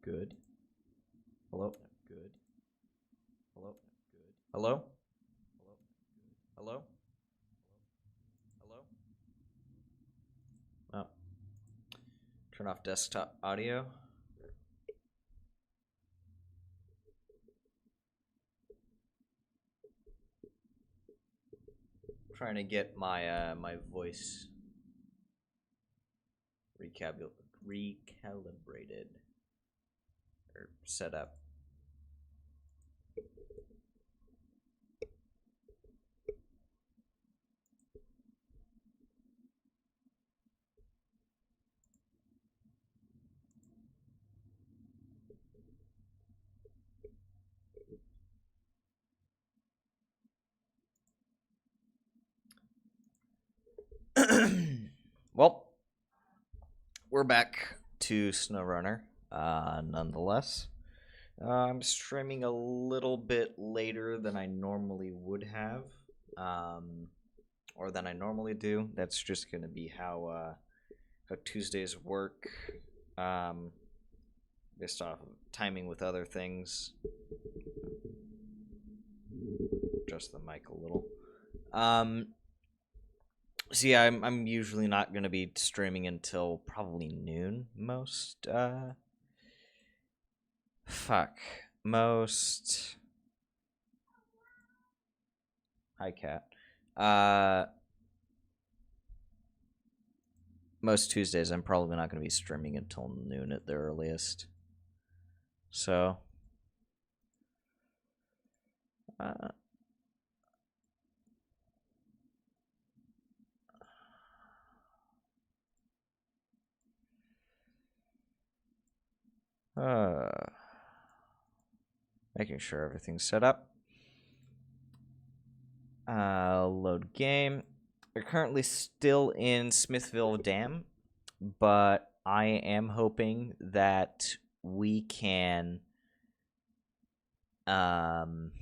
Good. Hello? Good. Hello? Good. Hello? Hello? Hello? Oh. Turn off desktop audio. Trying to get my my voice recalibrated or set up. Well, we're back to Snowrunner, nonetheless. I'm streaming a little bit later than I normally would have, or than I normally do. That's just going to be how Tuesdays work, based off of timing with other things. Adjust the mic a little. So yeah, I'm usually not gonna be streaming until probably noon most. Most. Hi, cat. Most Tuesdays I'm probably not gonna be streaming until noon at the earliest. So. Making sure everything's set up. Load game. We're currently still in Smithville Dam, but I am hoping that we can I'm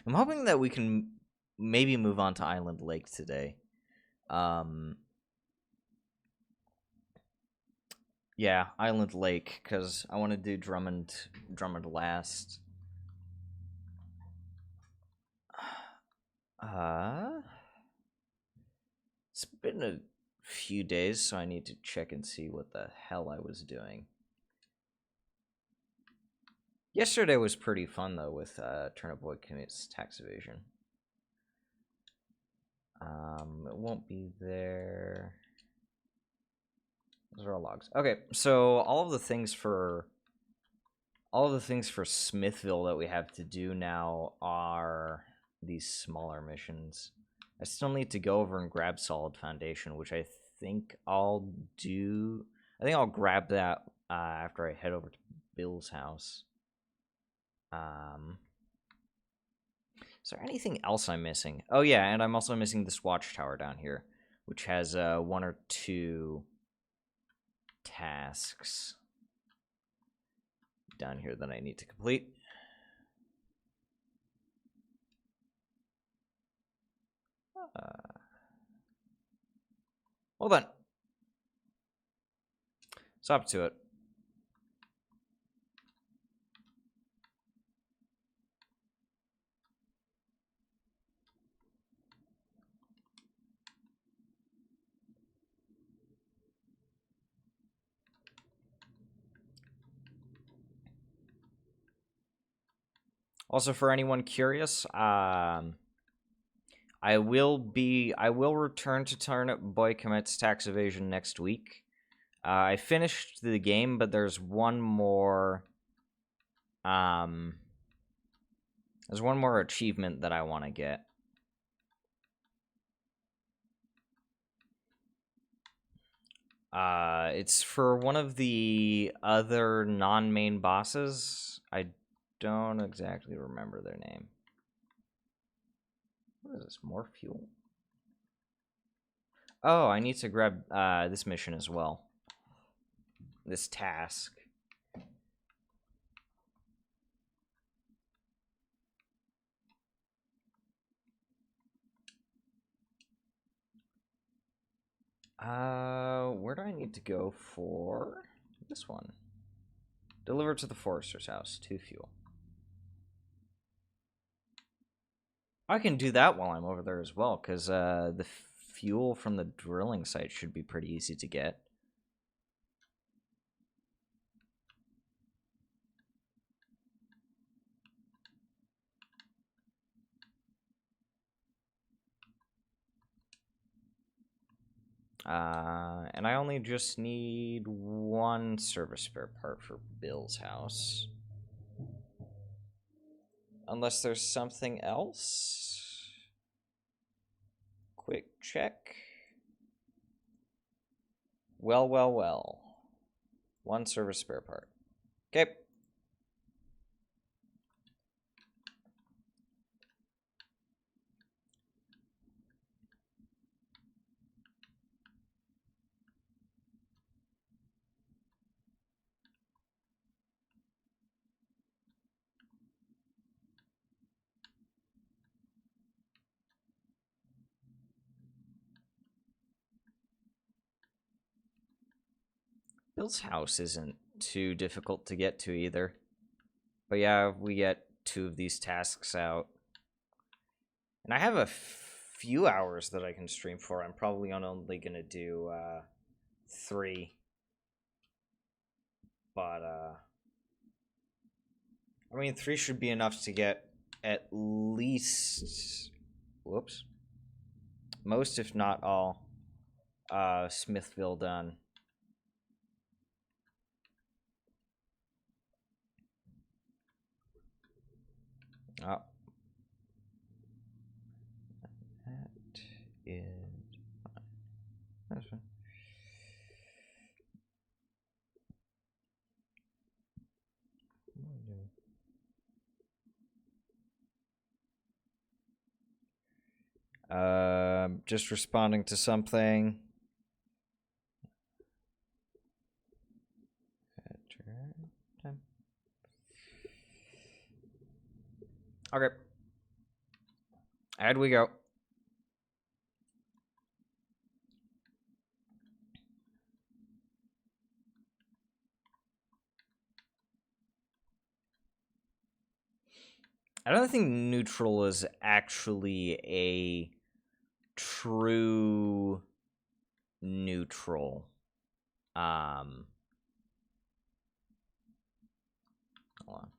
hoping that we can maybe move on to Island Lake today. Yeah, Island Lake, because I want to do Drummond last. It's been a few days, so I need to check and see what the hell I was doing. Yesterday was pretty fun, though, with Turnip Boy Commits Tax Evasion. It won't be there. Those are all logs. Okay, so all of the things for Smithville that we have to do now are these smaller missions. I still need to go over and grab Solid Foundation, which I think I'll do. I think I'll grab that after I head over to Bill's house. Is there anything else I'm missing? Oh yeah, and I'm also missing this watchtower down here, which has 1 or 2 tasks down here that I need to complete. Hold on. Stop to it. Also, for anyone curious, I will return to Turnip Boy Commits Tax Evasion next week. I finished the game, but there's one more. There's one more achievement that I want to get. It's for one of the other non-main bosses. I don't exactly remember their name. What is this? More fuel? Oh, I need to grab this mission as well. This task. Where do I need to go for this one? Deliver to the forester's house. 2 fuel. I can do that while I'm over there as well, because the fuel from the drilling site should be pretty easy to get. And I only just need 1 service spare part for Bill's house. Unless there's something else. Quick check. Well. 1 service spare part. Okay. Bill's house isn't too difficult to get to either. But yeah, we get 2 of these tasks out. And I have a few hours that I can stream for. I'm probably only going to do 3. But, I mean, 3 should be enough to get at least... Whoops. Most, if not all, Smithville done. Oh. That is fine. That's fine. Just responding to something. Okay. Ahead we go. I don't think neutral is actually a true neutral. Hold on.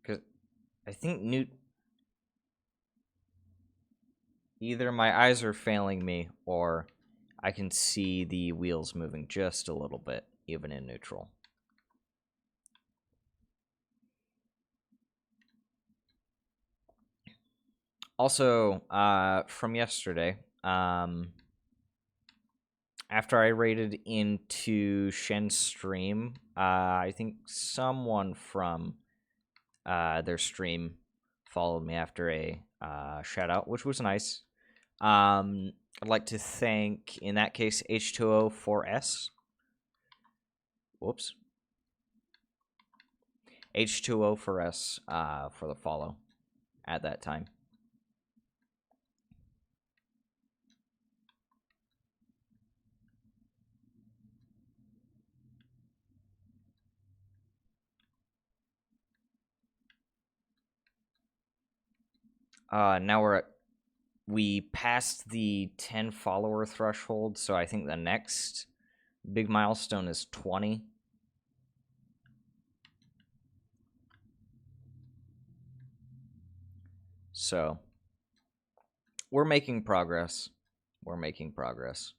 Because I think either my eyes are failing me or I can see the wheels moving just a little bit, even in neutral. Also, from yesterday, after I raided into Shen's stream, I think someone from their stream followed me after a shout out, which was nice. I'd like to thank, in that case, H2O4S. Whoops. H2O4S for the follow at that time. Now we passed the 10 follower threshold, so I think the next big milestone is 20. So we're making progress. We're making progress.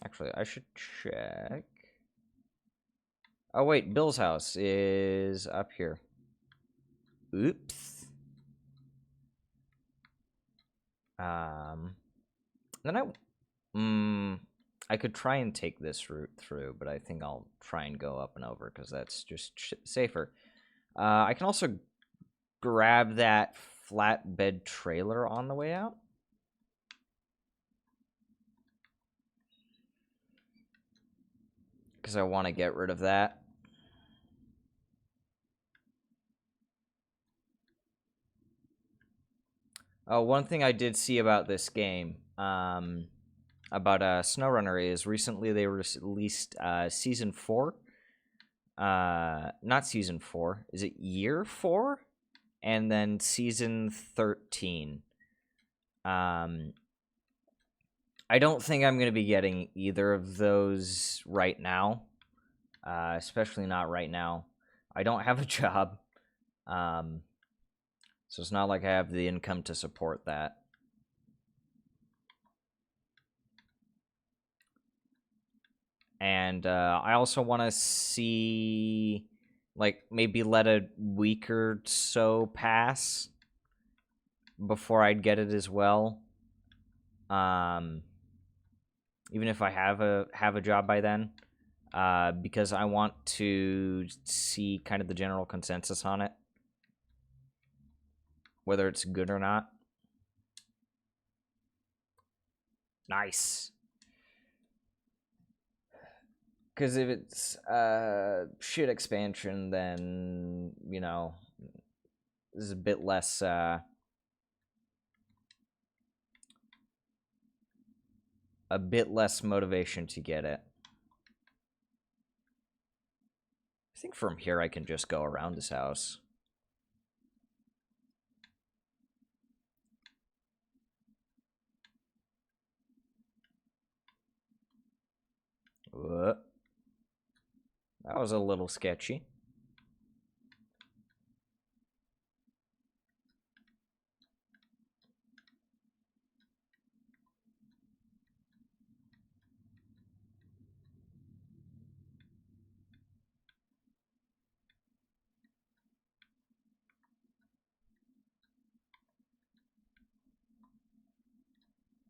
Actually, I should check. Oh, wait, Bill's house is up here. Oops. Then I could try and take this route through, but I think I'll try and go up and over because that's just safer. I can also grab that flatbed trailer on the way out. Because I want to get rid of that. Oh, one thing I did see about this game, about Snowrunner, is recently they released Season 4. Not Season 4. Is it Year 4? And then Season 13. I don't think I'm going to be getting either of those right now. Especially not right now. I don't have a job. So it's not like I have the income to support that. And I also want to see, like, maybe let a week or so pass before I'd get it as well. Even if I have a job by then, because I want to see kind of the general consensus on it, whether it's good or not. Nice. Because if it's shit expansion, then, you know, this is a bit less motivation to get it. I think from here I can just go around this house. That was a little sketchy.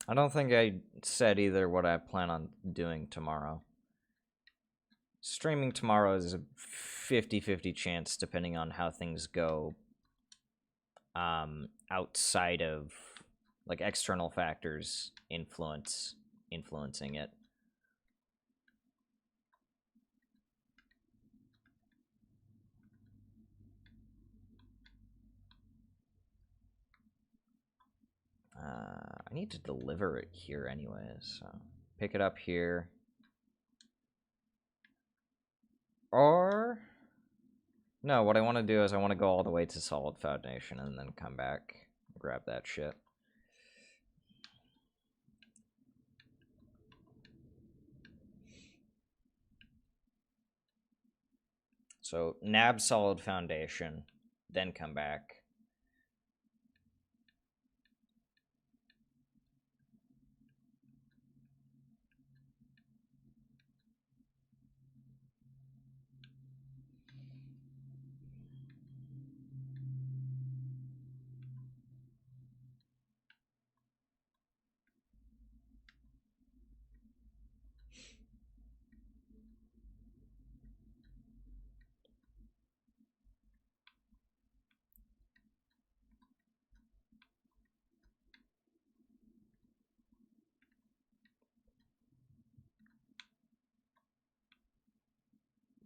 I don't think I said either what I plan on doing tomorrow. Streaming tomorrow is a 50-50 chance, depending on how things go. Outside of, like, external factors influencing it. I need to deliver it here anyways, so pick it up here. Or, no, what I want to do is I want to go all the way to Solid Foundation and then come back and grab that shit. So, nab Solid Foundation, then come back.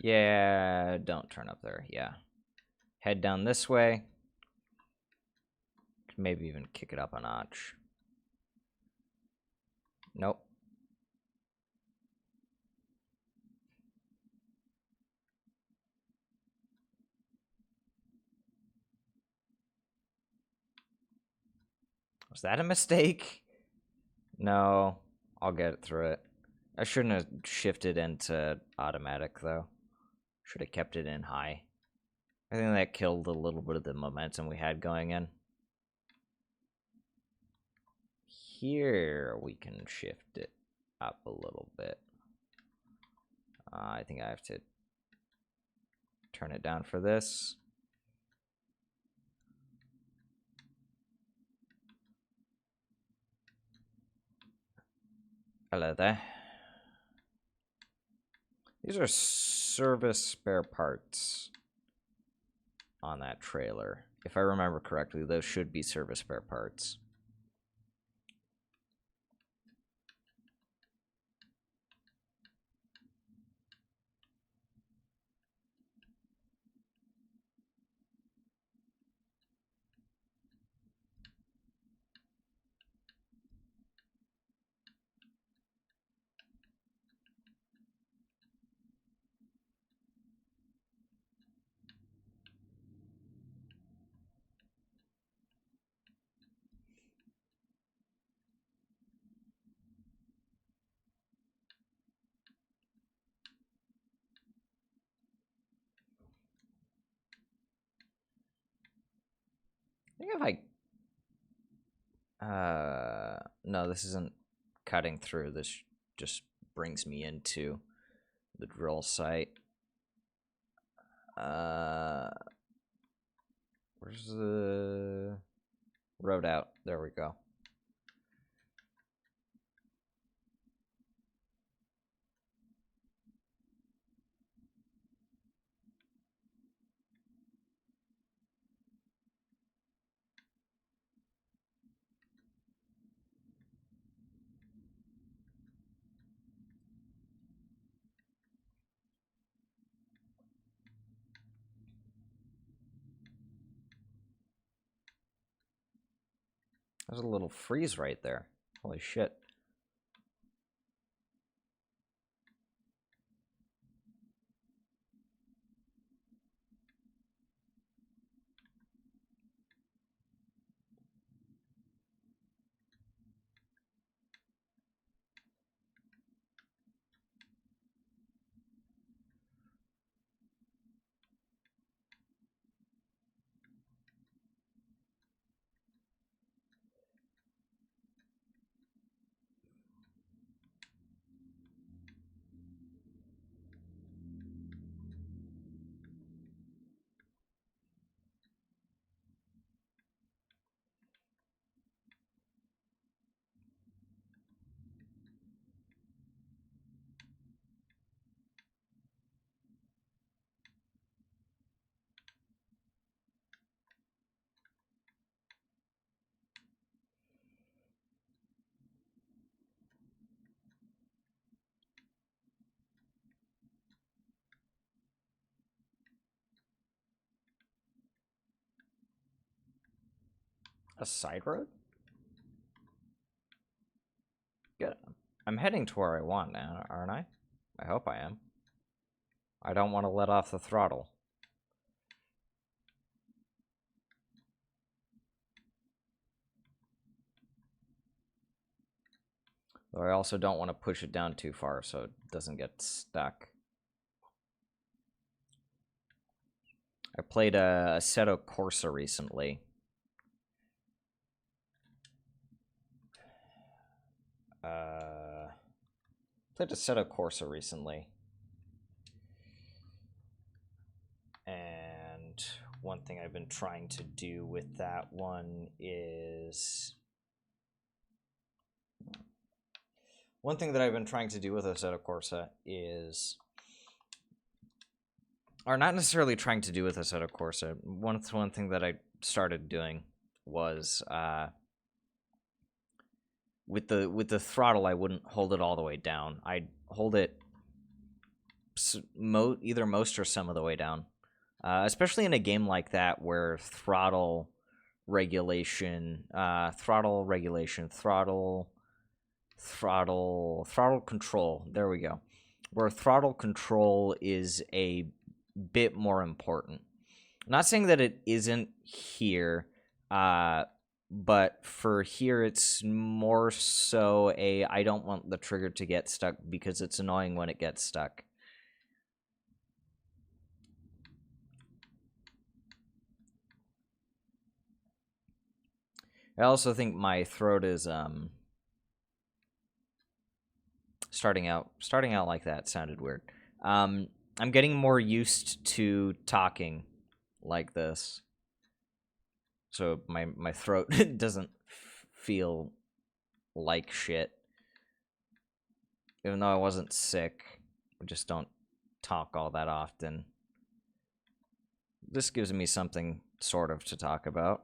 Yeah, don't turn up there, yeah. Head down this way. Maybe even kick it up a notch. Nope. Was that a mistake? No, I'll get it through it. I shouldn't have shifted into automatic, though. Should have kept it in high. I think that killed a little bit of the momentum we had going in. Here, we can shift it up a little bit. I think I have to turn it down for this. Hello there. These are service spare parts on that trailer. If I remember correctly, those should be service spare parts. I think if no, this isn't cutting through. This just brings me into the drill site. Where's the road out? There we go. There's a little freeze right there. Holy shit. A side road? Good. I'm heading to where I want now, aren't I? I hope I am. I don't want to let off the throttle. Though I also don't want to push it down too far so it doesn't get stuck. I played a Assetto Corsa recently. Played Assetto Corsa recently. And one thing I've been trying to do with that one is... One thing that I've been trying to do with Assetto Corsa is... Or not necessarily trying to do with Assetto Corsa. One thing that I started doing was... With the throttle, I wouldn't hold it all the way down. I'd hold it either most or some of the way down. Especially in a game like that where throttle regulation, throttle control, there we go. Where throttle control is a bit more important. I'm not saying that it isn't here, but for here, it's more so I don't want the trigger to get stuck because it's annoying when it gets stuck. I also think my throat is starting out like that sounded weird. I'm getting more used to talking like this. So my throat doesn't feel like shit. Even though I wasn't sick, I just don't talk all that often. This gives me something sort of to talk about.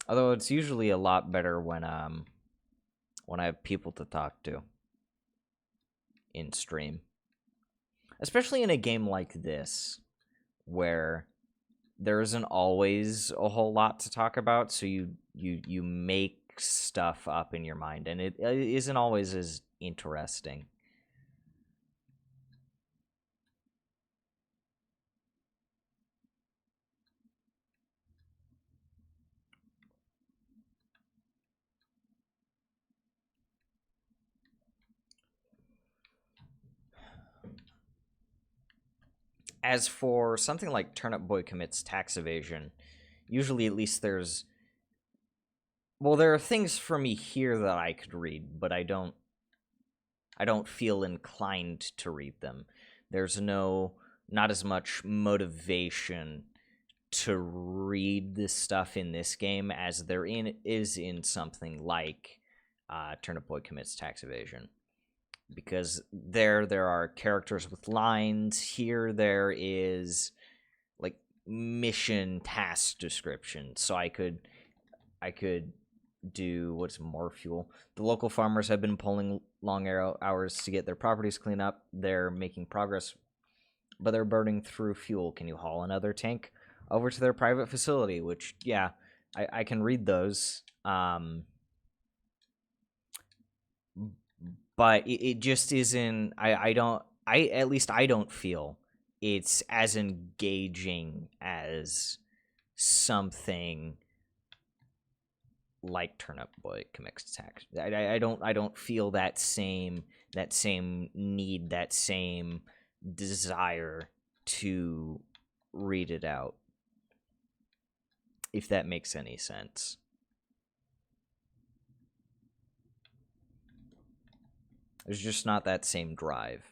Although it's usually a lot better when I have people to talk to in stream. Especially in a game like this, where there isn't always a whole lot to talk about, so you make stuff up in your mind, and it isn't always as interesting. As for something like Turnip Boy Commits Tax Evasion, usually at least there's... Well, there are things for me here that I could read, but I don't feel inclined to read them. There's not as much motivation to read this stuff in this game as there is in something like Turnip Boy Commits Tax Evasion. Because there are characters with lines. Here there is like mission task description. So I could do what's more fuel. The local farmers have been pulling long hours to get their properties cleaned up. They're making progress, but they're burning through fuel. Can you haul another tank over to their private facility? Which, yeah, I can read those. But it just isn't. At least I don't feel it's as engaging as something like Turnip Boy Commits Tax. I don't feel that same need, that same desire to read it out, if that makes any sense. There's just not that same drive.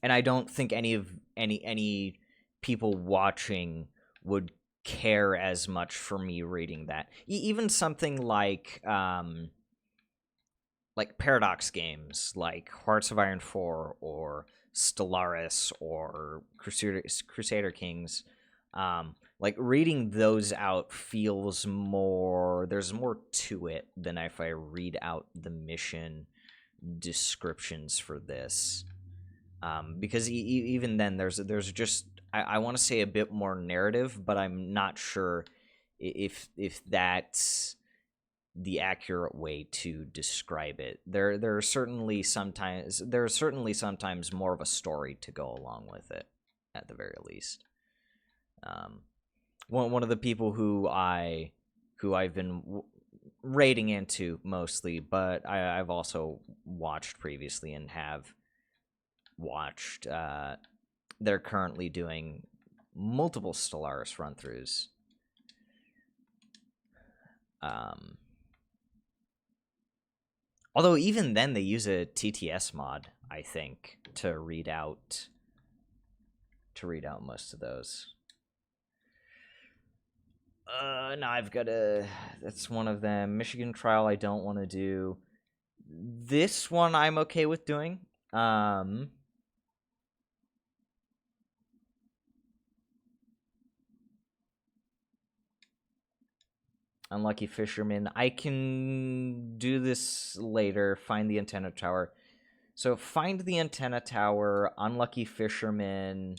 And I don't think any people watching would care as much for me reading that. Even something like Paradox games, like Hearts of Iron 4 or Stellaris or Crusader Kings, like reading those out feels more, there's more to it than if I read out the mission descriptions for this. Because even then there's just, I want to say a bit more narrative, but I'm not sure if that's the accurate way to describe it. There are certainly sometimes more of a story to go along with it, at the very least. One of the people who I've been raiding into mostly, but I've also watched previously and have watched. They're currently doing multiple Stellaris run-throughs. Although even then they use a TTS mod, I think, to read out most of those. No, I've got that's one of them. Michigan trial I don't want to do. This one I'm okay with doing. Unlucky Fisherman. I can do this later. Find the antenna tower. So find the antenna tower, Unlucky Fisherman.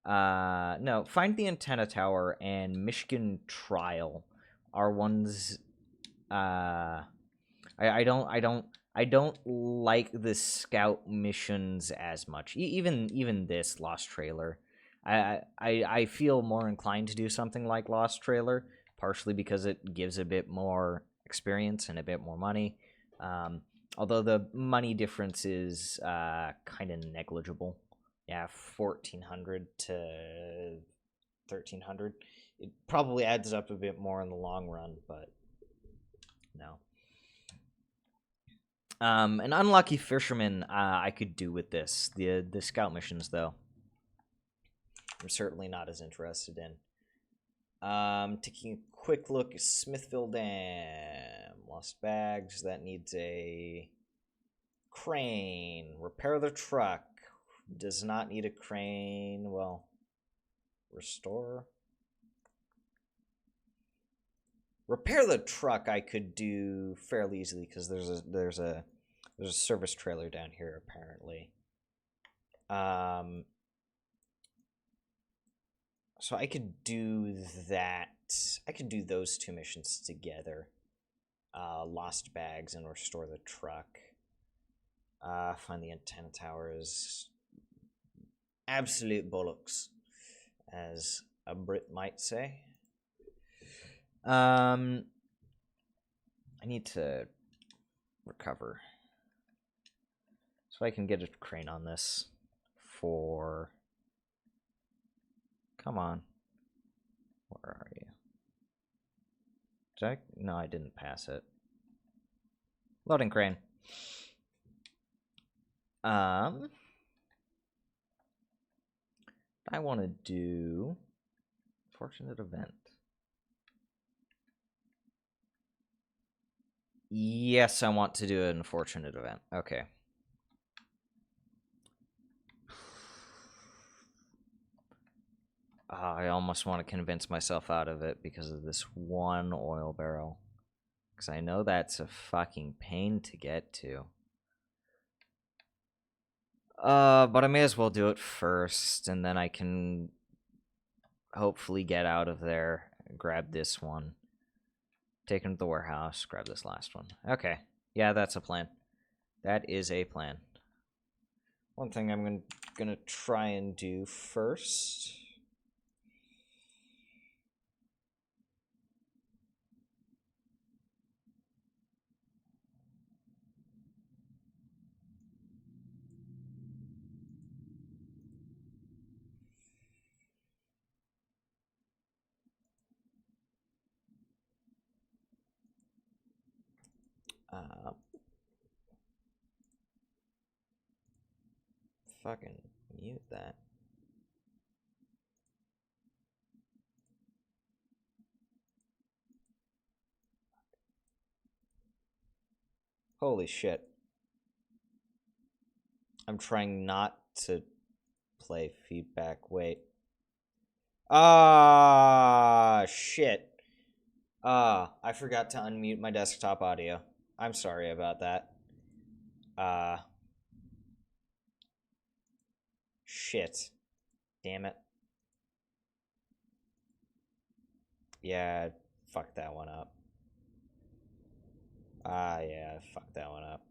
No, find the antenna tower and Michigan trial are ones. I don't like the scout missions as much. Even this Lost Trailer, I feel more inclined to do something like Lost Trailer, partially because it gives a bit more experience and a bit more money. Although the money difference is kind of negligible. Yeah, 1,400 to 1,300. It probably adds up a bit more in the long run, but no. An Unlucky Fisherman I could do with this. The scout missions, though, I'm certainly not as interested in. Taking a quick look at Smithville Dam. Lost bags. That needs a crane. Repair the truck. Does not need a crane. Well, restore. Repair the truck I could do fairly easily because there's a service trailer down here apparently. So I could do that. I could do those two missions together. Lost bags and restore the truck. Find the antenna tower is absolute bollocks, as a Brit might say. I need to recover. So I can get a crane on this for... Come on. Where are you? Did I? No, I didn't pass it. Loading crane. I want to do fortunate event. Yes, I want to do an unfortunate event. Okay. I almost want to convince myself out of it because of this one oil barrel. Because I know that's a fucking pain to get to. But I may as well do it first, and then I can hopefully get out of there, grab this one, take him to the warehouse, grab this last one. Okay, yeah, that's a plan. That is a plan. One thing I'm gonna try and do first. Fucking mute that. Holy shit. I'm trying not to play feedback. Wait. Shit. I forgot to unmute my desktop audio. I'm sorry about that. Shit. Damn it. Yeah, fuck that one up. Yeah, fuck that one up.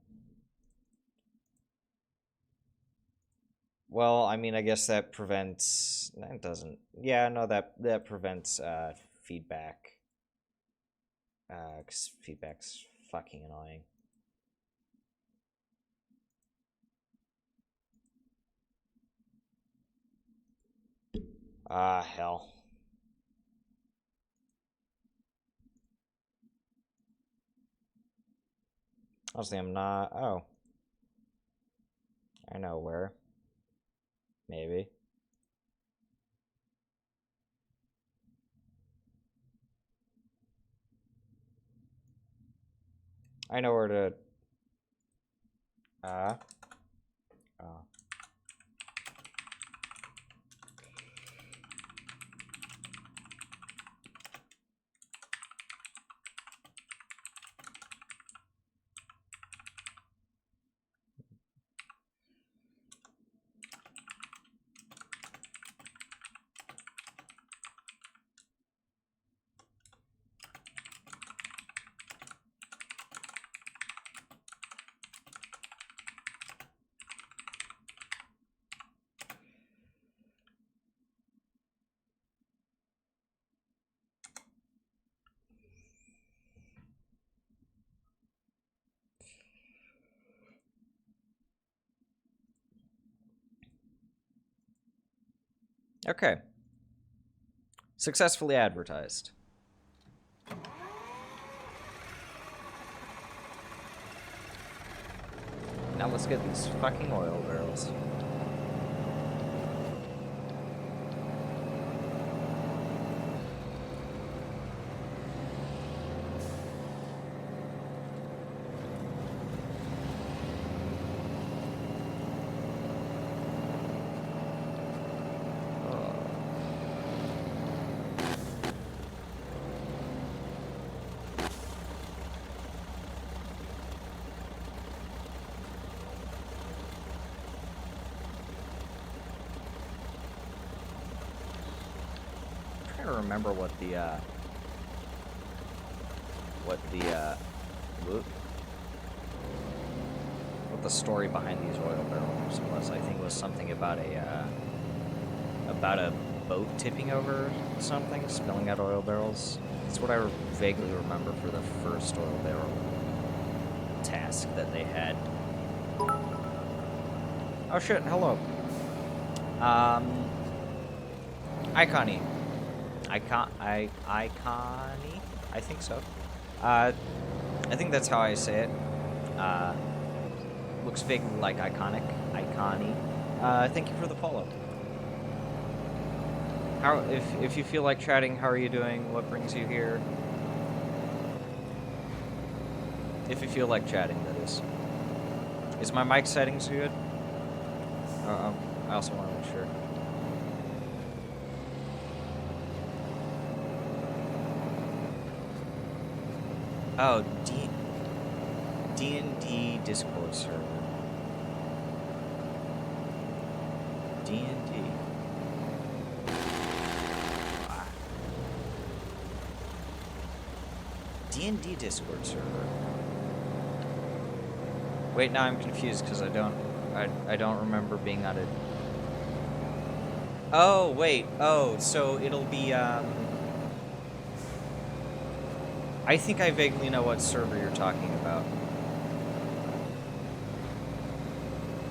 Well, I mean, I guess that prevents... It doesn't... Yeah, no, that prevents, feedback. Because feedback's fucking annoying. Hell. Honestly, I'm not... Oh. I know where. Maybe. I know where to... Oh. Okay. Successfully advertised. Now let's get these fucking oil barrels. remember what the what the story behind these oil barrels was. I think it was something about a boat tipping over or something, spilling out oil barrels. That's what I vaguely remember for the first oil barrel task that they had. Oh shit, hello. Icony. Icony? I think so. I think that's how I say it. Looks vaguely like iconic. Icony. Thank you for the follow. How, if you feel like chatting, how are you doing? What brings you here? If you feel like chatting, that is. Is my mic settings good? I also want to make sure. Oh, D&D Discord server. D&D. D&D Discord server. Wait, now I'm confused because I don't remember being on it. Oh, wait. Oh, so it'll be I think I vaguely know what server you're talking about.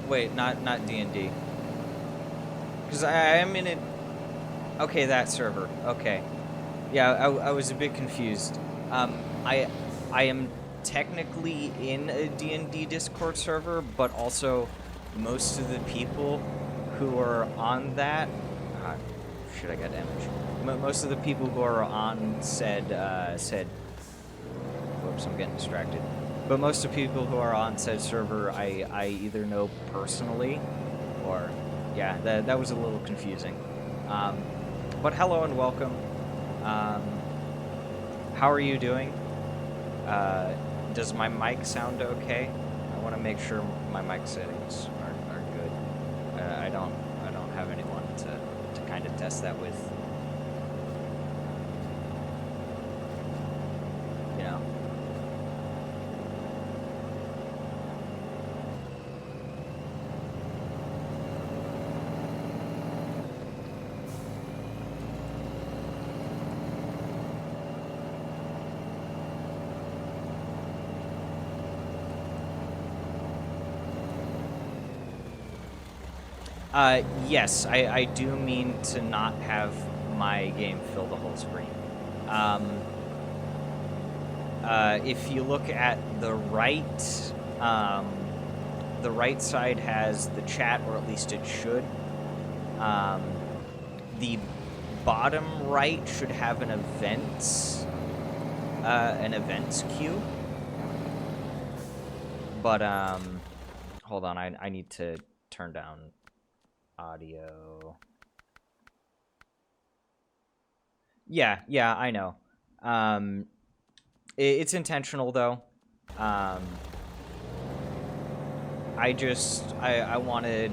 Wait, not D&D. Because I am in it. Okay, that server. Okay. Yeah, I was a bit confused. I am technically in a D&D Discord server, but also most of the people who are on that... shit, I got damaged. Most of the people who are on said... Whoops, I'm getting distracted. But most of the people who are on said server, I either know personally, or... Yeah, that was a little confusing. But hello and welcome. How are you doing? Does my mic sound okay? I want to make sure my mic settings are good. I don't have anyone to kind of test that with. You know. Yes, I do mean to not have my game fill the whole screen. If you look at the right side has the chat, or at least it should. The bottom right should have an events queue. But, hold on, I need to turn down audio. Yeah, I know. It's intentional, though. I wanted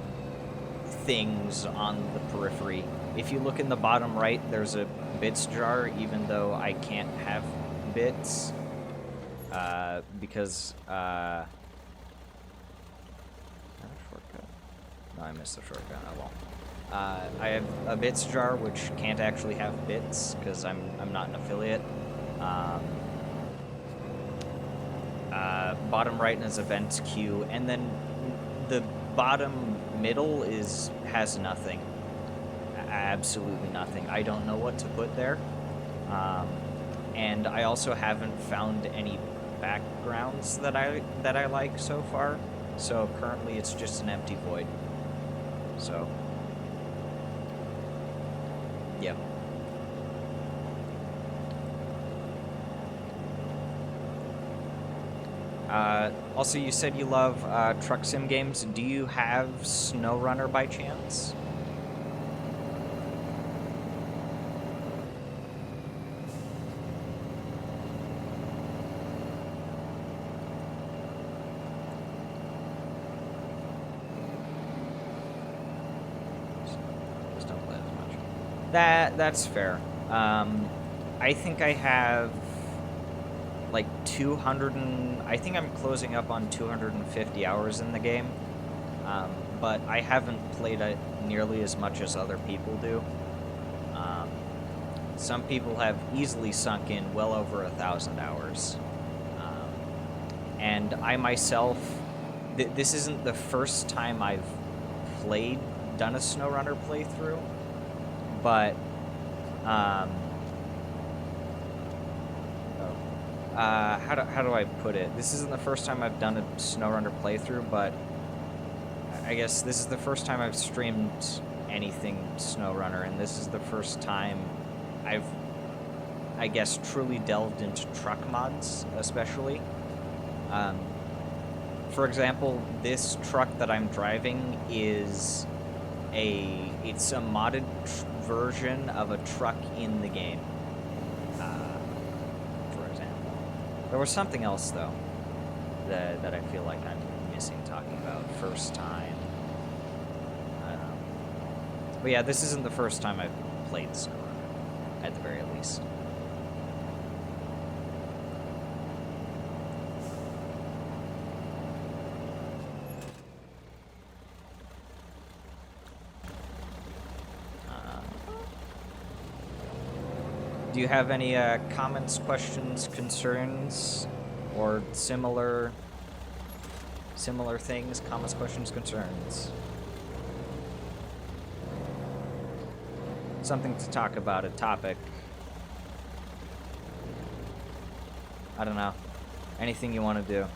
things on the periphery. If you look in the bottom right, there's a bits jar, even though I can't have bits. Because, shortcut. No, I missed the shortcut. Oh well. I have a bits jar which can't actually have bits because I'm not an affiliate. Bottom right is events queue, and then the bottom middle has nothing. Absolutely nothing. I don't know what to put there. And I also haven't found any backgrounds that I like so far. So currently it's just an empty void. So yep. Also, you said you love truck sim games. Do you have Snowrunner by chance? Just don't play as much. That's fair. I think I have like 200 and I think I'm closing up on 250 hours in the game. But I haven't played it nearly as much as other people do. Some people have easily sunk in well over 1,000 hours. And I myself, this isn't the first time I've done a SnowRunner playthrough, but how do I put it? This isn't the first time I've done a SnowRunner playthrough, but I guess this is the first time I've streamed anything SnowRunner, and this is the first time I've, I guess, truly delved into truck mods, especially. For example, this truck that I'm driving is it's a modded version of a truck in the game, for example. There was something else, though, that I feel like I'm missing talking about. First time. I don't know. But yeah, this isn't the first time I've played SnowRunner, at the very least. Do you have any comments, questions, concerns, or similar things? Comments, questions, concerns. Something to talk about, a topic. I don't know. Anything you want to do.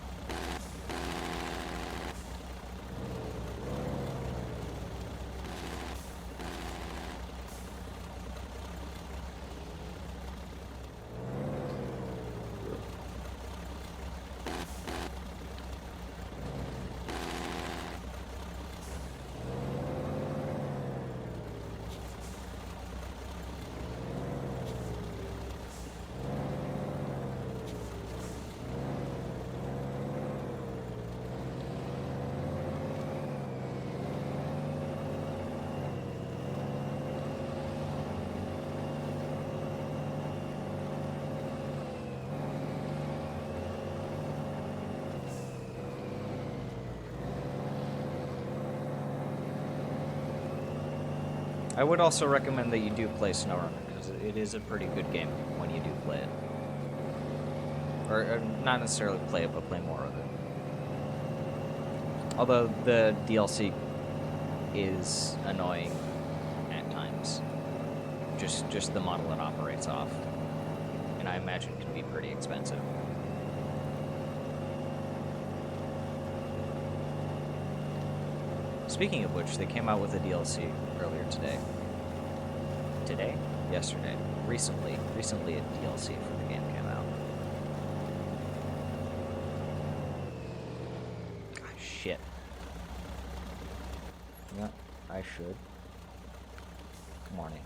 I would also recommend that you do play SnowRunner, because it is a pretty good game when you do play it. Or not necessarily play it, but play more of it. Although the DLC is annoying at times. Just the model it operates off. And I imagine can be pretty expensive. Speaking of which, they came out with a DLC earlier today. Today? Yesterday. Recently a DLC for the game came out. God, shit. Yeah, I should. Good morning.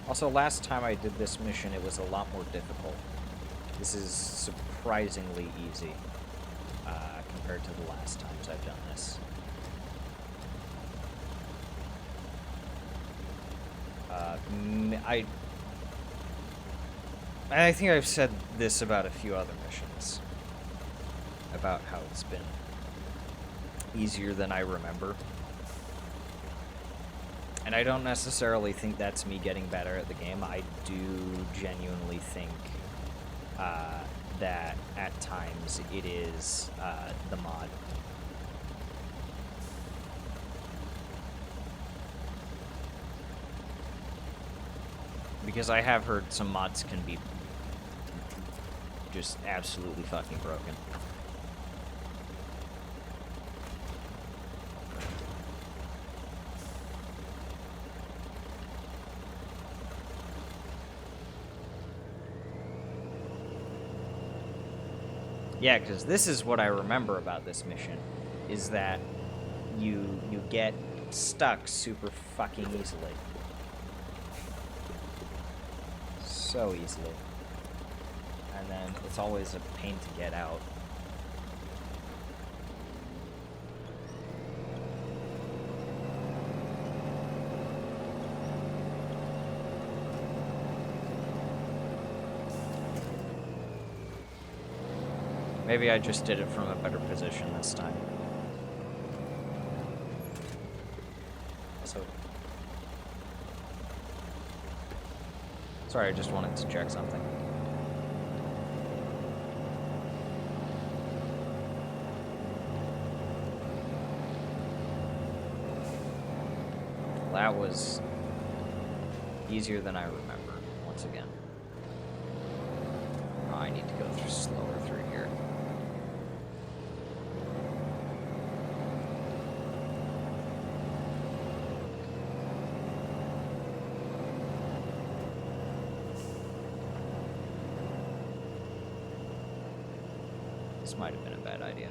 Also, last time I did this mission, it was a lot more difficult. This is surprisingly easy compared to the last times I've done this. I think I've said this about a few other missions, about how it's been easier than I remember. And I don't necessarily think that's me getting better at the game. I do genuinely think that at times it is the mod. Because I have heard some mods can be just absolutely fucking broken. Yeah, because this is what I remember about this mission, is that you get stuck super fucking easily. So easily. And then it's always a pain to get out. Maybe I just did it from a better position this time. So, sorry, I just wanted to check something. That was easier than I remember, once again. Oh, I need to go slower through here. This might have been a bad idea.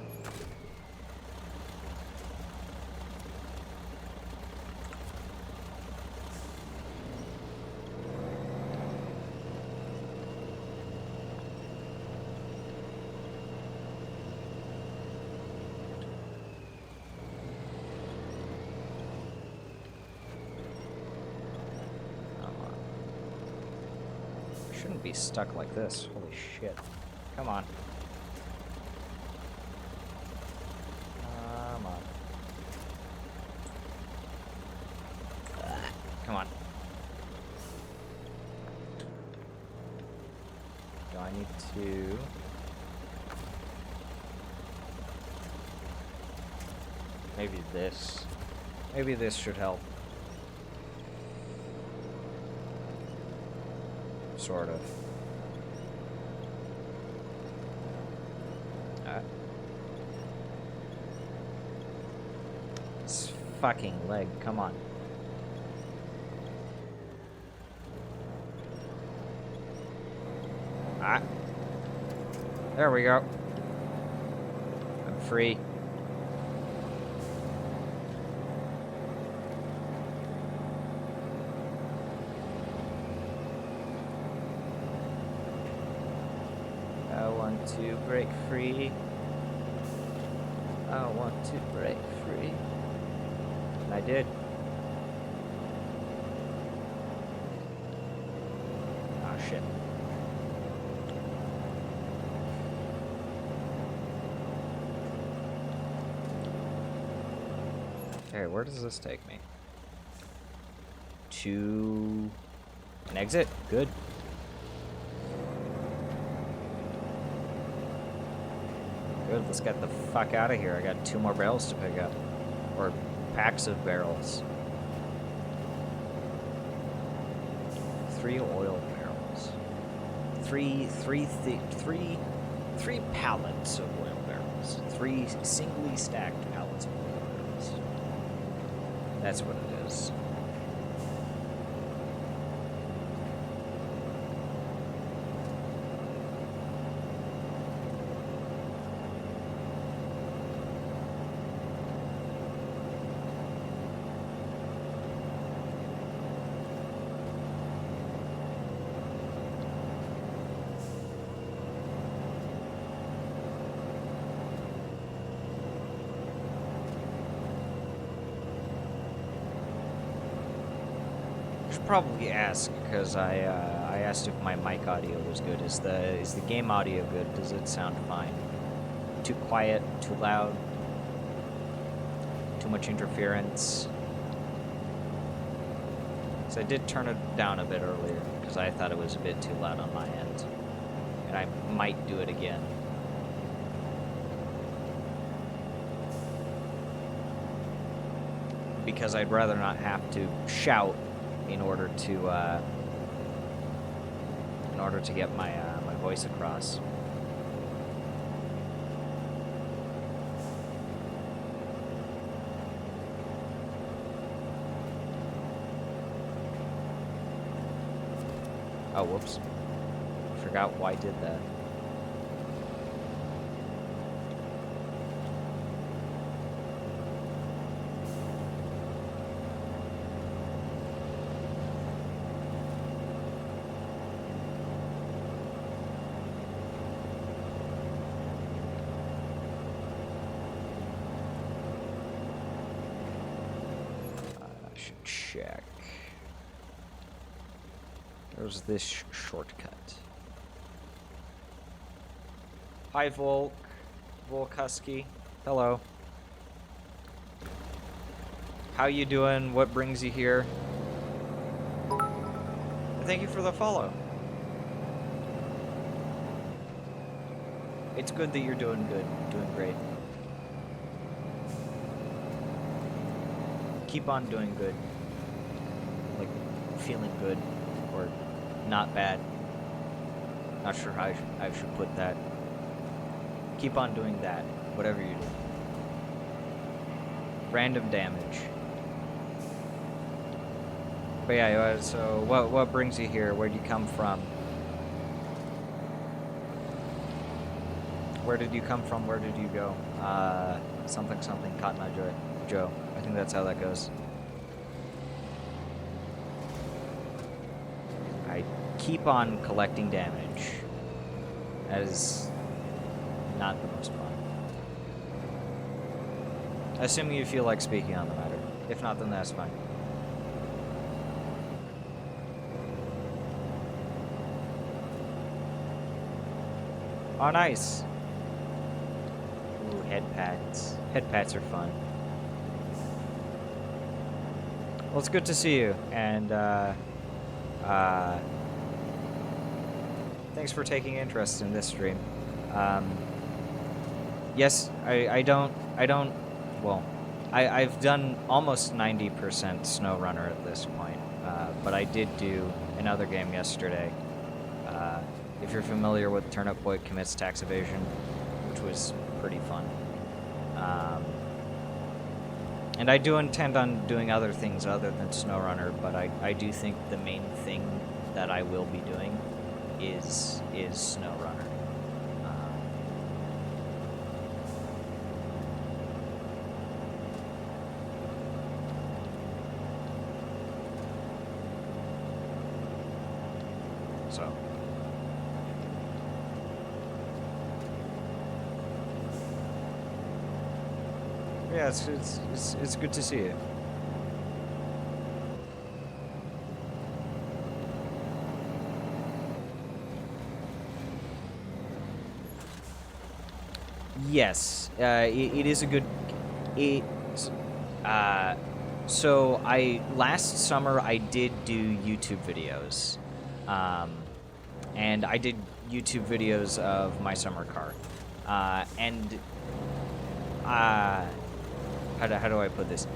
Shouldn't be stuck like this. Holy shit. Come on. Come on. Come on. Do I need to... Maybe this. Maybe this should help. Sort of. This fucking leg, come on. Ah. There we go. I'm free. I want to break free. I want to break free. And I did. Oh shit. Okay, where does this take me? To an exit? Good. Good, let's get the fuck out of here. I got 2 more barrels to pick up. Or packs of barrels. 3 oil barrels. Three pallets of oil barrels. 3 singly stacked pallets of oil barrels. That's what it is. Probably ask, because I asked if my mic audio was good. Is the game audio good? Does it sound fine? Too quiet? Too loud? Too much interference? So I did turn it down a bit earlier because I thought it was a bit too loud on my end, and I might do it again. Because I'd rather not have to shout in order to get my my voice across. Oh, whoops. Forgot why I did that. should check. There's this shortcut. Hi, Volk Husky. Hello. How you doing? What brings you here? Thank you for the follow. It's good that you're doing good, doing great. Keep on doing good. Like, feeling good, or not bad. Not sure how I should put that. Keep on doing that, whatever you do. Random damage. But yeah, so what brings you here? Where did you come from? Where did you come from? Where did you go? Something, Cotton Eye Joe. I think that's how that goes. I keep on collecting damage. That is not the most fun. Assuming you feel like speaking on the matter. If not, then that's fine. Oh, nice. Ooh, head pats. Head pats are fun. Well, it's good to see you, and thanks for taking interest in this stream. Yes, I've done almost 90% Snowrunner at this point, but I did do another game yesterday. If you're familiar with Turnip Boy Commits Tax Evasion, which was pretty fun. And I do intend on doing other things other than Snowrunner, but I do think the main thing that I will be doing is Snowrunner. So. Yeah, it's good to see you. Yes, it is a good. So last summer I did do YouTube videos, and I did YouTube videos of my summer car, and how do I put this?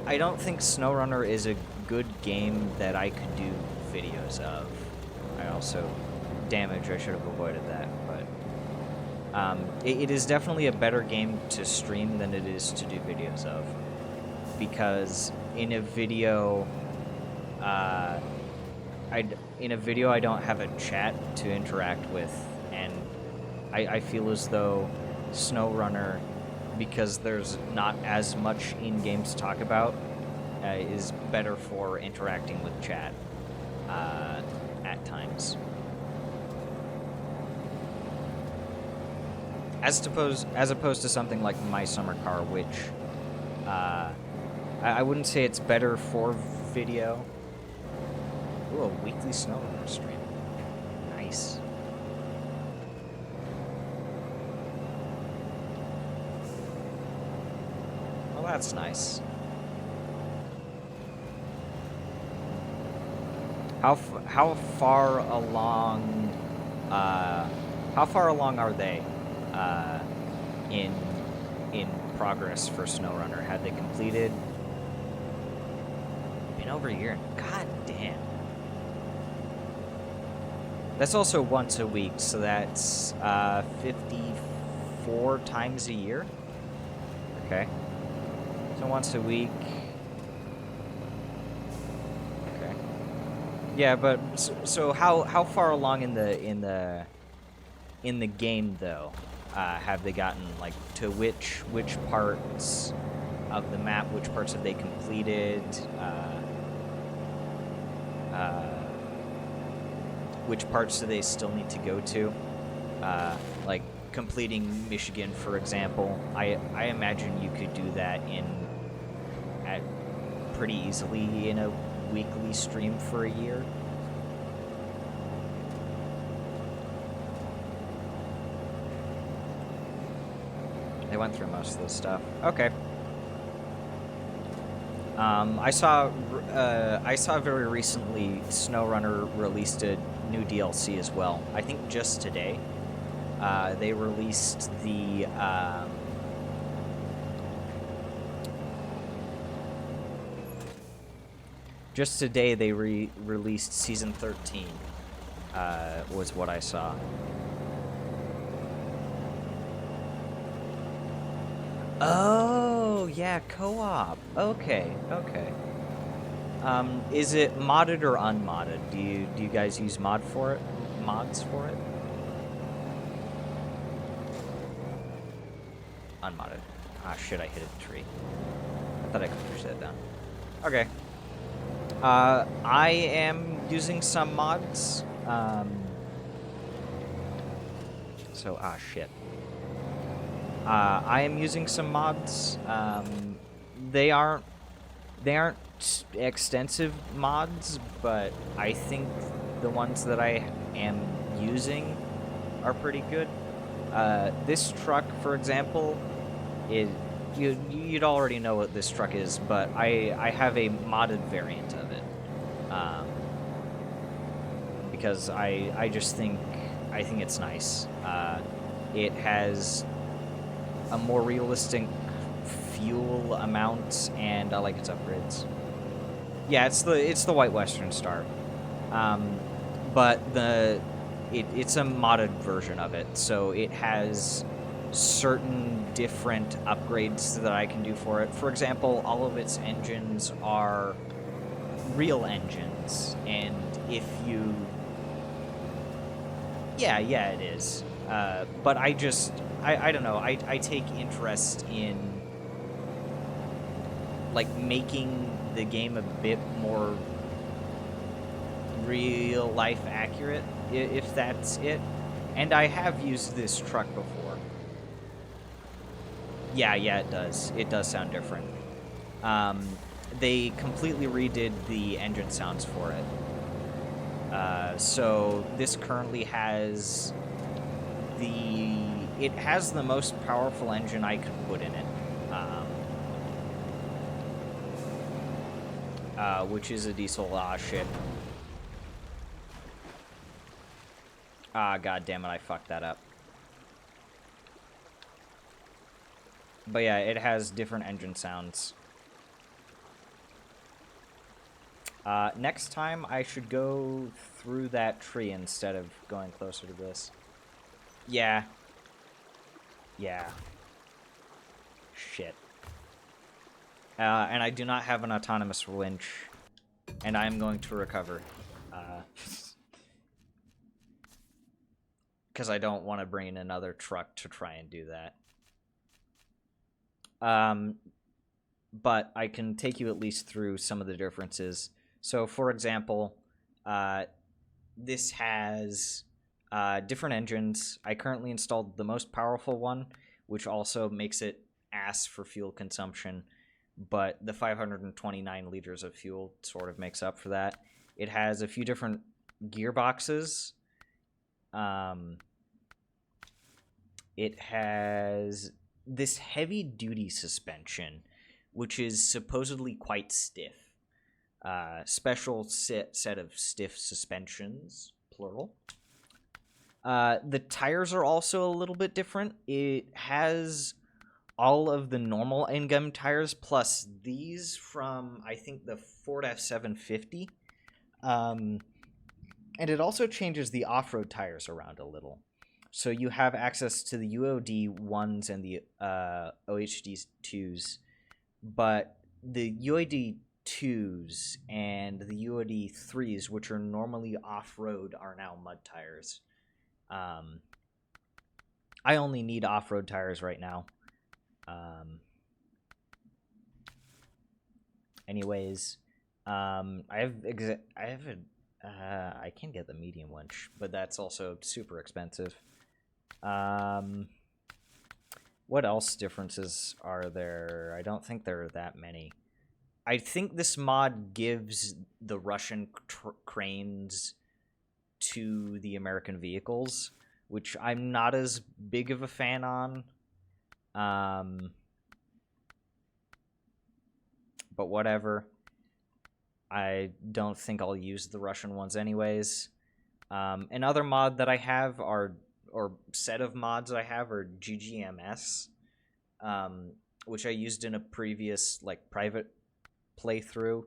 I don't think Snowrunner is a good game that I could do videos of. I also, damage, I should have avoided that, but it is definitely a better game to stream than it is to do videos of, because in a video, I don't have a chat to interact with, and I feel as though Snowrunner, because there's not as much in-game to talk about, is better for interacting with chat at times. As opposed to something like My Summer Car, which I wouldn't say it's better for video. Ooh, a weekly Snowrunner stream. Nice. Well, that's nice. How far along? How far along are they in progress for Snowrunner? Had they completed? Been over a year. God damn. That's also once a week, so that's 54 times a year. Okay. So once a week. Okay. Yeah, but so how far along in the game though have they gotten? Like, to which parts of the map? Which parts have they completed? Which parts do they still need to go to? Like completing Michigan, for example. I imagine you could do that in pretty easily in a weekly stream for a year. They went through most of this stuff. Okay. I saw very recently Snowrunner released a new DLC as well. I think just today. They released the just today they released season 13. Was what I saw. Oh, yeah, co-op. Okay, okay. Is it modded or unmodded? Do you guys use mods for it? Unmodded. Ah, shit, I hit a tree. I thought I could push that down. Okay. I am using some mods. So, shit. I am using some mods. They aren't extensive mods, but I think the ones that I am using are pretty good. This truck, for example, you'd already know what this truck is, but I have a modded variant of it, because I just think it's nice. It has a more realistic fuel amount, and I like its upgrades. Yeah, it's the White Western Star, but it's a modded version of it, so it has certain different upgrades that I can do for it. For example, all of its engines are real engines, and if you... Yeah, it is. But I don't know, I take interest in, like, making the game a bit more real-life accurate, if that's it. And I have used this truck before. Yeah, it does. It does sound different. They completely redid the engine sounds for it. So this currently has it has the most powerful engine I could put in it. Which is a diesel. Shit. God damn it, I fucked that up. But yeah, it has different engine sounds. Next time, I should go through that tree instead of going closer to this. Yeah. Shit. And I do not have an autonomous winch, and I am going to recover. Because I don't want to bring in another truck to try and do that. But I can take you at least through some of the differences. So, for example, this has different engines. I currently installed the most powerful one, which also makes it ass for fuel consumption, but the 529 liters of fuel sort of makes up for that. It has a few different gearboxes. It has this heavy-duty suspension, which is supposedly quite stiff. Special set of stiff suspensions, plural. The tires are also a little bit different. It has all of the normal in-game tires, plus these from, I think, the Ford F-750. And it also changes the off-road tires around a little. So you have access to the UOD 1s and the OHD 2s, but the UOD 2s and the UOD 3s, which are normally off-road, are now mud tires. I only need off-road tires right now. Anyways, I can't get the medium winch, but that's also super expensive. What else differences are there? I don't think there are that many. I think this mod gives the Russian cranes to the American vehicles, which I'm not as big of a fan on. But whatever. I don't think I'll use the Russian ones anyways. Another mod that I have or set of mods I have are GGMS, which I used in a previous like private playthrough,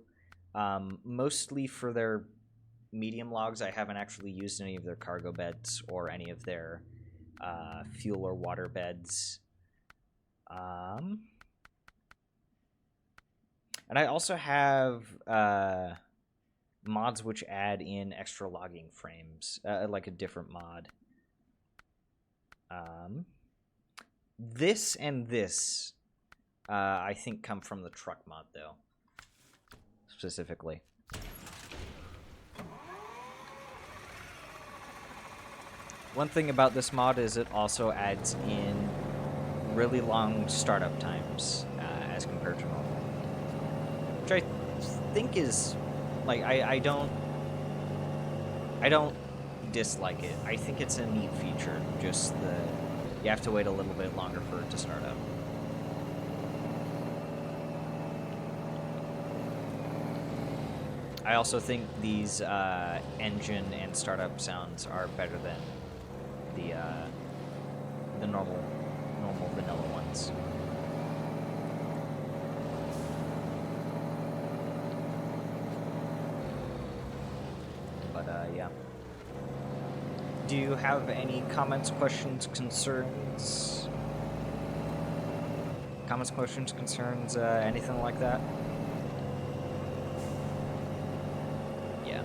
mostly for their medium logs. I haven't actually used any of their cargo beds or any of their fuel or water beds. And I also have mods which add in extra logging frames, like a different mod. This and this, I think, come from the truck mod, though, specifically. One thing about this mod is it also adds in really long startup times as compared to normal. Which I think is, like, I don't dislike it. I think it's a neat feature, just you have to wait a little bit longer for it to start up. I also think these engine and startup sounds are better than the normal vanilla ones. But yeah. Do you have any comments, questions, concerns? Comments, questions, concerns, anything like that? Yeah.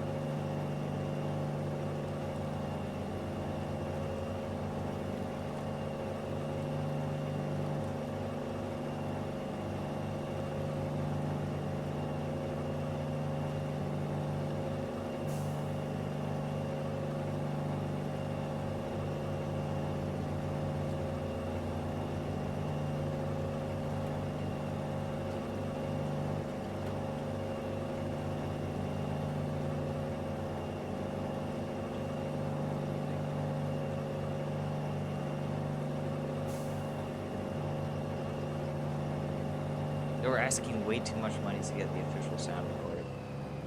They were asking way too much money to get the official sound recorded.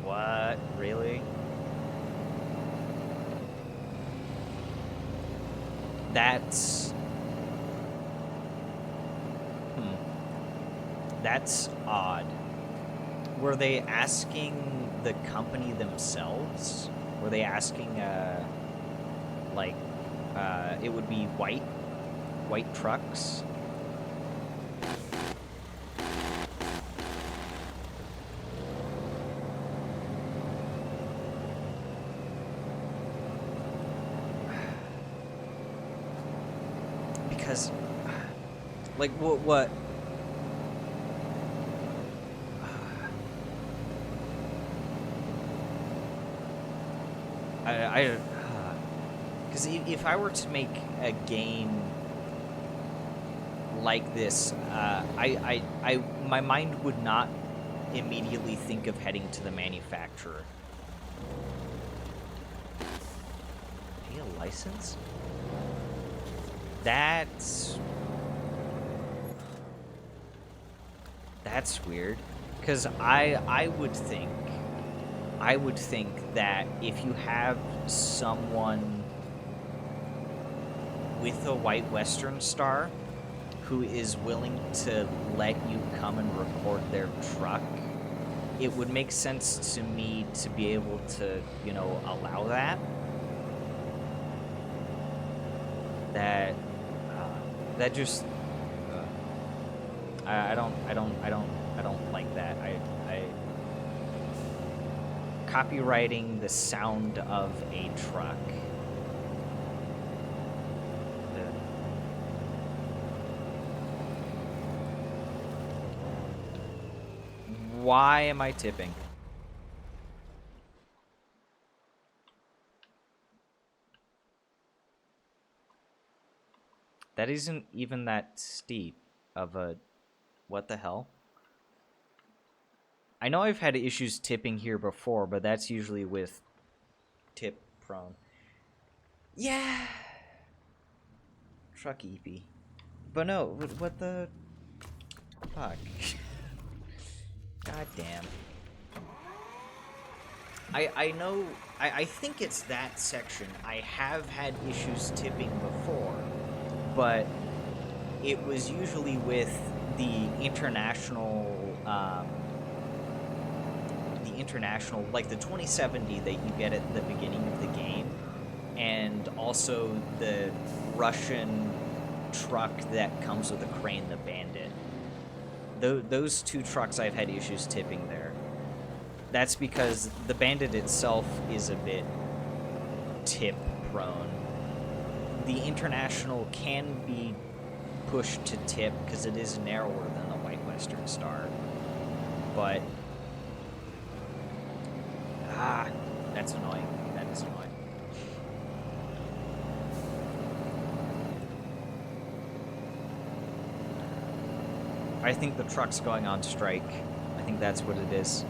What? Really? That's... That's odd. Were they asking the company themselves? Were they asking, it would be white trucks? Because, like, what? Because if I were to make a game like this, my mind would not immediately think of heading to the manufacturer. Pay a license? That's weird, because I would think that if you have someone with a white Western star who is willing to let you come and record their truck, it would make sense to me to be able to, you know, allow that. That just I don't like that. I copywriting the sound of a truck. Why am I tipping? That isn't even that steep of a... What the hell? I know I've had issues tipping here before, but that's usually with tip prone. Yeah. Truck EP. But no, what the fuck? God damn. I know, I think it's that section. I have had issues tipping before, but it was usually with the international, like the 2070 that you get at the beginning of the game, and also the Russian truck that comes with a crane, the Bandit. Those two trucks I've had issues tipping there. That's because the Bandit itself is a bit tip prone. The International can be pushed to tip because it is narrower than the White Western Star. But that's annoying. That is annoying. I think the truck's going on strike. I think that's what it is.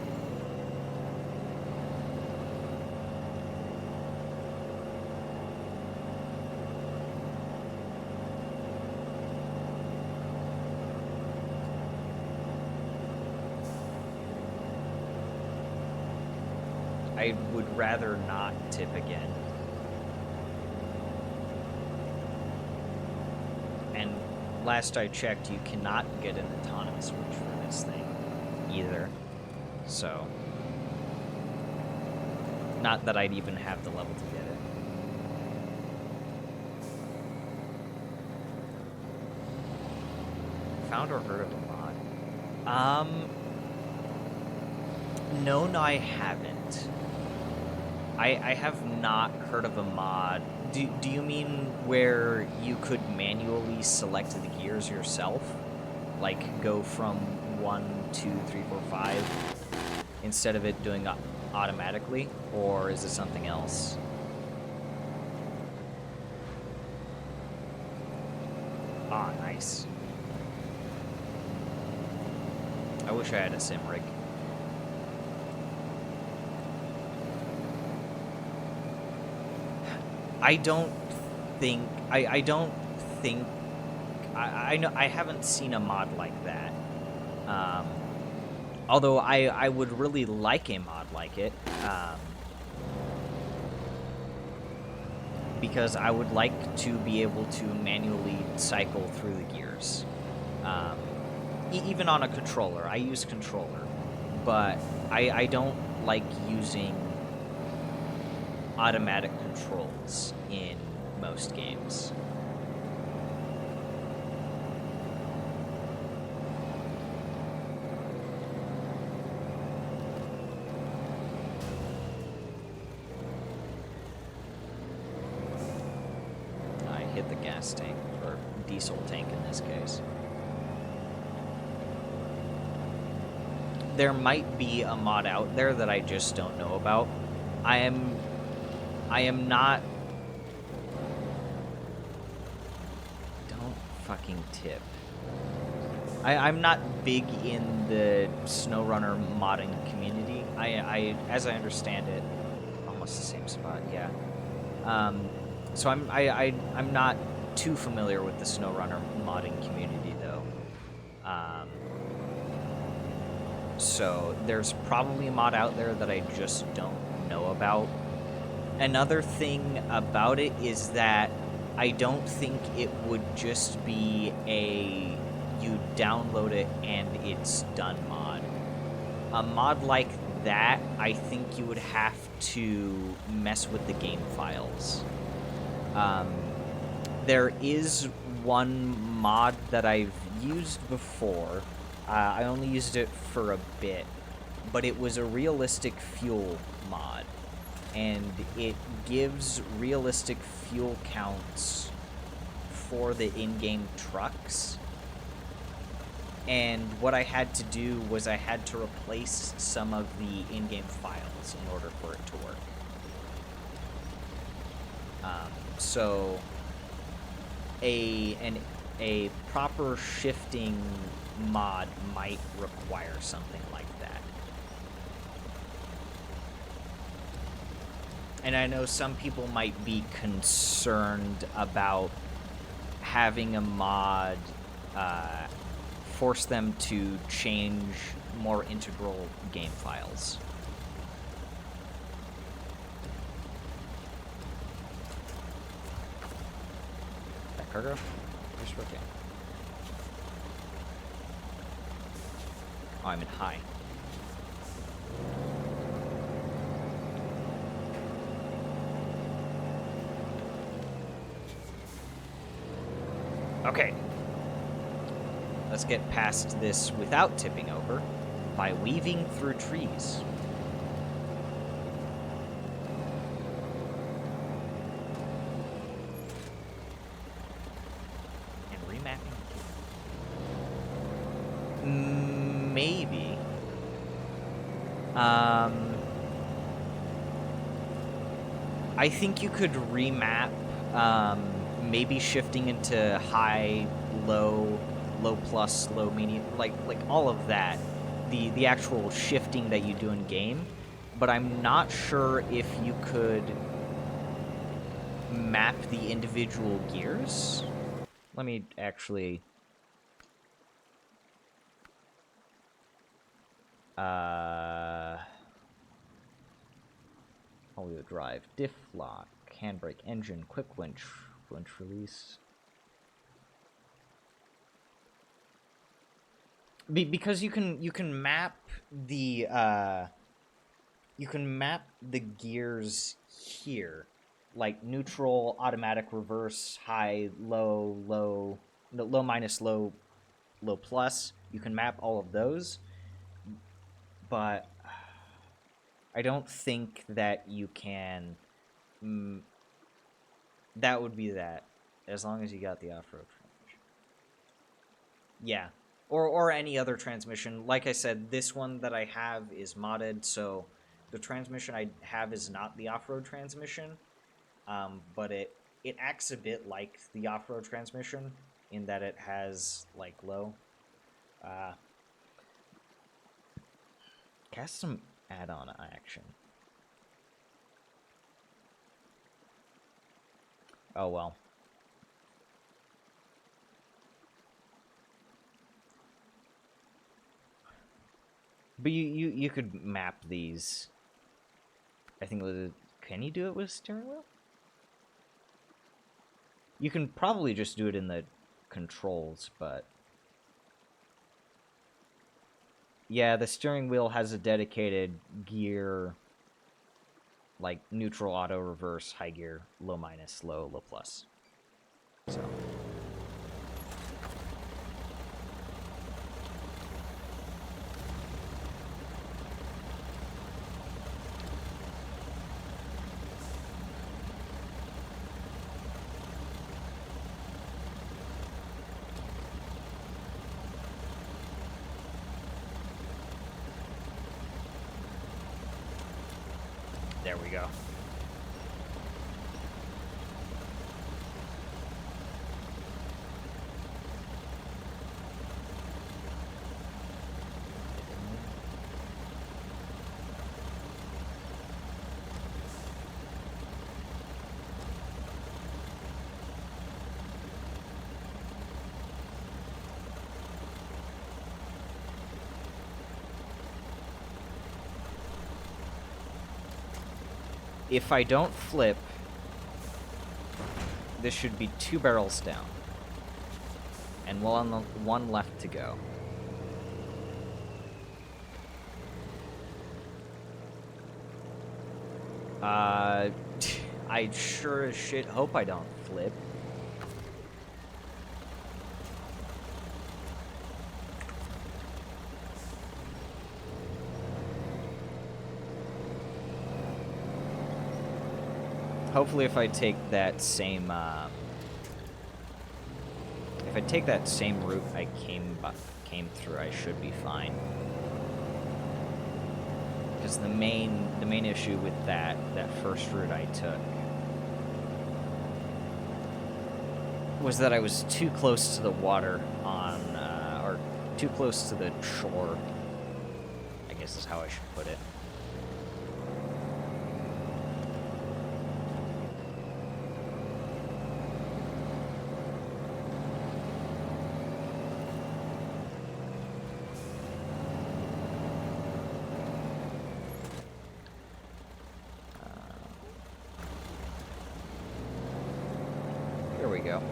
I would rather not tip again. And last I checked, you cannot get an autonomous switch for this thing either. So, not that I'd even have the level to get it. Found or heard of a mod? No, I haven't. I have not heard of a mod. Do you mean where you could manually select the gears yourself? Like, go from 1, 2, 3, 4, 5, instead of it doing automatically? Or is it something else? Ah, nice. I wish I had a sim rig. I don't think I know I haven't seen a mod like that. Although I would really like a mod like it, because I would like to be able to manually cycle through the gears, even on a controller. I use controller, but I don't like using automatic controls in most games. I hit the gas tank, or diesel tank in this case. There might be a mod out there that I just don't know about. I am not... Don't fucking tip. I'm not big in the Snowrunner modding community. As I understand it, almost the same spot, yeah. So I'm not too familiar with the Snowrunner modding community, though. So there's probably a mod out there that I just don't know about. Another thing about it is that I don't think it would just be a you download it and it's done mod. A mod like that, I think you would have to mess with the game files. There is one mod that I've used before. I only used it for a bit, but it was a realistic fuel mod. And it gives realistic fuel counts for the in-game trucks. And what I had to do was I had to replace some of the in-game files in order for it to work. So a proper shifting mod might require something like that. And I know some people might be concerned about having a mod force them to change more integral game files. That cargo? Just working. Oh, I'm in high. Okay. Let's get past this without tipping over by weaving through trees. And remapping. Maybe. I think you could remap, maybe shifting into high, low, low plus, low medium, like all of that, the actual shifting that you do in game, but I'm not sure if you could map the individual gears. Let me actually all-wheel drive, diff lock, handbrake, engine, quick winch, winch release. Because you can map the gears here, like neutral, automatic, reverse, high, low, low, no, low minus, low, low plus. You can map all of those, but I don't think that you can. That would be that, as long as you got the off-road transmission. Yeah. Or any other transmission. Like I said, this one that I have is modded, so the transmission I have is not the off-road transmission, but it acts a bit like the off-road transmission in that it has, like, low. Cast some add-on action. Oh, well. But you could map these. I think with can you do it with steering wheel? You can probably just do it in the controls, but yeah, the steering wheel has a dedicated gear, like neutral, auto, reverse, high gear, low minus, low, low plus. So. There we go. If I don't flip, this should be 2 barrels down. And one left to go. I sure as shit hope I don't flip. Hopefully if I take that same, route I came through, I should be fine. Because the main issue with that first route I took was that I was too close to the water or too close to the shore, I guess is how I should put it. go.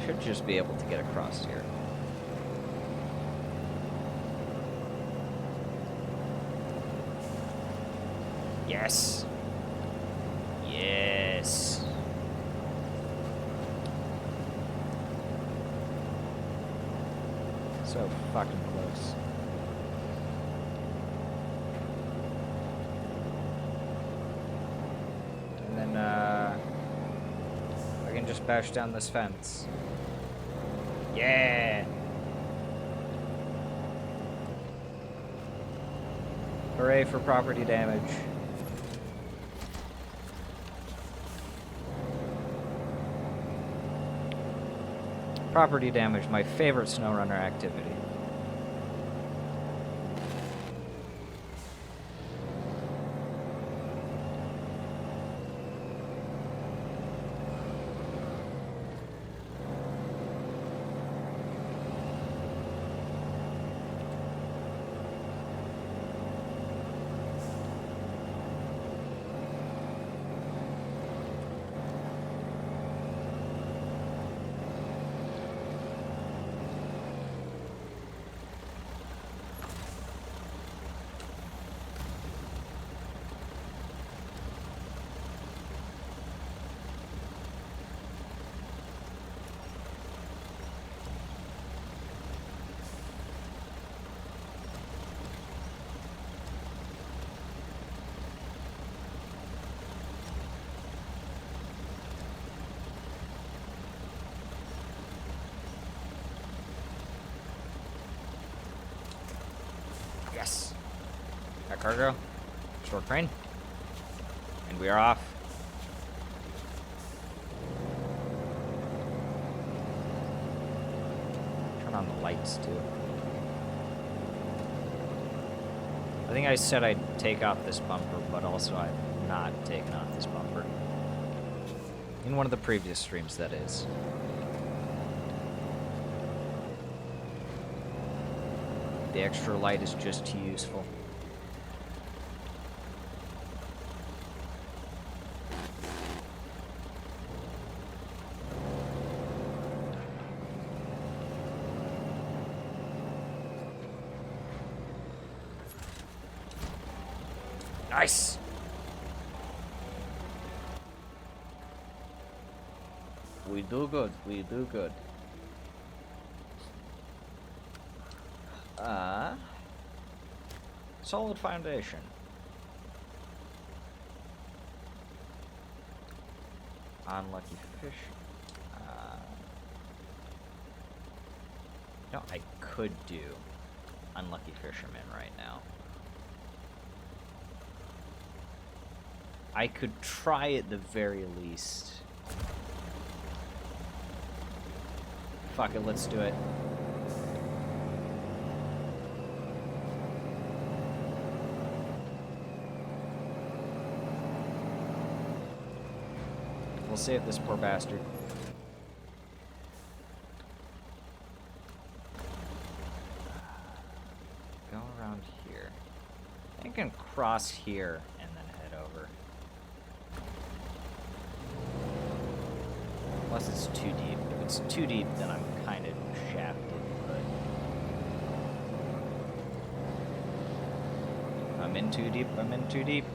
Should just be able to get across here. Yes. Yes. So fucking close. And then I can just bash down this fence. Yeah! Hooray for property damage. Property damage, my favorite SnowRunner activity. Yes. Got cargo. Short crane. And we are off. Turn on the lights, too. I think I said I'd take off this bumper, but also I've not taken off this bumper. In one of the previous streams, that is. The extra light is just too useful. Nice! We do good, we do good. Solid foundation. Unlucky fish. No, I could do unlucky fisherman right now. I could try at the very least. Fuck it, let's do it. We'll save this poor bastard. Go around here. I can cross here and then head over. Unless it's too deep. If it's too deep, then I'm kind of shafted, but... If I'm in too deep, I'm in too deep.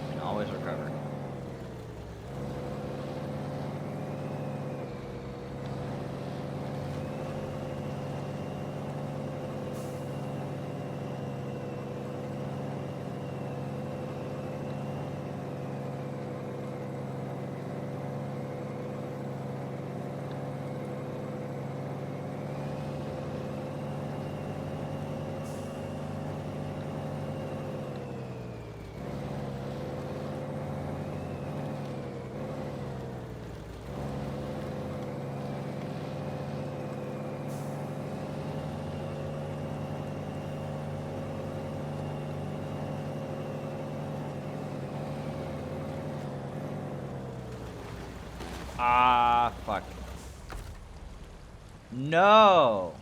I can always recover. Ah, fuck. No!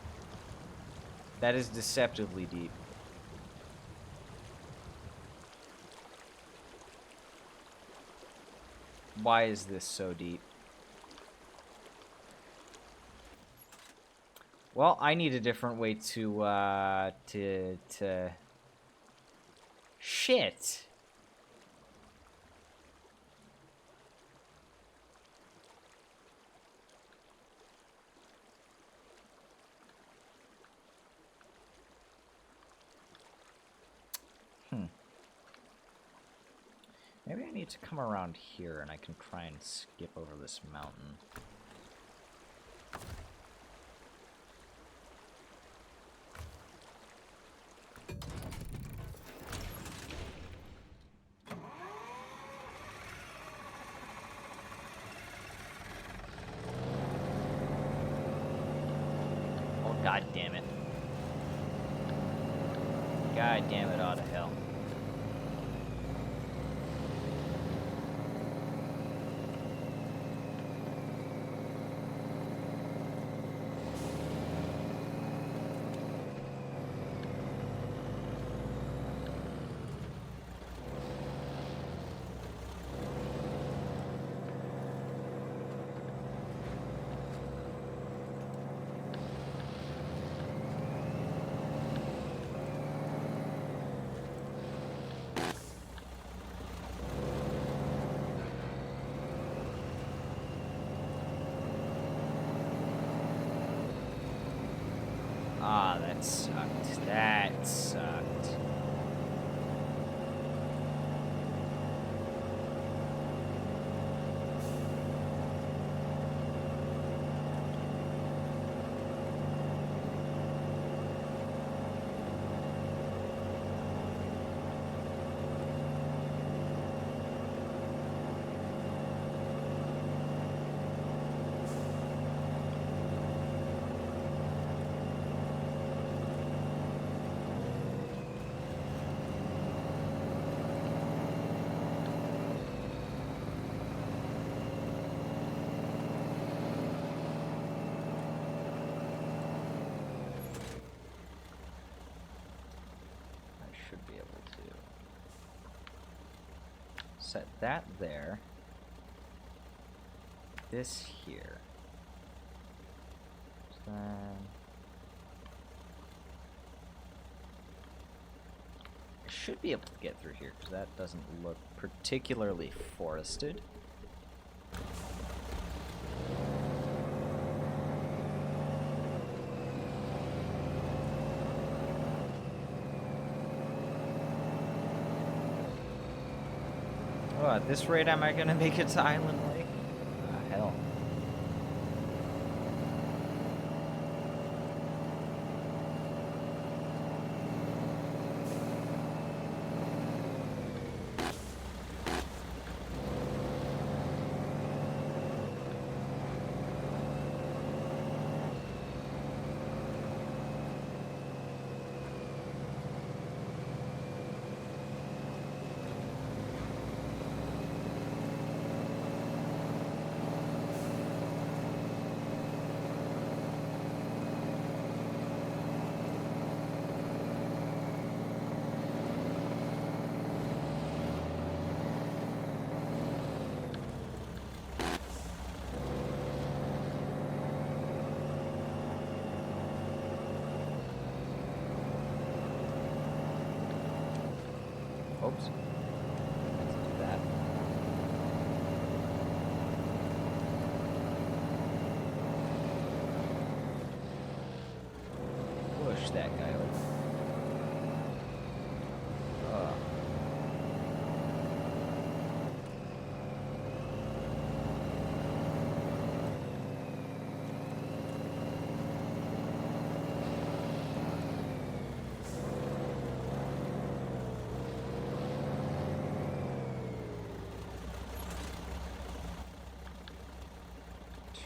That is deceptively deep. Why is this so deep? Well, I need a different way to Shit! Maybe I need to come around here and I can try and skip over this mountain. Oh, god damn it. God damn it, all to hell. Ah, that sucked. That sucked. Should be able to set that there. This here. Then I should be able to get through here because that doesn't look particularly forested. Oh, at this rate, am I gonna make it to Island Lake? Ah, hell. Oops. Let's do that. Push that guy over.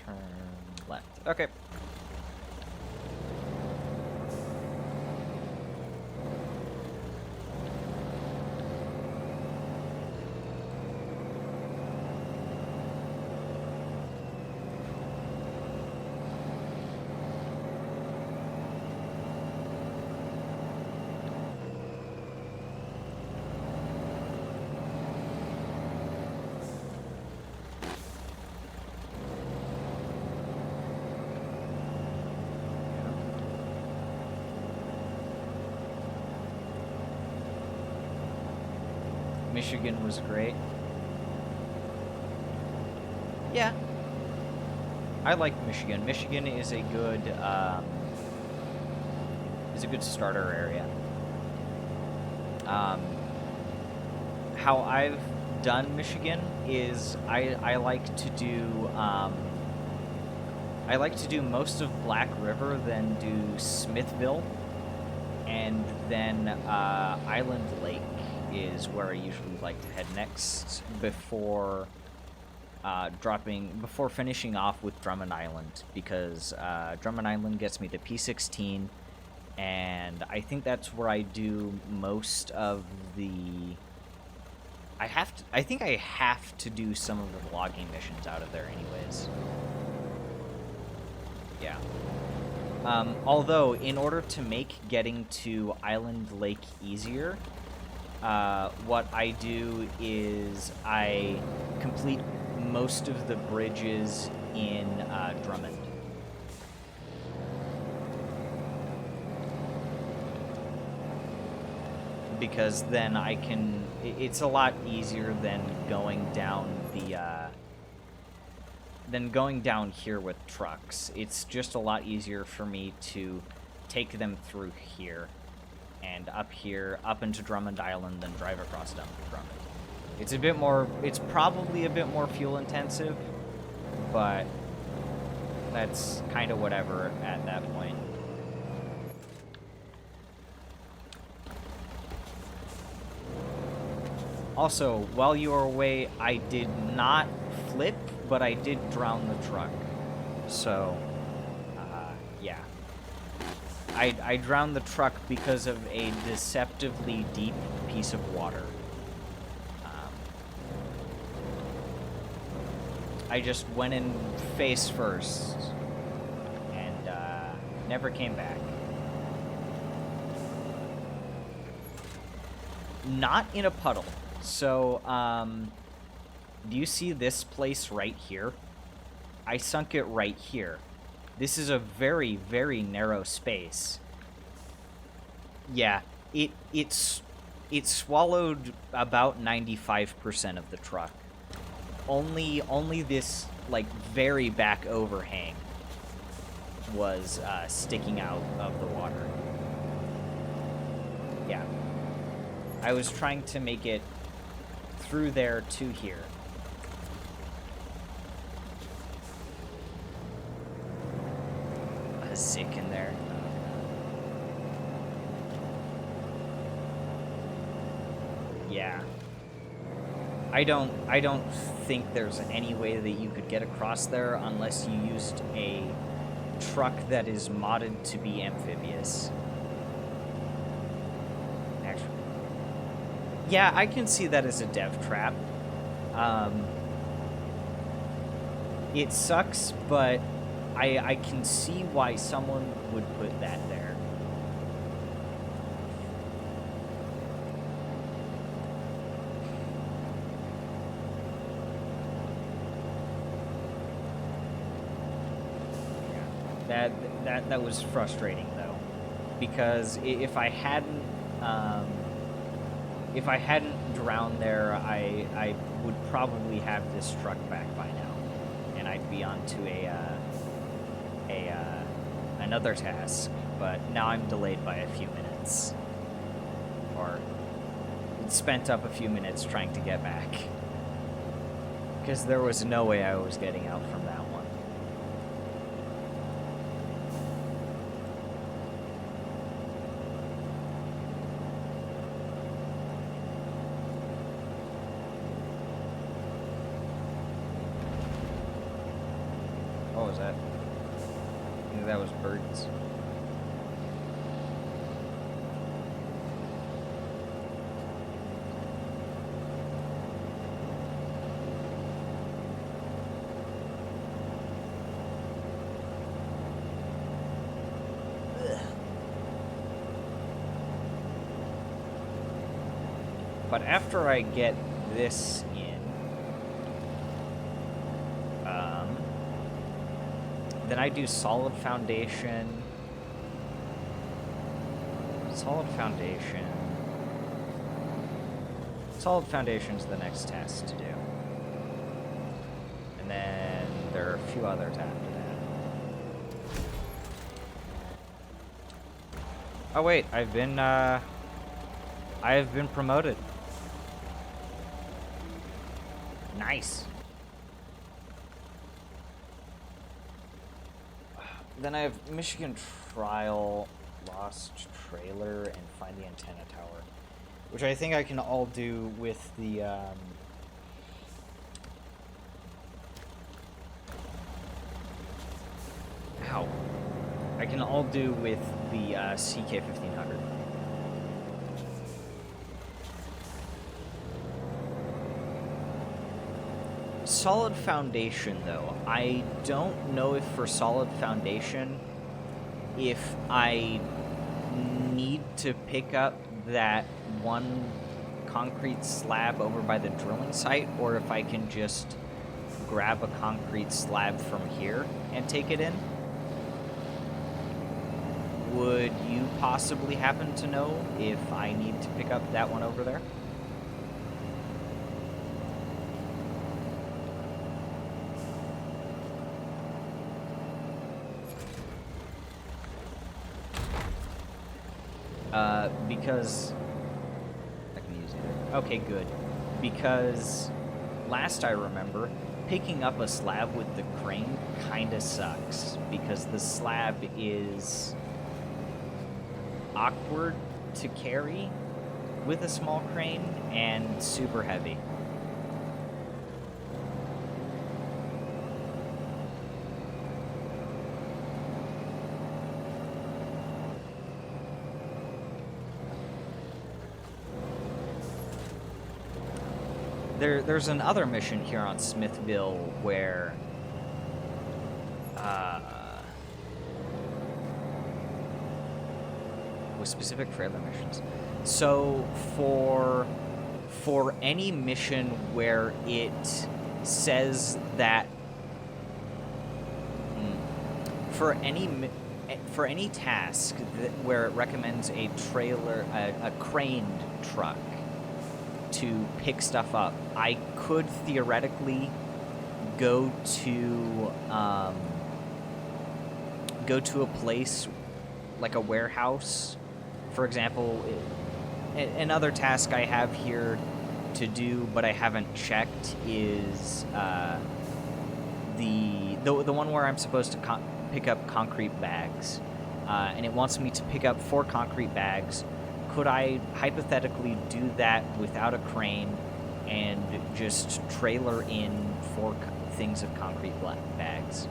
Turn left. Okay. Michigan was great. Yeah. I like Michigan. Michigan is a good starter area. How I've done Michigan is I like to do most of Black River, then do Smithville, and then Island Lake is where I usually like to head next before finishing off with Drummond Island, because Drummond Island gets me the P16, and I think that's where I do most of the... I think I have to do some of the logging missions out of there anyways. Yeah. Although, in order to make getting to Island Lake easier, what I do is I complete most of the bridges in Drummond. Because then I can... It's a lot easier than going down here with trucks. It's just a lot easier for me to take them through here and up here, up into Drummond Island, then drive across down to Drummond. It's probably a bit more fuel intensive, but that's kind of whatever at that point. Also, while you were away, I did not flip, but I did drown the truck. So, yeah. I drowned the truck because of a deceptively deep piece of water. I just went in face first and never came back. Not in a puddle. So, do you see this place right here? I sunk it right here. This is a very, very narrow space. Yeah, it swallowed about 95% of the truck. Only this, like, very back overhang was sticking out of the water. Yeah. I was trying to make it through there to here. A Zik in there. Yeah. I don't think there's any way that you could get across there unless you used a truck that is modded to be amphibious. Actually, yeah, I can see that as a dev trap. It sucks, but I can see why someone would put that there. That was frustrating though, because if I hadn't drowned there, I would probably have this truck back by now, and I'd be onto another task. But now I'm delayed by a few minutes, or spent up a few minutes trying to get back, because there was no way I was getting out from that one. What was that? I think that was birds. But after I get this in, then I do solid foundation. Solid foundation. Solid foundation's the next task to do. And then there are a few others after that. Oh wait, I have been promoted. Nice. Then I have Michigan Trial, Lost Trailer, and Find the Antenna Tower, which I think I can all do with the, Ow. I can all do with the, CK-1500. Solid Foundation, though. I don't know if for Solid Foundation, if I need to pick up that one concrete slab over by the drilling site, or if I can just grab a concrete slab from here and take it in. Would you possibly happen to know if I need to pick up that one over there? Because I can use either. Okay, good. Because last I remember, picking up a slab with the crane kinda sucks, because the slab is awkward to carry with a small crane and super heavy. There's another mission here on Smithville where with specific trailer missions. So for any mission where it says that for any task where it recommends a trailer, a craned truck to pick stuff up, I could theoretically go to a place like a warehouse. For example, another task I have here to do, but I haven't checked, is the one where I'm supposed to pick up concrete bags, and it wants me to pick up 4 concrete bags. Could I hypothetically do that without a crane and just trailer in 4 things of concrete bags?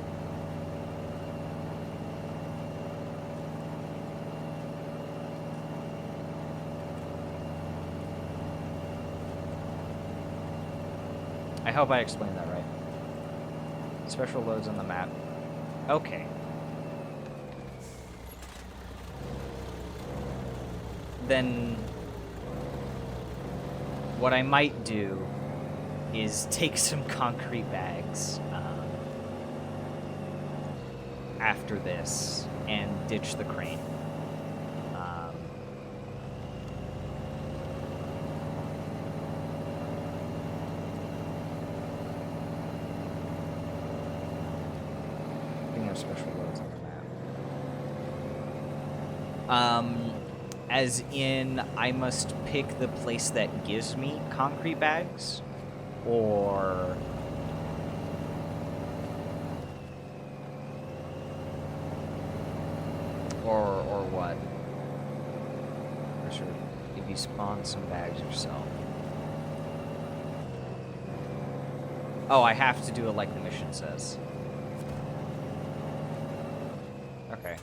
I hope I explained that right. Special loads on the map. Okay. Then what I might do is take some concrete bags after this and ditch the crane. I think I have special loads on the map. As in, I must pick the place that gives me concrete bags, or what? Or sort of, if you spawn some bags yourself. Oh, I have to do it like the mission says. Okay.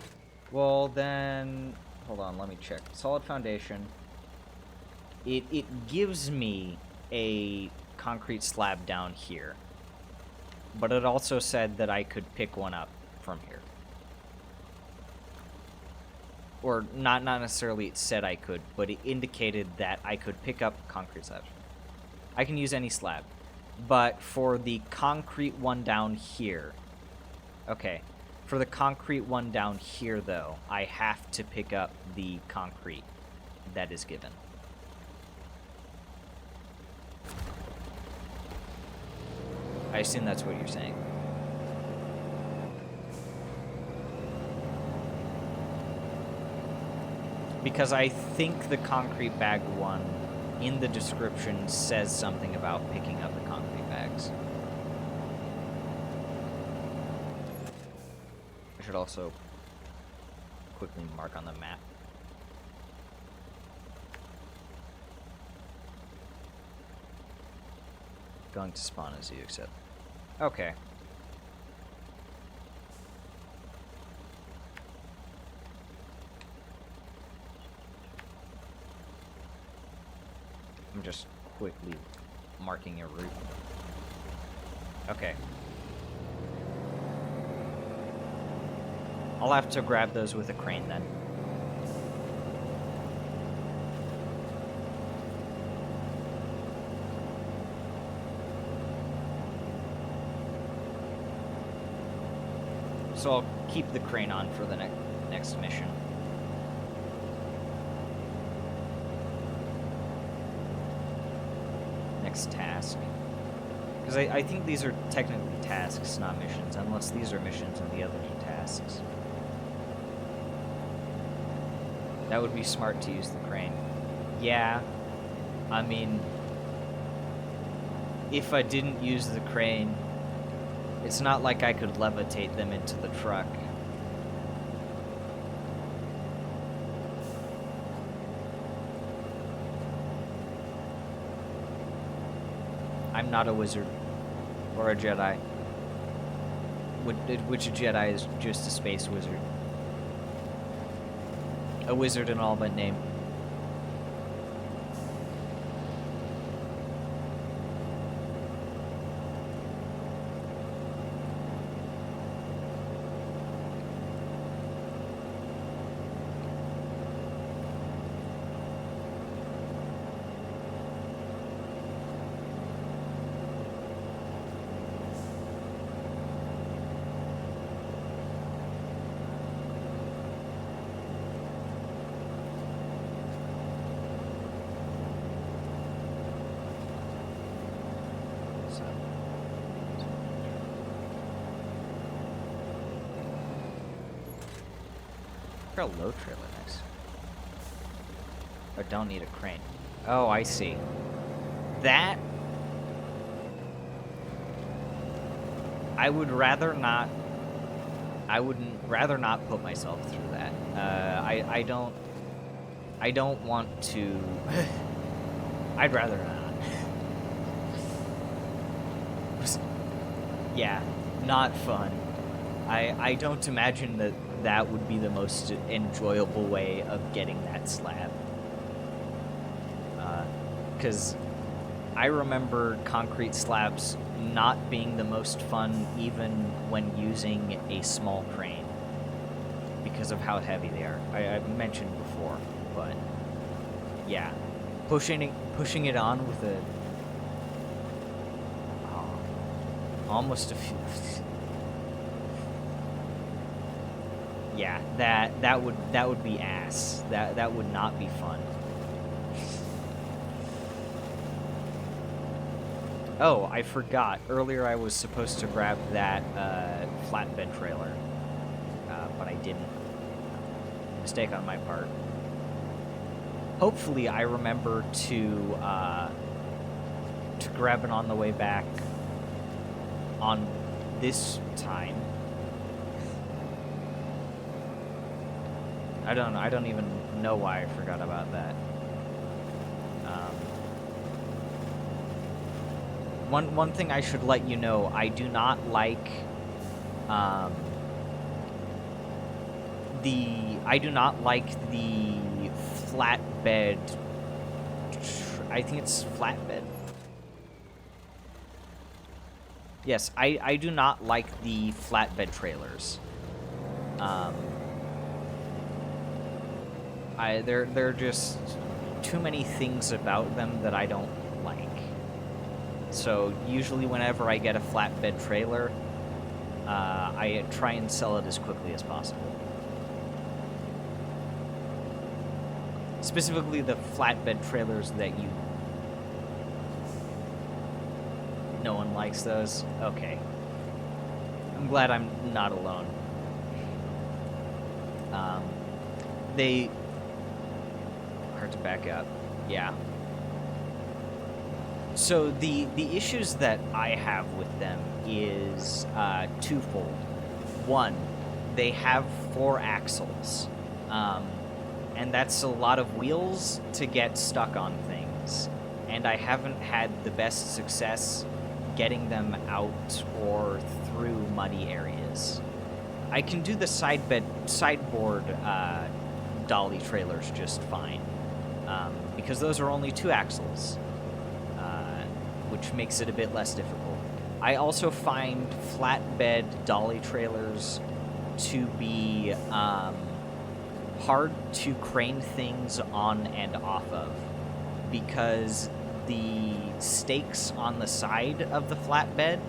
Well, then... Hold on, let me check. Solid Foundation. It gives me a concrete slab down here. But it also said that I could pick one up from here. Or not necessarily it said I could, but it indicated that I could pick up concrete slabs. I can use any slab. But for the concrete one down here... Okay. For the concrete one down here, though, I have to pick up the concrete that is given. I assume that's what you're saying. Because I think the concrete bag one in the description says something about picking up the concrete bags. I should also quickly mark on the map. Going to spawn as you accept. Okay. I'm just quickly marking your route. Okay. I'll have to grab those with a crane then. So I'll keep the crane on for the next mission. Next task. Because I think these are technically tasks, not missions, unless these are missions and the other are tasks. That would be smart to use the crane. Yeah, I mean, if I didn't use the crane, it's not like I could levitate them into the truck. I'm not a wizard or a Jedi. Which a Jedi is just a space wizard. A wizard in all but name. A low trailer next. I don't need a crane. Oh, I see. That I would rather not. I wouldn't rather not put myself through that. I don't want to. I'd rather not. Yeah, not fun. I don't imagine that would be the most enjoyable way of getting that slab. Because I remember concrete slabs not being the most fun even when using a small crane because of how heavy they are. I've mentioned before, but yeah, pushing it on with a almost a few. Yeah, that would be ass. That would not be fun. Oh, I forgot. Earlier I was supposed to grab that flatbed trailer, but I didn't. Mistake on my part. Hopefully I remember to grab it on the way back on this time. I don't even know why I forgot about that. One thing I should let you know, I do not like the flatbed. I think it's flatbed. Yes, I do not like the flatbed trailers. There are just too many things about them that I don't like. So usually whenever I get a flatbed trailer, I try and sell it as quickly as possible. Specifically the flatbed trailers that you No one likes those? Okay. I'm glad I'm not alone. They... Hard to back up. Yeah. So the issues that I have with them is twofold. One, they have 4 axles. And that's a lot of wheels to get stuck on things. And I haven't had the best success getting them out or through muddy areas. I can do the sideboard dolly trailers just fine, because those are only 2 axles, which makes it a bit less difficult. I also find flatbed dolly trailers to be hard to crane things on and off of, because the stakes on the side of the flatbed,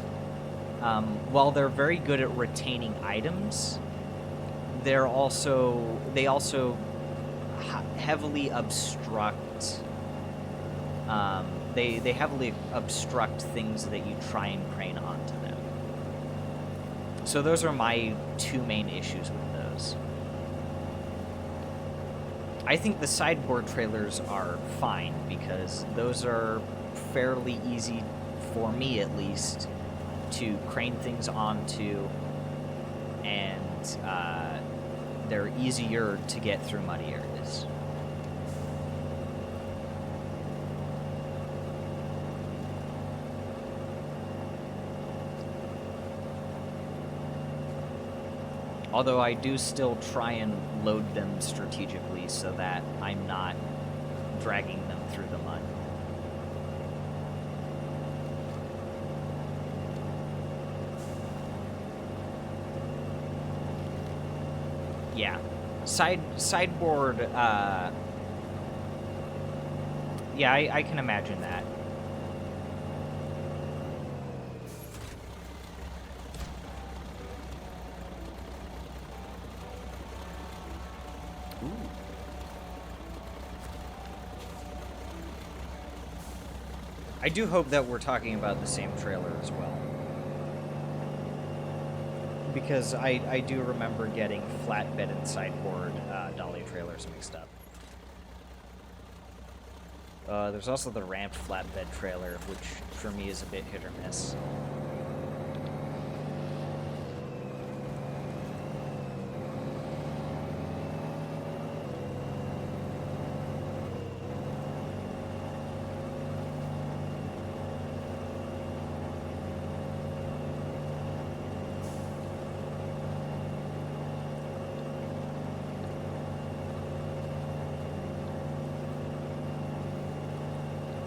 while they're very good at retaining items, they also heavily obstruct. They heavily obstruct things that you try and crane onto them. So those are my 2 main issues with those. I think the sideboard trailers are fine, because those are fairly easy, for me at least, to crane things onto, and they're easier to get through muddy areas. Although I do still try and load them strategically so that I'm not dragging them through the mud. Yeah. Sideboard, yeah, I can imagine that. I do hope that we're talking about the same trailer as well, because I do remember getting flatbed and sideboard dolly trailers mixed up. There's also the ramped flatbed trailer, which for me is a bit hit or miss.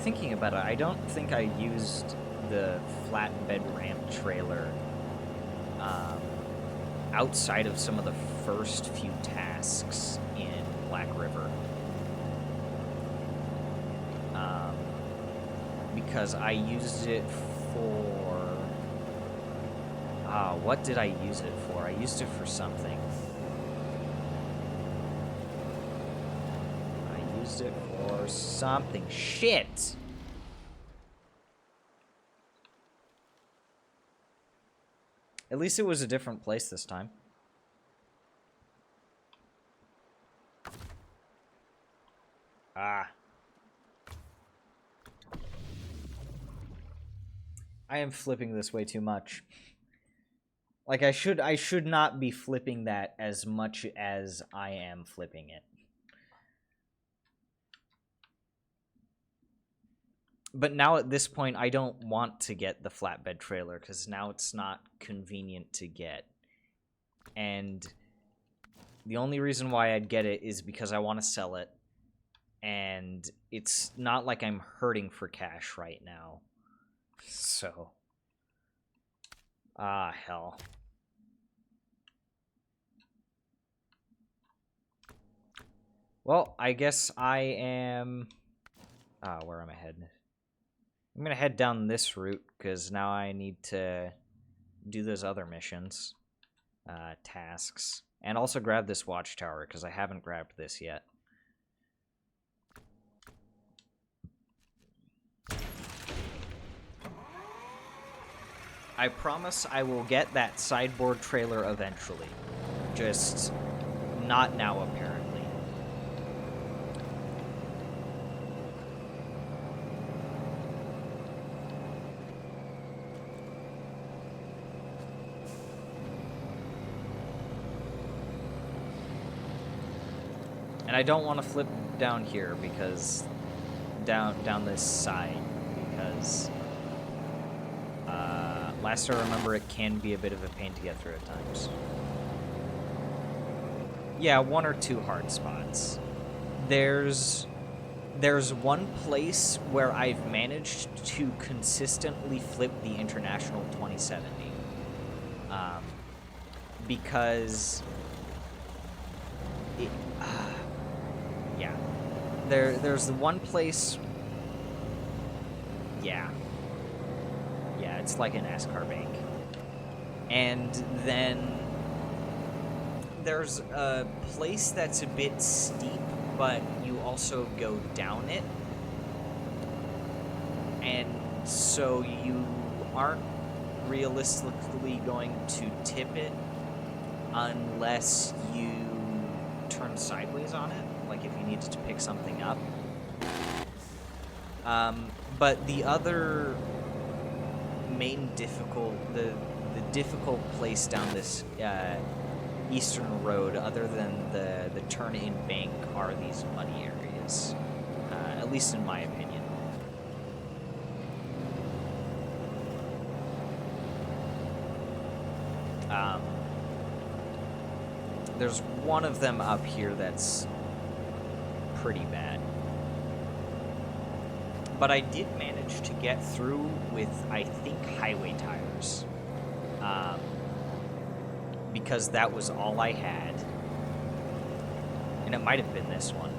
Thinking about it, I don't think I used the flatbed ramp trailer outside of some of the first few tasks in Black River, because I used it for what did I use it for? I used it for something. It for something. Shit! At least it was a different place this time. Ah. I am flipping this way too much. Like, I should not be flipping that as much as I am flipping it. But now at this point, I don't want to get the flatbed trailer, because now it's not convenient to get. And the only reason why I'd get it is because I want to sell it. And it's not like I'm hurting for cash right now. So. Ah, hell. Well, I guess I am... where am I heading? I'm gonna head down this route, because now I need to do those other missions, tasks, and also grab this watchtower, because I haven't grabbed this yet. I promise I will get that sideboard trailer eventually. Just not now, apparently. And I don't want to flip down here because down this side because last I remember it can be a bit of a pain to get through at times. Yeah, 1 or 2 hard spots. There's one place where I've managed to consistently flip the International 2070. Because it, yeah. There's the one place. Yeah, it's like an NASCAR bank. And then there's a place that's a bit steep, but you also go down it. And so you aren't realistically going to tip it unless you turn sideways on it, like if you needed to pick something up. But the other main the difficult place down this eastern road, other than the turn-in bank, are these muddy areas, at least in my opinion. There's one of them up here that's pretty bad. But I did manage to get through with, I think, highway tires. Because that was all I had. And it might have been this one.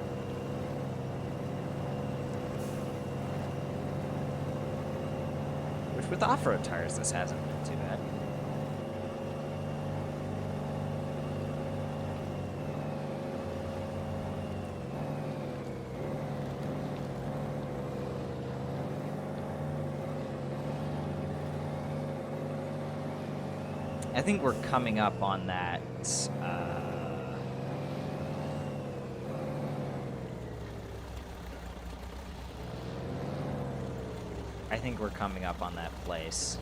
Which with off-road tires, this hasn't been too bad. I think we're coming up on that, I think we're coming up on that place.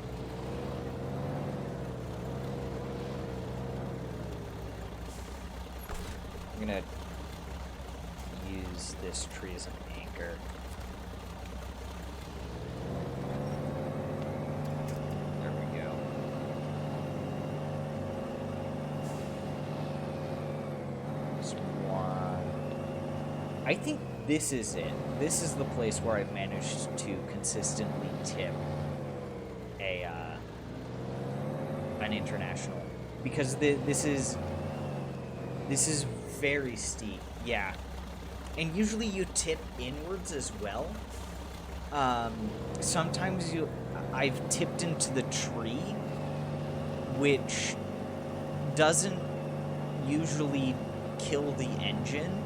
I'm gonna use this tree as an anchor. I think this is it. This is the place where I've managed to consistently tip an international, because this is very steep. Yeah, and usually you tip inwards as well. Sometimes I've tipped into the tree, which doesn't usually kill the engine.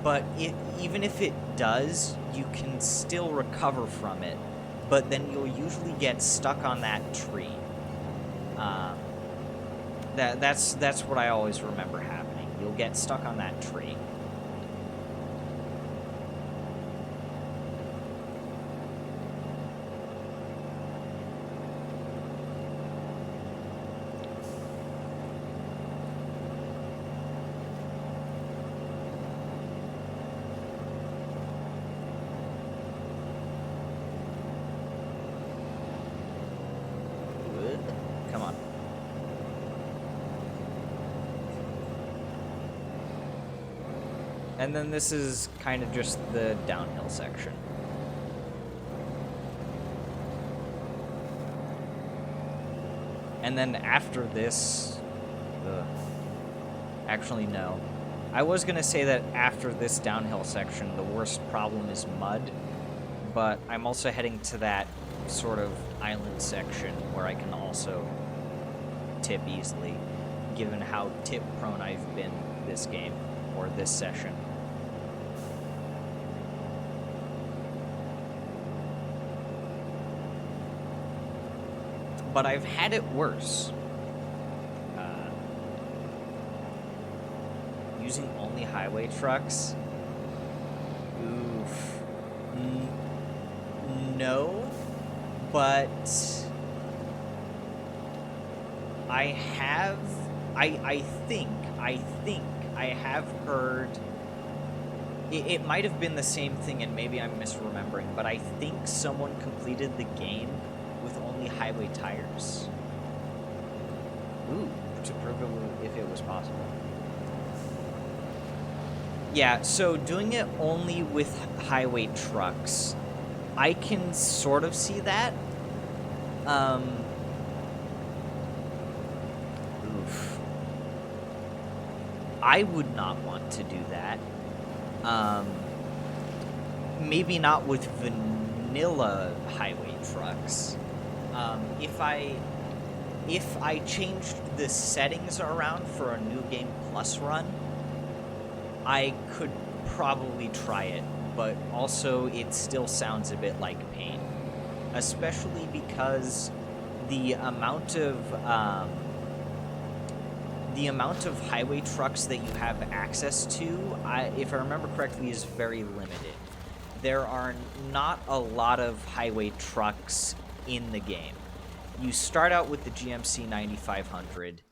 But even if it does, you can still recover from it. But then you'll usually get stuck on that tree. That's what I always remember happening. You'll get stuck on that tree. And then this is kind of just the downhill section. And then after this... Actually, no. I was going to say that after this downhill section, the worst problem is mud. But I'm also heading to that sort of island section where I can also tip easily, given how tip-prone I've been this game, or this session. but I've had it worse. Using only highway trucks? Oof. No, but I think I have heard, it might have been the same thing and maybe I'm misremembering, but I think someone completed the game with only highway tires. Ooh, to prove if it was possible. Yeah, so doing it only with highway trucks, I can sort of see that. Oof. I would not want to do that. Maybe not with vanilla highway trucks. If I changed the settings around for a New Game Plus run, I could probably try it, but also it still sounds a bit like pain, especially because the amount of highway trucks that you have access to, if I remember correctly, is very limited. There are not a lot of highway trucks in the game. You start out with the GMC 9500,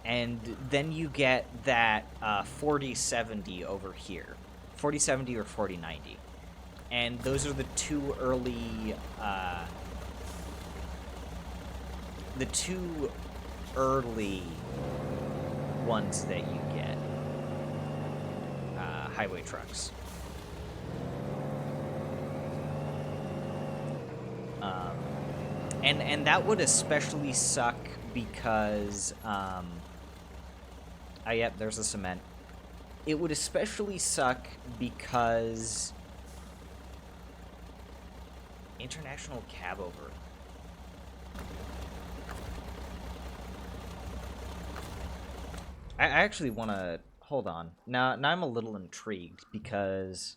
and then you get that 4070 over here. 4070 or 4090. And those are the two early ones that you get. Highway trucks. And that would especially suck because, yep, there's the cement. It would especially suck because international cab over. I actually want to, hold on. Now I'm a little intrigued because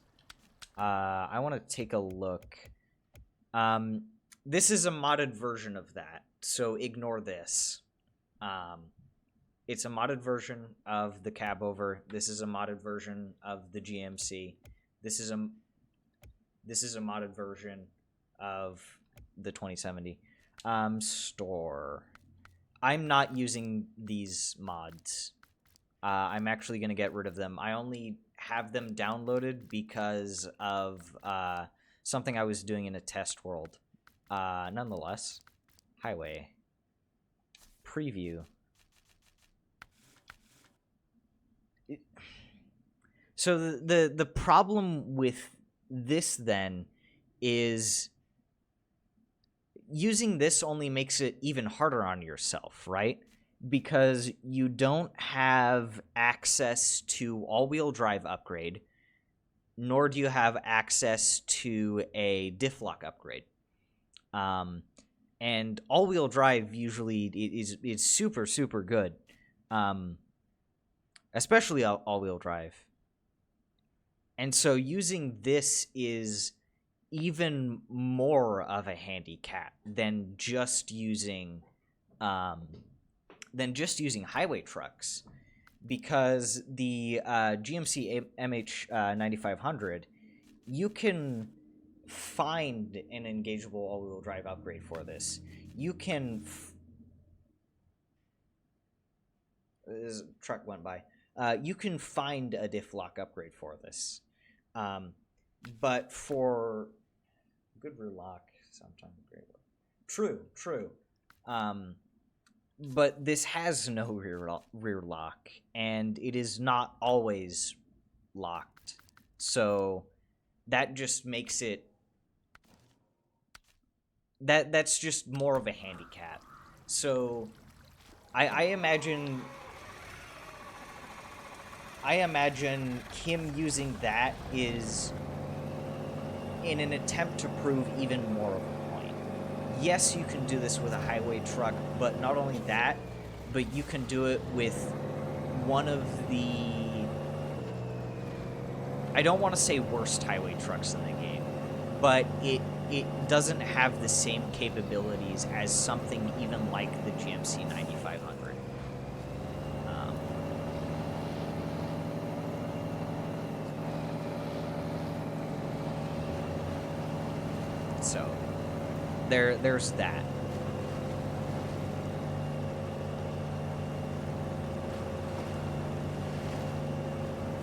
I want to take a look. This is a modded version of that, so ignore this. It's a modded version of the cab over. This is a modded version of the GMC. This is a modded version of the 2070. Store. I'm not using these mods. I'm actually going to get rid of them. I only have them downloaded because of something I was doing in a test world. Nonetheless, highway. Preview. So the problem with this then is using this only makes it even harder on yourself, right? Because you don't have access to all-wheel drive upgrade, nor do you have access to a diff lock upgrade. And all-wheel drive usually is super, super good, especially all-wheel drive. And so using this is even more of a handicap than just using highway trucks, because the GMC MH 9500, you can find an engageable all-wheel drive upgrade for this. You can this truck went by. You can find a diff lock upgrade for this, but for good rear lock, sometimes great. True. But this has no rear lock, and it is not always locked. So that just makes it that's just more of a handicap. So I imagine him using that is in an attempt to prove even more of a point. Yes, you can do this with a highway truck, but not only that, but you can do it with one of the, I don't want to say worst highway trucks in the game, but it it doesn't have the same capabilities as something even like the GMC 9500. So there's that.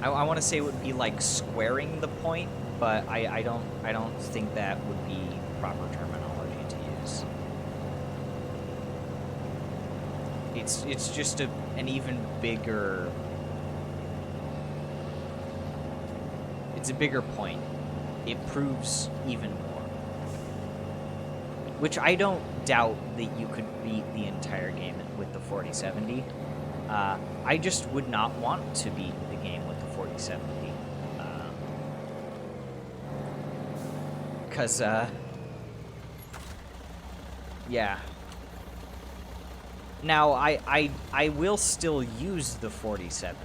I want to say it would be like squaring the point, but I don't think that would be proper terminology to use. It's just an even bigger. It's a bigger point. It proves even more. Which I don't doubt that you could beat the entire game with the 4070. I just would not want to beat the game with the 4070. Because, yeah. Now, I will still use the 4070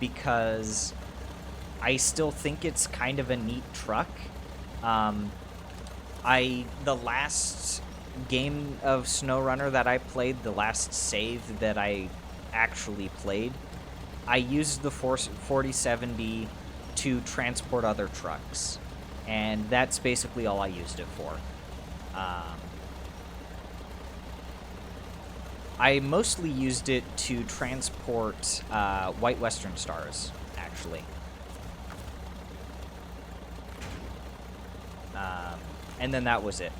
because I still think it's kind of a neat truck. The last game of Snowrunner that I played, the last save that I actually played, I used the 4070 to transport other trucks, and that's basically all I used it for. I mostly used it to transport White Western Stars, actually. And then that was it.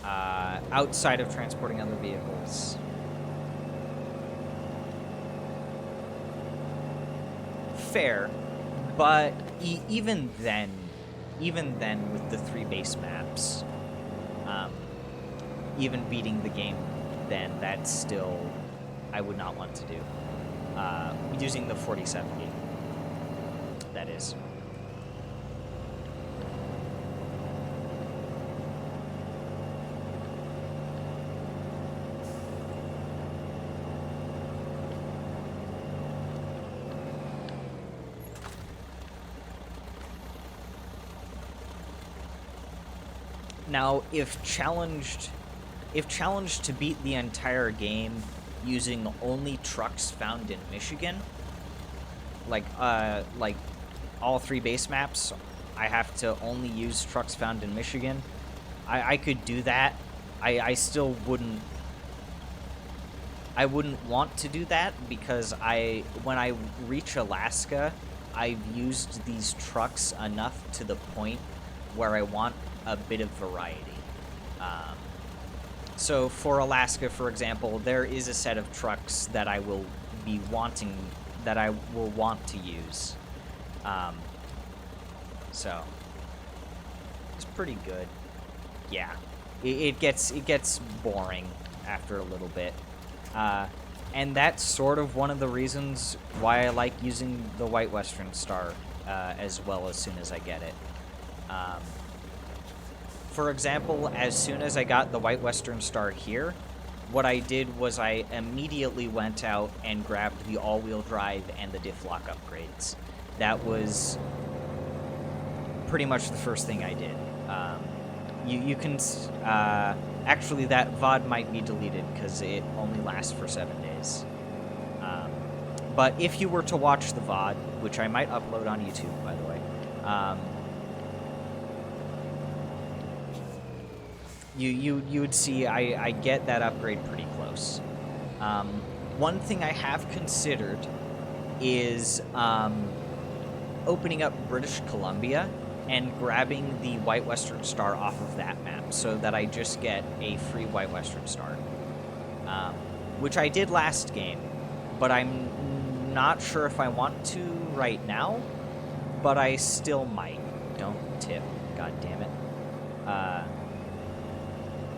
Outside of transporting other vehicles. Fair, but even then with the 3 base maps, even beating the game, then that's still I would not want to do. Using the 4070, that is. Now, if challenged to beat the entire game using only trucks found in Michigan, like all 3 base maps, I have to only use trucks found in Michigan, I could do that. I still wouldn't want to do that because when I reach Alaska, I've used these trucks enough to the point where I want a bit of variety. So for Alaska, for example, there is a set of trucks that I will want to use. So it's pretty good. Yeah, it gets boring after a little bit. And that's sort of one of the reasons why I like using the White Western Star as well as soon as I get it. For example, as soon as I got the White Western Star here, what I did was I immediately went out and grabbed the all-wheel drive and the diff lock upgrades. That was pretty much the first thing I did. You can... actually, that VOD might be deleted because it only lasts for 7 days. But if you were to watch the VOD, which I might upload on YouTube, by the way, you would see I get that upgrade pretty close. One thing I have considered is opening up British Columbia and grabbing the White Western Star off of that map so that I just get a free White Western Star. Which I did last game, but I'm not sure if I want to right now, but I still might. Don't tip, god damn it.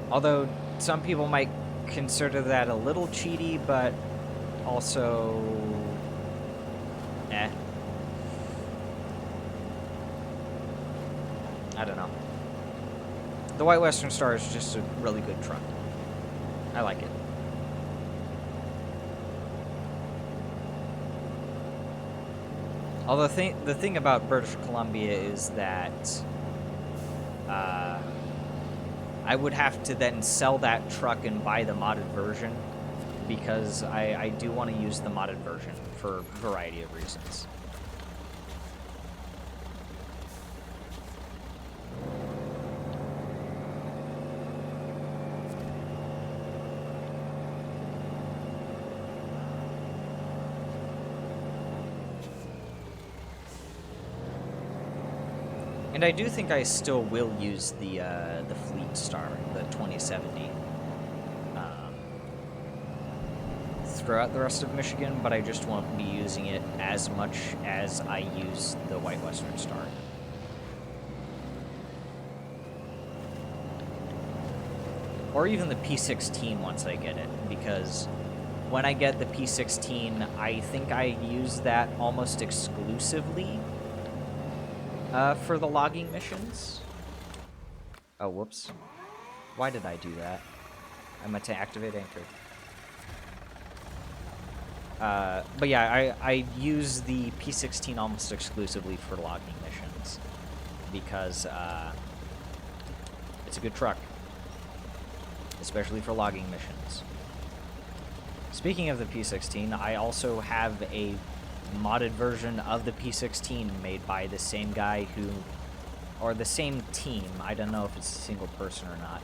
Although some people might consider that a little cheaty, but also... I don't know. The White Western Star is just a really good truck. I like it. Although the thing about British Columbia is that I would have to then sell that truck and buy the modded version, because I do want to use the modded version for a variety of reasons. And I do think I still will use the Fleet Star, the 2070, throughout the rest of Michigan, but I just won't be using it as much as I use the White Western Star. Or even the P16 once I get it, because when I get the P16, I think I use that almost exclusively for the logging missions. Oh, whoops. Why did I do that? I meant to activate anchor. But yeah, I use the P16 almost exclusively for logging missions, because it's a good truck, especially for logging missions. Speaking of the P16, I also have a modded version of the P16 made by the same guy who, or the same team, I don't know if it's a single person or not,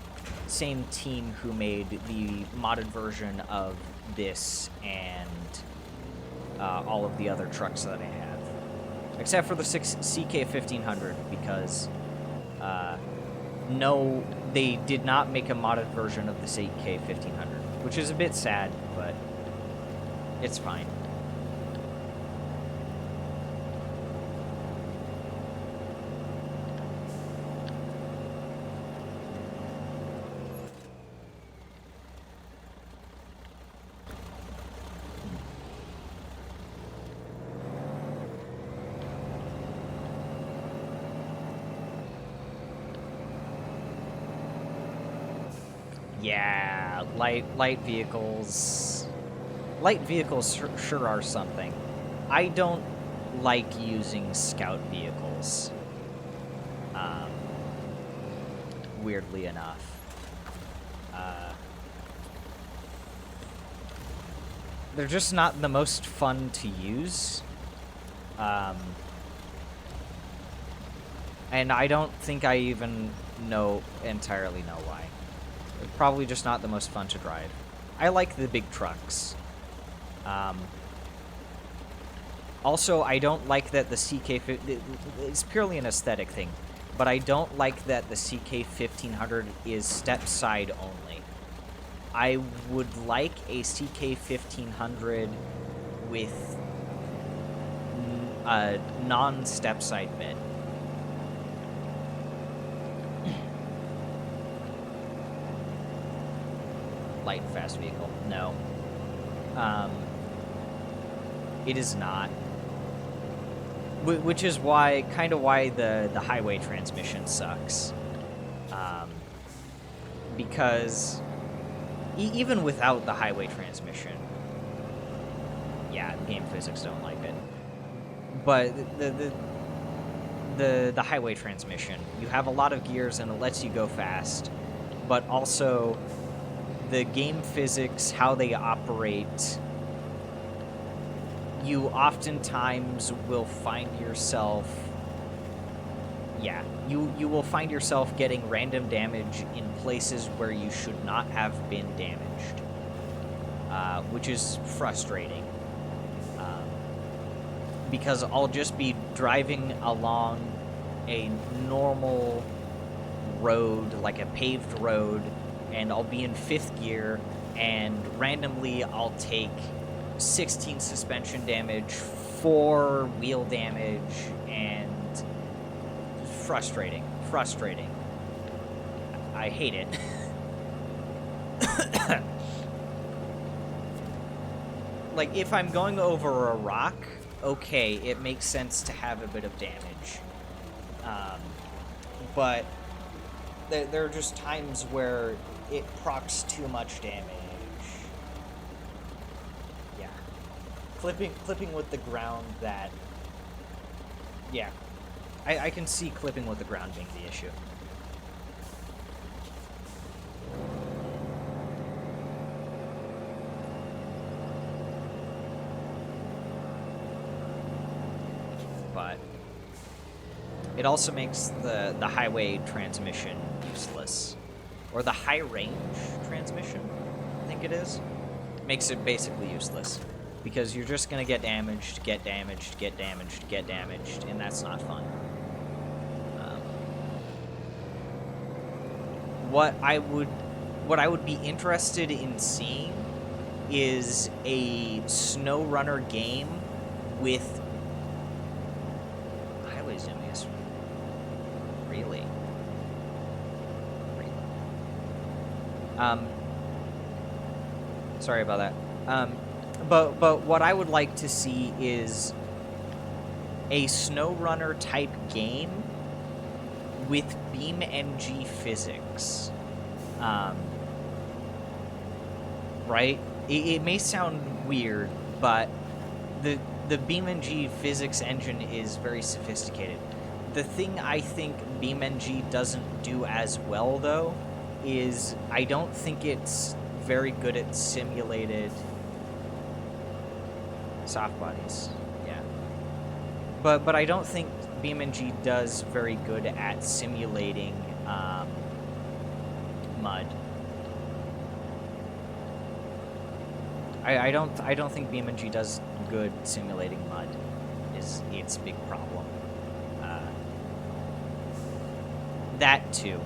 same team who made the modded version of this and all of the other trucks that I have. Except for the CK1500, because no, they did not make a modded version of the CK1500, which is a bit sad, but it's fine. Yeah, light vehicles. Light vehicles sure are something. I don't like using scout vehicles. Weirdly enough. They're just not the most fun to use. And I don't think I even entirely know why. They're probably just not the most fun to drive. I like the big trucks. Also, I don't like that the it's purely an aesthetic thing, but I don't like that the CK1500 is step side only. I would like a CK1500 with a non-step side bit. Light and fast vehicle. No. It is not. Which is why, kind of why the highway transmission sucks. Because even without the highway transmission, yeah, the game physics don't like it. But the highway transmission, you have a lot of gears and it lets you go fast, but also the game physics, how they operate, you oftentimes will find yourself, you will find yourself getting random damage in places where you should not have been damaged, which is frustrating. Because I'll just be driving along a normal road, like a paved road, and I'll be in 5th gear, and randomly I'll take 16 suspension damage, 4 wheel damage, and frustrating. I hate it. Like, if I'm going over a rock, okay, it makes sense to have a bit of damage. But there are just times where it procs too much damage. Yeah. Clipping with the ground that... Yeah. I can see clipping with the ground being the issue. It also makes the highway transmission useless. Or the high-range transmission, I think it is. Makes it basically useless. Because you're just gonna get damaged, get damaged, get damaged, get damaged, and that's not fun. What I would be interested in seeing is a Snowrunner game with highway zombies. Really? Sorry about that. But what I would like to see is a SnowRunner type game with BeamNG physics. Right? It may sound weird, but the BeamNG physics engine is very sophisticated. The thing I think BeamNG doesn't do as well, though, is I don't think it's very good at simulated soft bodies. Yeah. But I don't think BeamNG does very good at simulating mud. I don't think BeamNG does good simulating mud. Is its big problem. That too.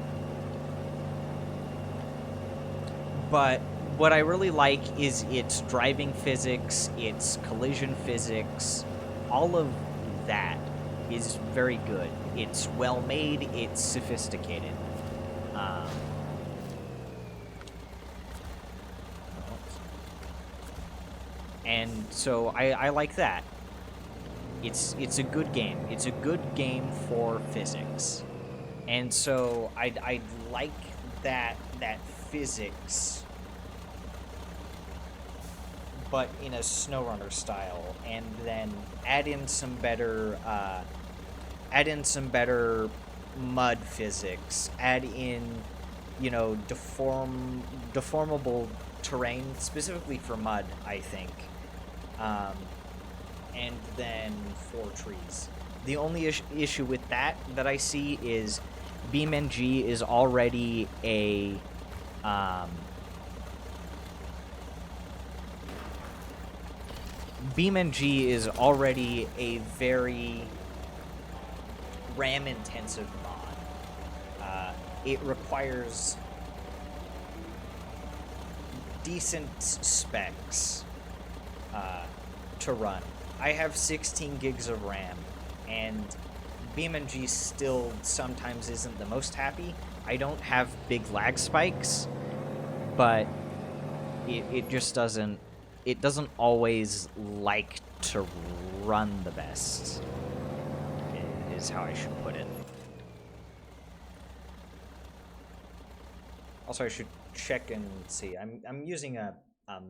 But what I really like is its driving physics, its collision physics, all of that is very good. It's well made, it's sophisticated. And so I like that. It's a good game. It's a good game for physics. And so I'd like that physics, but in a SnowRunner style, and then add in some better mud physics. Add in, you know, deformable terrain specifically for mud, I think. And then for trees. The only issue with that I see is BeamNG is already a BeamNG is already a very RAM-intensive mod. It requires decent specs to run. I have 16 gigs of RAM, and BeamNG still sometimes isn't the most happy. I don't have big lag spikes, but it just doesn't always like to run the best, is how I should put it. Also, I should check and see. I'm using a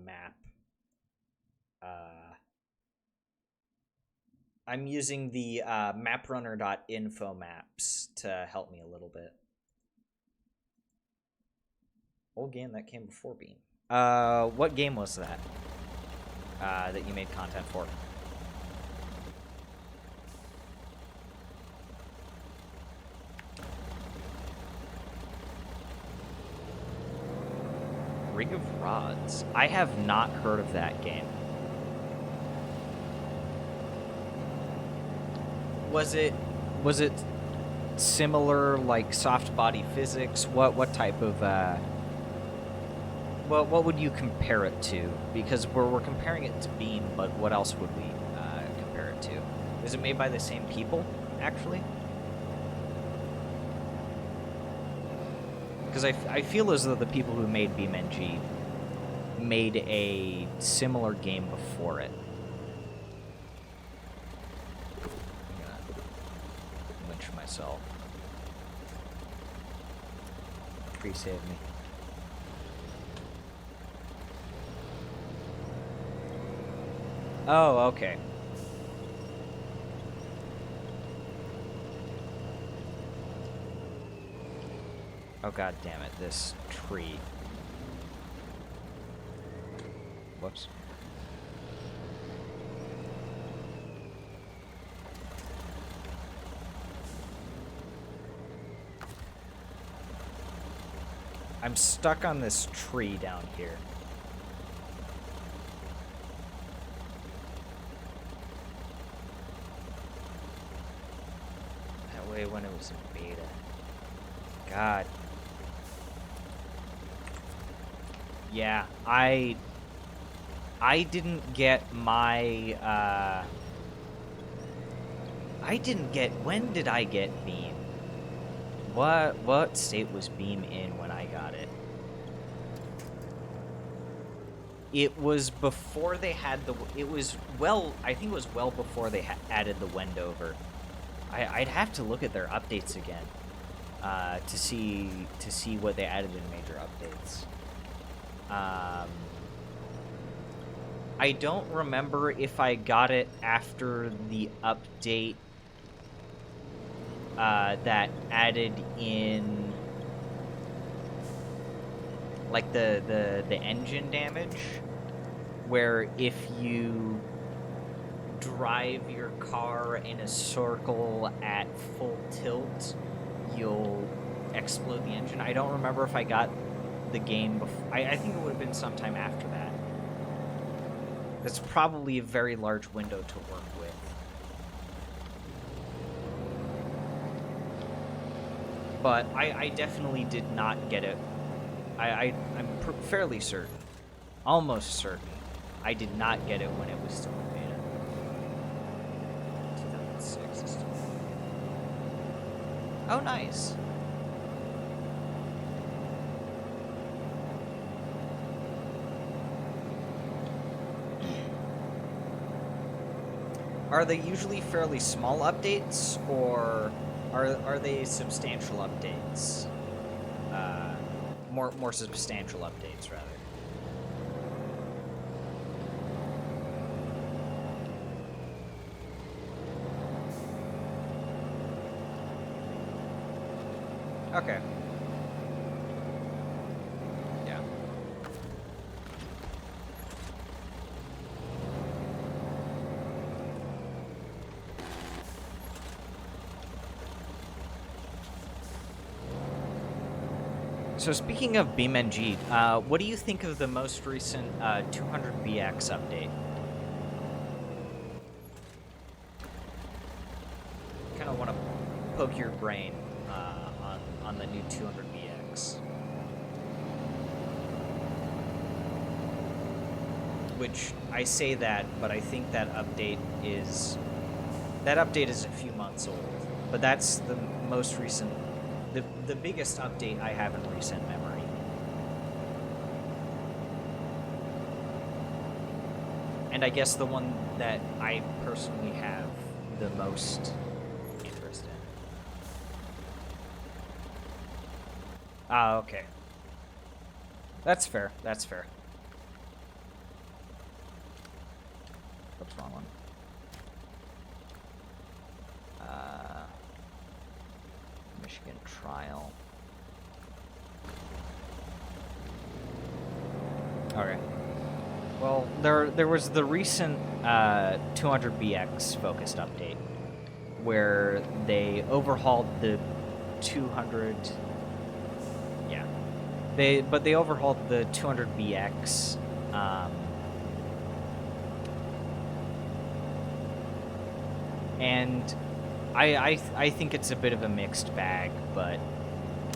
map. I'm using the maprunner.info maps to help me a little bit. Old game that came before Beam. What game was that? That you made content for? Ring of Rods. I have not heard of that game. Was it similar, like soft body physics? What type of what would you compare it to? Because we're comparing it to Beam, but what else would we compare it to? Is it made by the same people, actually? Because I feel as though the people who made BeamNG made a similar game before it. Myself. Pre-save me. Oh, okay. Oh, god damn it, this tree. Whoops. I'm stuck on this tree down here. That way when it was in beta. God. Yeah, I didn't get my, when did I get Beam? What state was Beam in when I got it? It was before they had I think it was well before they added the Wendover. I'd have to look at their updates again, to see what they added in major updates. I don't remember if I got it after the update that added in like the engine damage, where if you drive your car in a circle at full tilt, you'll explode the engine. I don't remember if I got the game before. I think it would have been sometime after that. That's probably a very large window to work with. But I definitely did not get it. I'm fairly certain, almost certain, I did not get it when it was still in beta. 2006 is still. Oh, nice. Are they usually fairly small updates, or are they substantial updates? More substantial updates, rather. Okay. Yeah. So speaking of BeamNG, what do you think of the most recent 200BX update? Kind of want to poke your brain on the new 200BX. Which, I say that, but I think that update is a few months old. But that's the most recent, the biggest update I have in recent memory. And I guess the one that I personally have the most interest in. Ah, okay. That's fair, that's fair. What's wrong one? Michigan trial. Okay. Well, there was the recent 200BX focused update where they overhauled the 200. Yeah. They overhauled the 200BX. And I think it's a bit of a mixed bag, but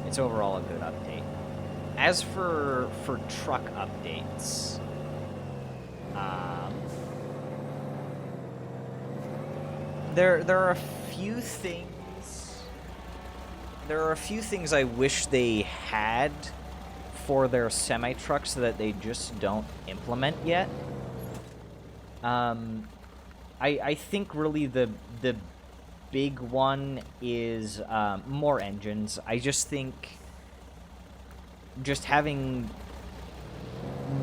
it's overall a good update. As for truck updates, there are a few things. There are a few things I wish they had for their semi trucks that they just don't implement yet. I think really the big one is more engines. I just think just having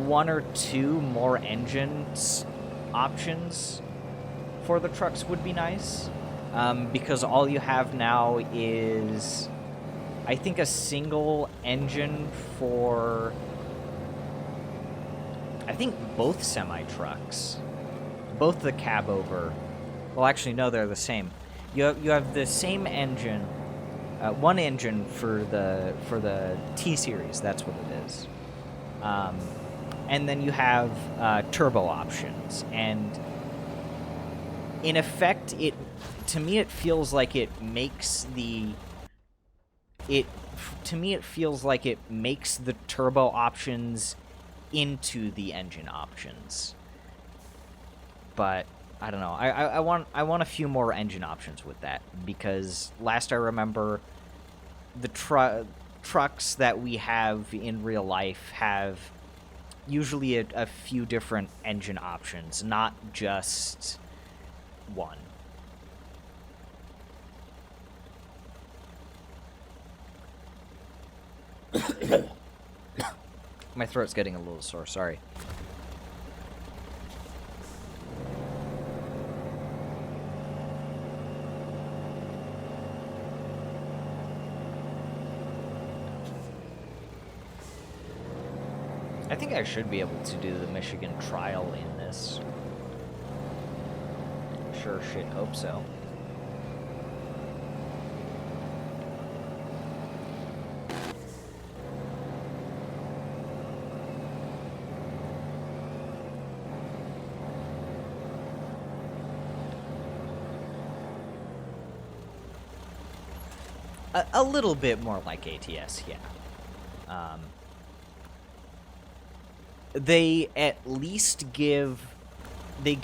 one or two more engines options for the trucks would be nice, because all you have now is, I think, a single engine for, I think, both semi-trucks. Both the cab over. Well, actually, no, they're the same. You have the same engine one engine for the T series. That's what it is. And then you have turbo options, and in effect, to me it feels like it makes the turbo options into the engine options. But I don't know. I want a few more engine options with that, because last I remember, the trucks that we have in real life have usually a few different engine options, not just one. My throat's getting a little sore, sorry. I think I should be able to do the Michigan trial in this. Sure shit hope so. A little bit more like ATS, yeah. They at least give 2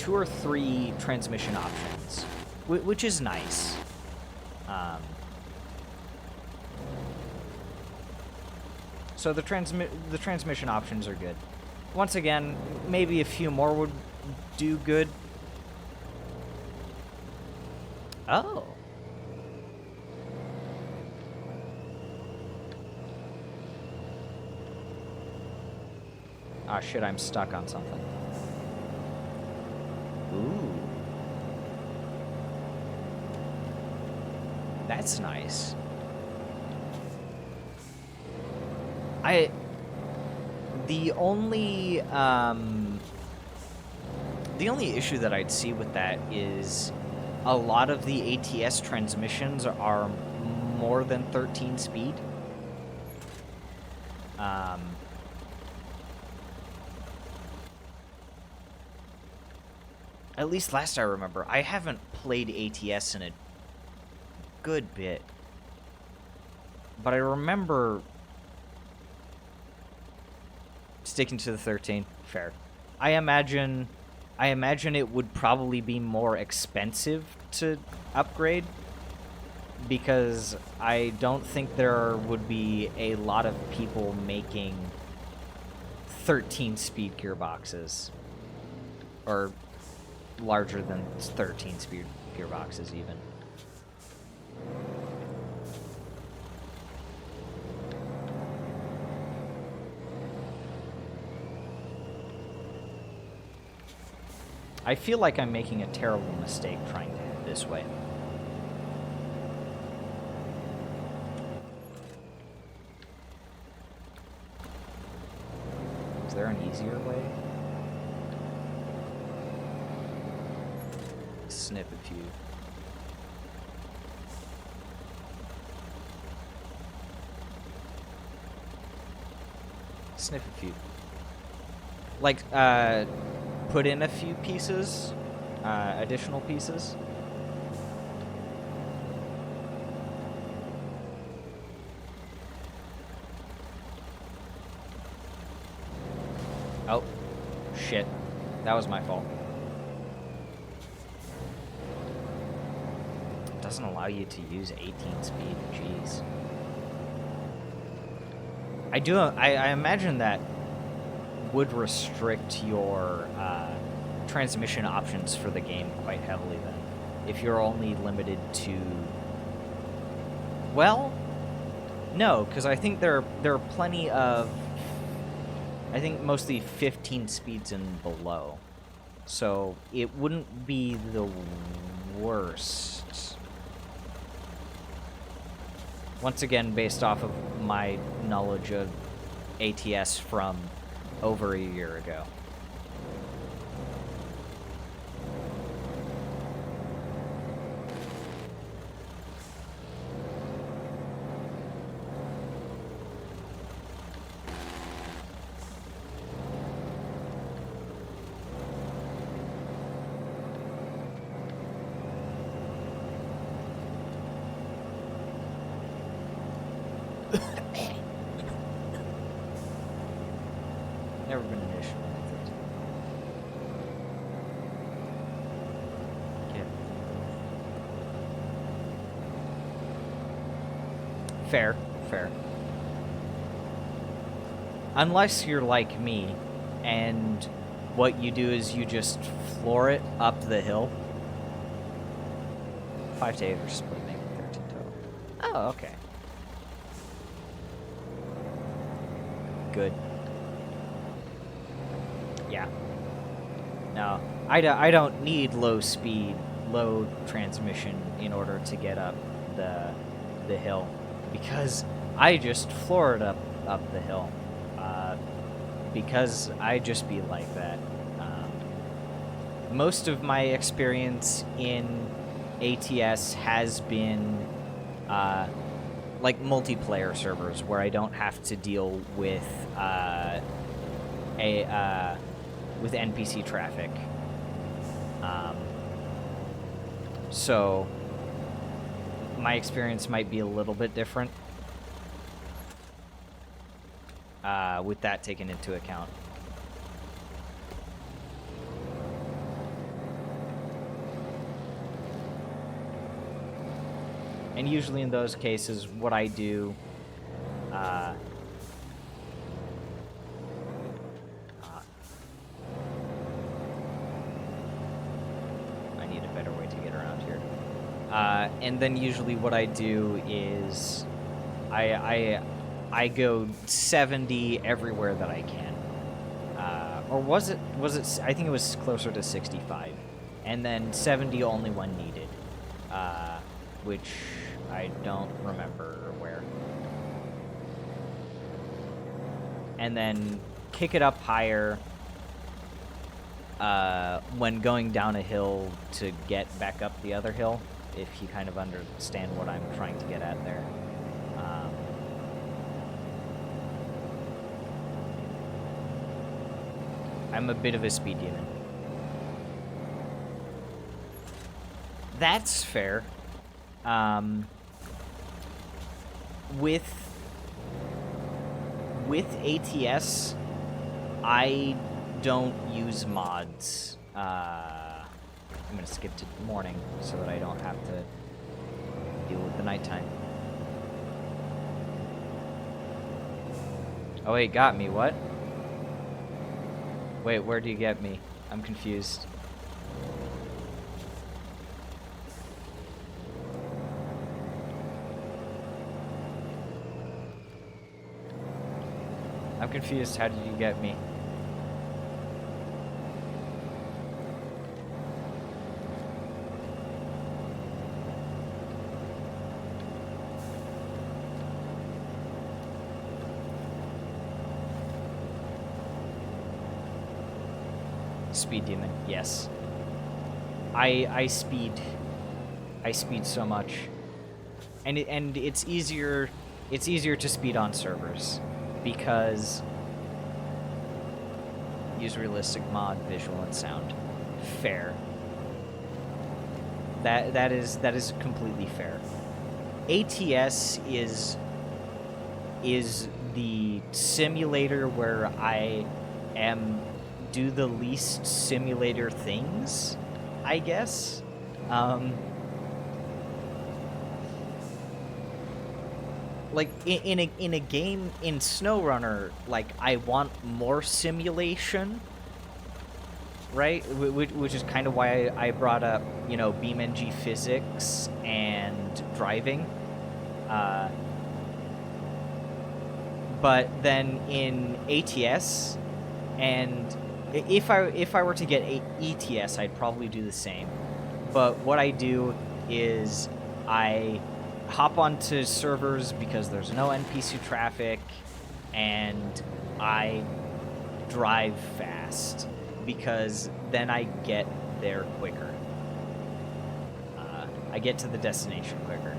or 3 transmission options, which is nice. So the transmission options are good. Once again, maybe a few more would do good. Oh. Ah, shit, I'm stuck on something. Ooh. That's nice. The only issue that I'd see with that is a lot of the ATS transmissions are more than 13 speed. At least last I remember. I haven't played ATS in a good bit. But I remember sticking to the 13. Fair. I imagine it would probably be more expensive to upgrade, because I don't think there would be a lot of people making 13-speed gearboxes, or larger than 13-speed gearboxes even. I feel like I'm making a terrible mistake trying to head this way. Is there an easier way? Snip a few. Snip a few. Like, put in a few pieces, additional pieces. Oh, shit. That was my fault. It doesn't allow you to use 18 speed, jeez. I imagine that would restrict your transmission options for the game quite heavily then, if you're only limited to... Well, no, because I think there are plenty of... I think mostly 15 speeds and below, so it wouldn't be the worst. Once again, based off of my knowledge of ATS from over a year ago. Never been an issue. Fair, fair. Unless you're like me, and what you do is you just floor it up the hill. 5 to 8 or split, maybe 13 total. Oh, okay. Good. Yeah. No, I don't need low speed, low transmission in order to get up the hill, because I just floor it up the hill, because I just be like that. Most of my experience in ATS has been like multiplayer servers where I don't have to deal with with NPC traffic. So my experience might be a little bit different with that taken into account. And usually in those cases, what I do, I need a better way to get around here. And then usually what I do is I go 70 everywhere that I can. Or was it, I think it was closer to 65. And then 70 only when needed. Which I don't remember where. And then kick it up higher when going down a hill to get back up the other hill, if you kind of understand what I'm trying to get at there. I'm a bit of a speed demon. That's fair. With ATS, I don't use mods. I'm gonna skip to morning so that I don't have to deal with the nighttime. Oh wait, got me, what? Wait, where do you get me? I'm confused. I'm confused. How did you get me? Speed demon, yes. I speed so much, and it's easier to speed on servers. Because use realistic mod, visual, and sound. Fair. That is completely fair. ATS is the simulator where I do the least simulator things, I guess. Like, in a game, in Snowrunner, like, I want more simulation, right? Which is kind of why I brought up, you know, BeamNG physics and driving. But then in ATS, and if I were to get ETS, I'd probably do the same. But what I do is I hop onto servers because there's no NPC traffic, and I drive fast because then I get there quicker. I get to the destination quicker,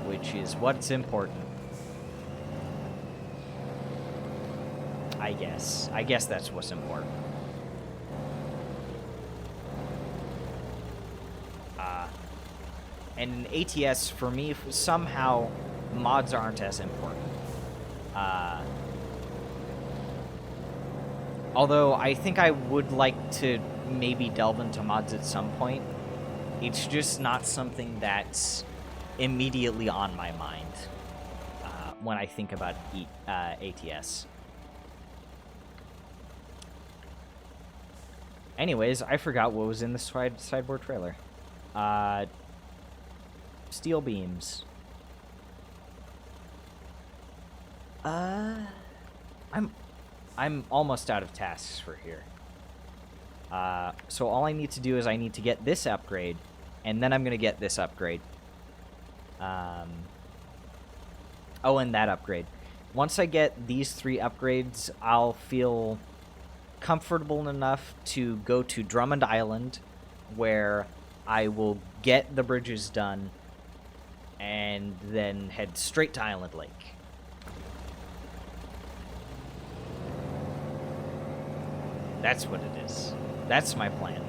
which is what's important. I guess that's what's important. And in ATS, for me, somehow, mods aren't as important. Although I think I would like to maybe delve into mods at some point. It's just not something that's immediately on my mind when I think about ATS. Anyways, I forgot what was in the sideboard trailer. Steel beams. I'm almost out of tasks for here. So all I need to do is I need to get this upgrade, and then I'm gonna get this upgrade. Oh, and that upgrade. Once I get these 3 upgrades, I'll feel comfortable enough to go to Drummond Island, where I will get the bridges done, and then head straight to Island Lake. That's what it is. That's my plan.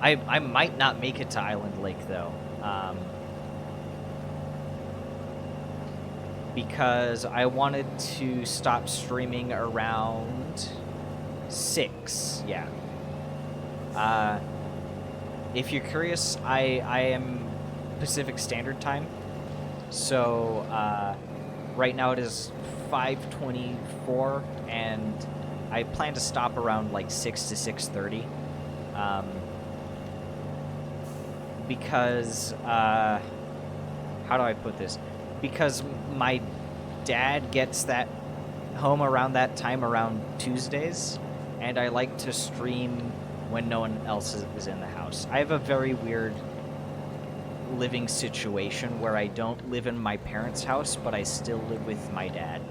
I might not make it to Island Lake, though. Because I wanted to stop streaming around 6. Yeah. If you're curious, I am Pacific Standard Time. So, right now it is 5:24, and I plan to stop around like 6 to 6:30. Because, how do I put this? Because my dad gets that home around that time, around Tuesdays, and I like to stream when no one else is in the house. I have a very weird living situation where I don't live in my parents' house, but I still live with my dad.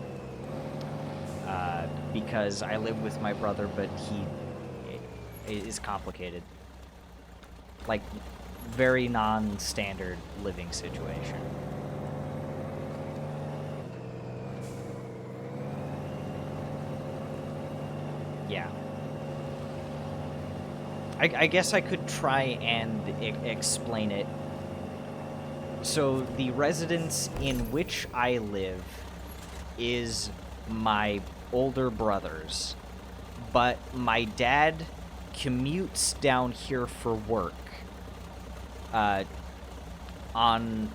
Because I live with my brother, but it is complicated. Like, very non-standard living situation. Yeah. I guess I could try and explain it. So, the residence in which I live is my older brother's, but my dad commutes down here for work, and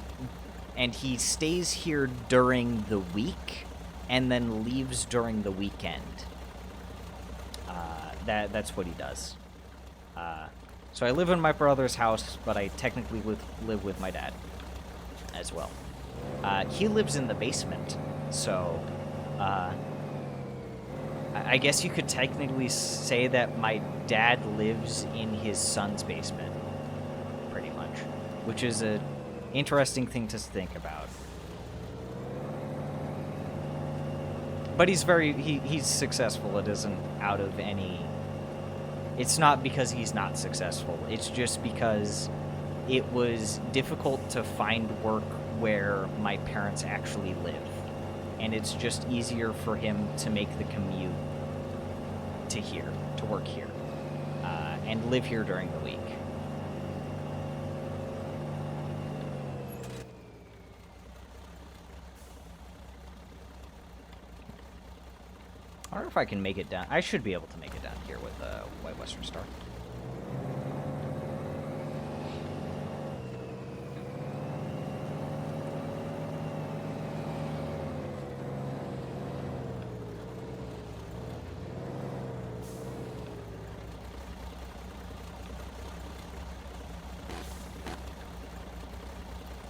he stays here during the week, and then leaves during the weekend. That's what he does. So I live in my brother's house, but I technically live with my dad as well. He lives in the basement, so I guess you could technically say that my dad lives in his son's basement, pretty much, which is an interesting thing to think about. But he's he's successful. It isn't out of any... It's not because he's not successful. It's just because it was difficult to find work where my parents actually live. And it's just easier for him to make the commute to here, to work here, and live here during the week. I don't know if I can make it down. I should be able to make it down here with the White Western Star.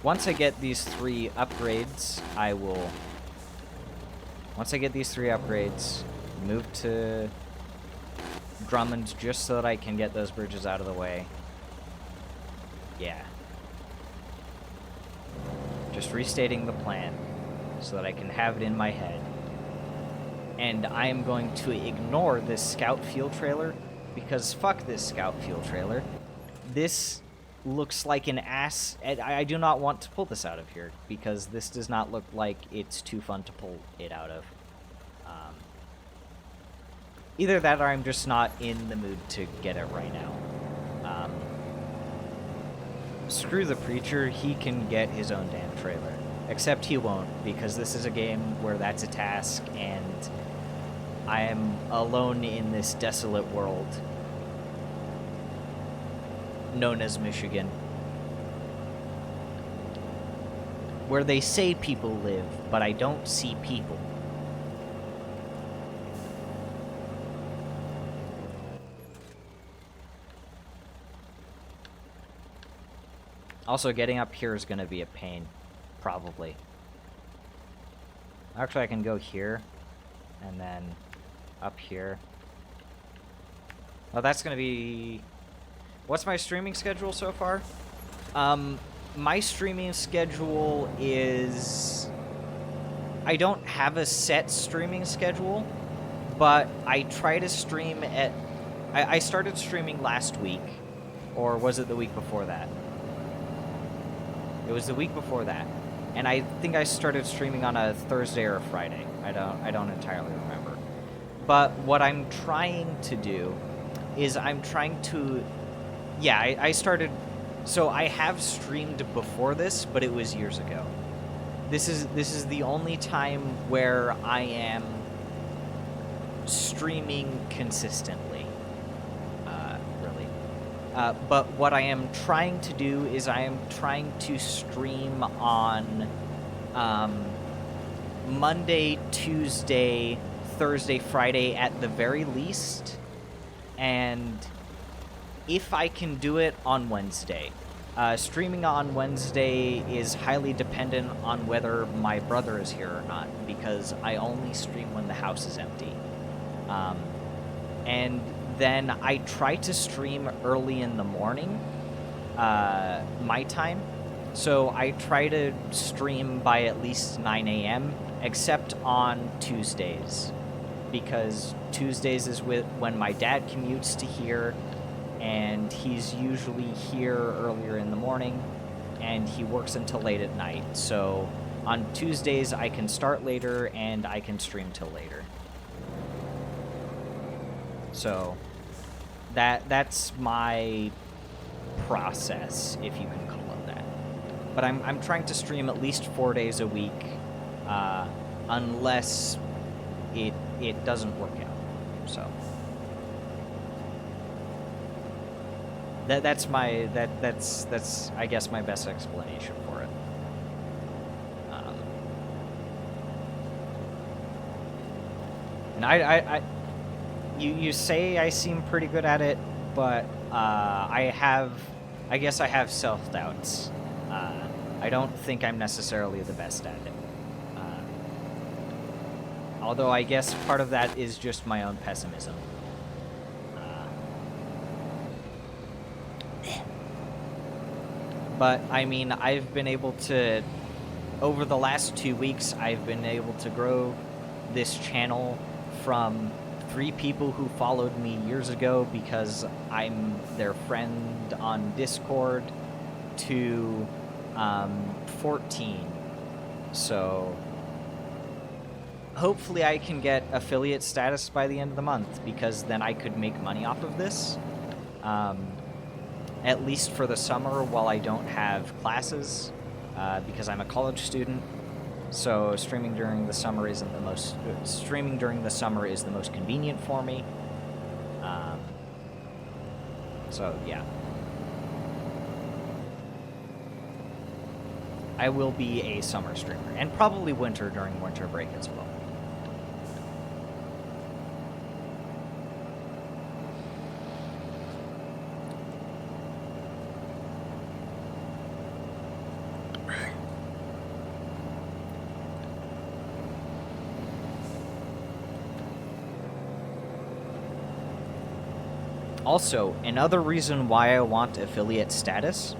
Once I get these 3 upgrades, I will... Once I get these 3 upgrades, move to Drummond just so that I can get those bridges out of the way. Yeah. Just restating the plan so that I can have it in my head. And I am going to ignore this scout field trailer because fuck this scout field trailer. This looks like an ass. I do not want to pull this out of here because this does not look like it's too fun to pull it out of. Either that or I'm just not in the mood to get it right now. Screw the preacher, he can get his own damn trailer. Except he won't, because this is a game where that's a task, and I am alone in this desolate world known as Michigan, where they say people live, but I don't see people. Also, getting up here is going to be a pain, probably. Actually, I can go here, and then up here. Oh, that's going to be... What's my streaming schedule so far? My streaming schedule is... I don't have a set streaming schedule, but I try to stream at... I started streaming last week, or was it the week before that? It was the week before that, and I think I started streaming on a Thursday or a Friday. I don't entirely remember. But what I'm trying to do is I'm trying to... Yeah, I started... So I have streamed before this, but it was years ago. This is the only time where I am streaming consistently, really. But what I am trying to do is I am trying to stream on Monday, Tuesday, Thursday, Friday at the very least, and if I can do it on Wednesday. Streaming on Wednesday is highly dependent on whether my brother is here or not, because I only stream when the house is empty. And then I try to stream early in the morning, my time. So I try to stream by at least 9 a.m., except on Tuesdays, because Tuesdays is when my dad commutes to here, and he's usually here earlier in the morning, and he works until late at night. So on Tuesdays, I can start later, and I can stream till later. So that's my process, if you can call it that. But I'm trying to stream at least 4 days a week, unless it doesn't work out. So that's I guess my best explanation for it. And you say I seem pretty good at it, but I guess I have self-doubts. I don't think I'm necessarily the best at it. Although I guess part of that is just my own pessimism. But, I mean, I've been able to... Over the last 2 weeks, I've been able to grow this channel from 3 people who followed me years ago because I'm their friend on Discord to 14. So hopefully I can get affiliate status by the end of the month, because then I could make money off of this. At least for the summer while I don't have classes, because I'm a college student. So streaming during the summer is the most convenient for me. So yeah, I will be a summer streamer, and probably winter during winter break as well. Also, another reason why I want affiliate status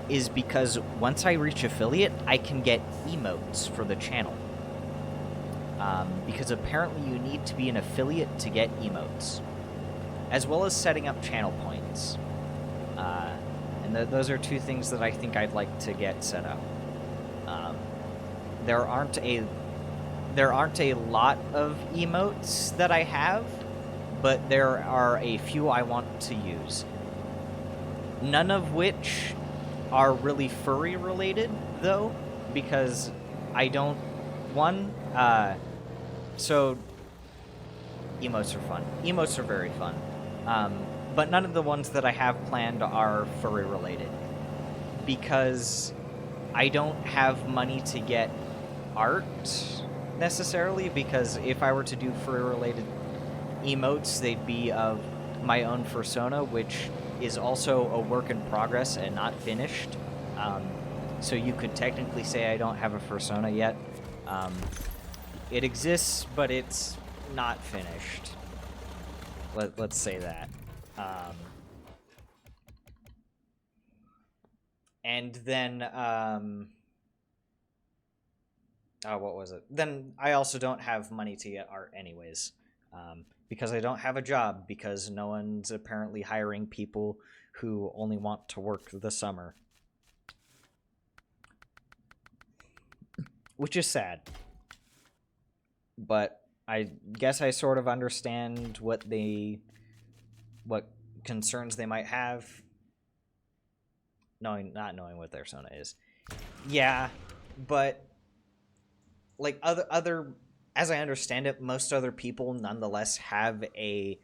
is because once I reach affiliate, I can get emotes for the channel. Because apparently you need to be an affiliate to get emotes, as well as setting up channel points. And those are 2 things that I think I'd like to get set up. There aren't a lot of emotes that I have, but there are a few I want to use. None of which are really furry related, though, because I don't... So Emotes are fun. Emotes are very fun. But none of the ones that I have planned are furry related because I don't have money to get art necessarily, because if I were to do furry related emotes, they'd be of my own persona, which is also a work in progress and not finished. So you could technically say I don't have a persona yet. It exists, but it's not finished. Let's say that. And then, what was it? Then I also don't have money to get art anyways, because I don't have a job, because no one's apparently hiring people who only want to work the summer. Which is sad. But I guess I sort of understand what concerns they might have, not knowing what their persona is. Yeah, but like other as I understand it, most other people nonetheless have a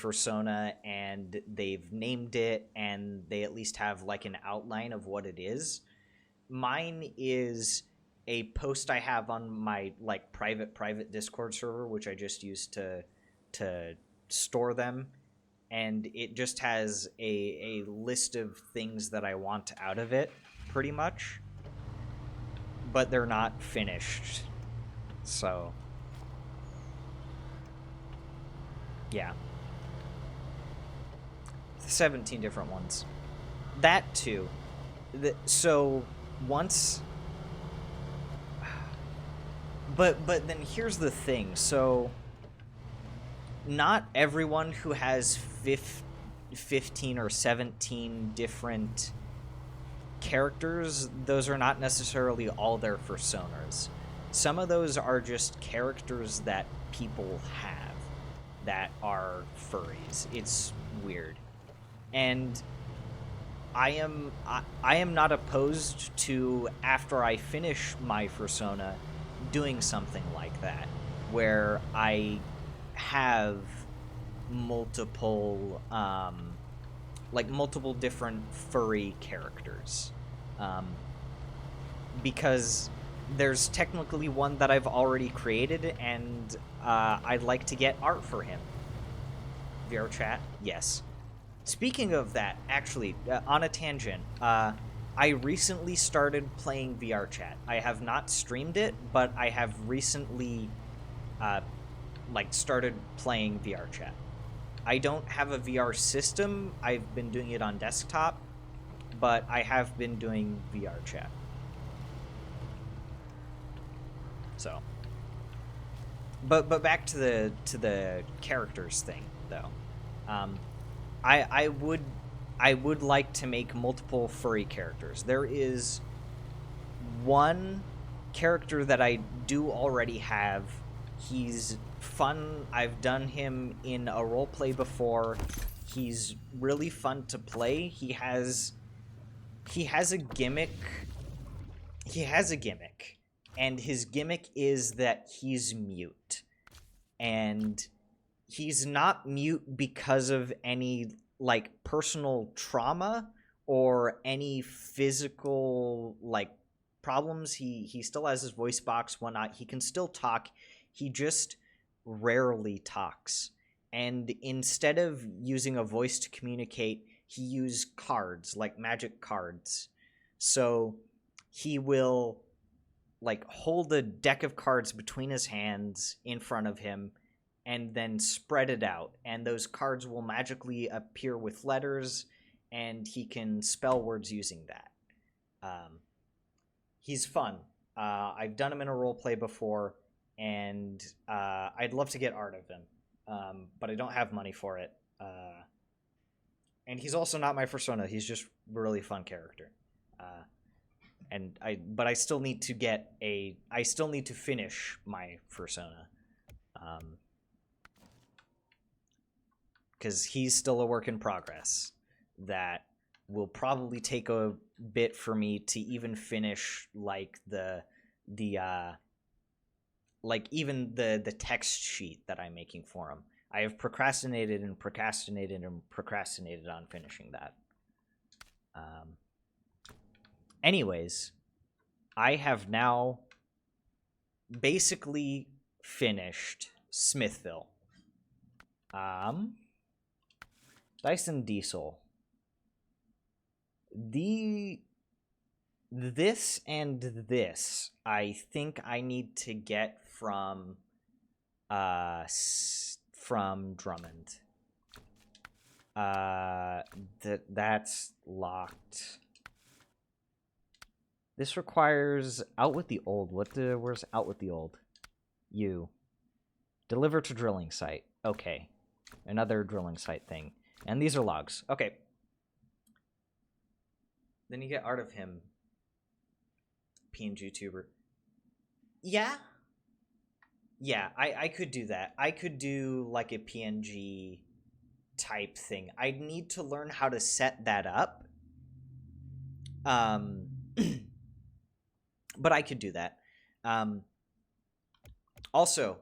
persona, and they've named it, and they at least have like an outline of what it is. Mine is a post I have on my like private Discord server, which I just use to store them, and it just has a list of things that I want out of it, pretty much, but they're not finished. So yeah, 17 different ones. That too. So once, but then here's the thing. So not everyone who has 15 or 17 different characters, those are not necessarily all their personas. Some of those are just characters that people have that are furries. It's weird. And I am not opposed to, after I finish my persona, doing something like that, where I have multiple multiple different furry characters, because there's technically one that I've already created, and I'd like to get art for him. VR chat, yes. Speaking of that, actually, on a tangent, I recently started playing VR chat. I have not streamed it, but I have recently started playing VR chat. I don't have a VR system. I've been doing it on desktop, but I have been doing VR chat. So, but back to the characters thing though. I would like to make multiple furry characters. There is one character that I do already have. He's fun. I've done him in a roleplay before. He's really fun to play. He has a gimmick. And his gimmick is that he's mute. And he's not mute because of any like personal trauma or any physical like problems. He still has his voice box, whatnot. He can still talk. He just rarely talks. And instead of using a voice to communicate, he used cards, like magic cards. So he will like hold a deck of cards between his hands in front of him, and then spread it out, and those cards will magically appear with letters, and he can spell words using that. He's fun. I've done him in a roleplay before, and I'd love to get art of him, but I don't have money for it. And he's also not my persona. He's just a really fun character. But I still need to finish my persona. Because he's still a work in progress that will probably take a bit for me to even finish, like even the text sheet that I'm making for him. I have procrastinated and procrastinated and procrastinated on finishing that. Anyways, I have now basically finished Smithville. Dyson Diesel. This and this, I think I need to get from Drummond. That's locked. This requires out with the old. Where's out with the old? You. Deliver to drilling site. Okay. Another drilling site thing. And these are logs. Okay. Then you get art of him. PNG tuber. Yeah. Yeah, I could do that. I could do like a PNG type thing. I'd need to learn how to set that up. But I could do that. Also,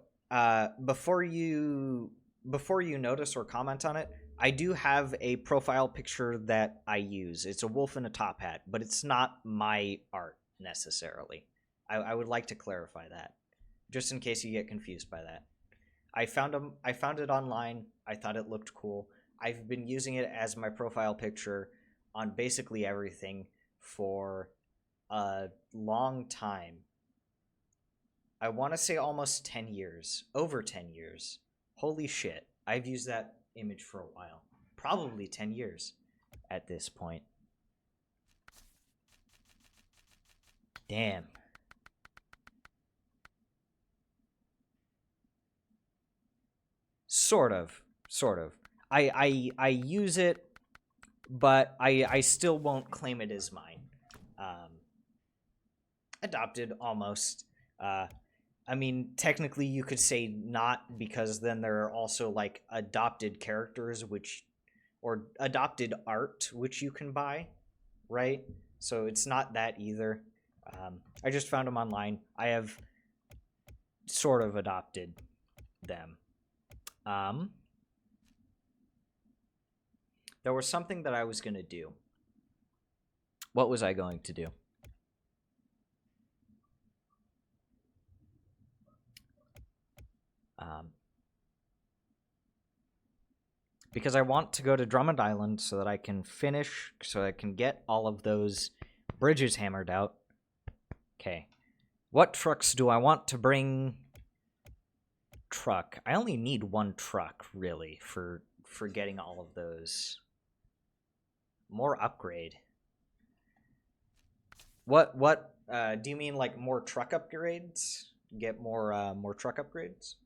before you notice or comment on it, I do have a profile picture that I use. It's a wolf in a top hat, but it's not my art necessarily. I would like to clarify that, just in case you get confused by that. I found it online. I thought it looked cool. I've been using it as my profile picture on basically everything for a long time. I want to say almost 10 years. Over 10 years. Holy shit. I've used that image for a while. Probably 10 years at this point. Damn. Sort of. I use it, but I still won't claim it as mine. Adopted, almost. I mean, technically you could say not, because then there are also like adopted characters or adopted art which you can buy, right? So it's not that either. I just found them online. I have sort of adopted them. There was something that I was going to do. What was I going to do? Because I want to go to Drummond Island so that I can get all of those bridges hammered out. Okay. What trucks do I want to bring? Truck. I only need one truck, really, for getting all of those. More upgrade. What do you mean, like more truck upgrades? Get more truck upgrades?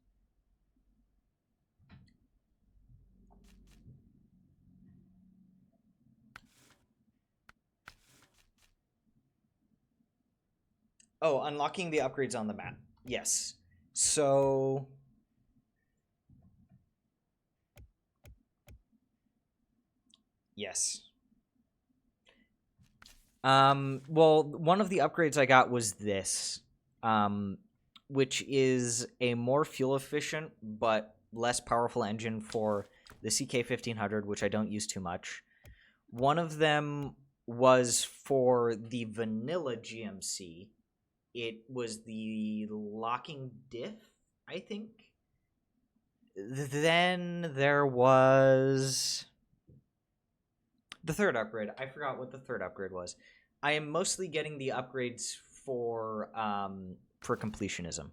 Oh, unlocking the upgrades on the map. Yes. So yes. Well, one of the upgrades I got was this, which is a more fuel efficient but less powerful engine for the CK1500, which I don't use too much. One of them was for the vanilla GMC. It was the locking diff, I think. Then there was the third upgrade. I forgot what the third upgrade was. I am mostly getting the upgrades for completionism.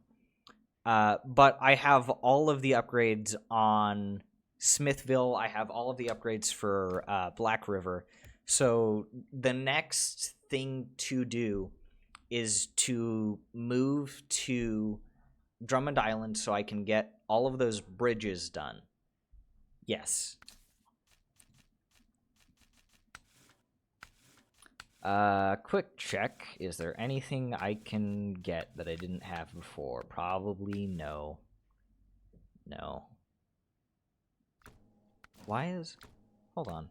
But I have all of the upgrades on Smithville. I have all of the upgrades for Black River. So the next thing to do is to move to Drummond Island so I can get all of those bridges done. Yes. Quick check. Is there anything I can get that I didn't have before? Probably no. No. Why is... Hold on.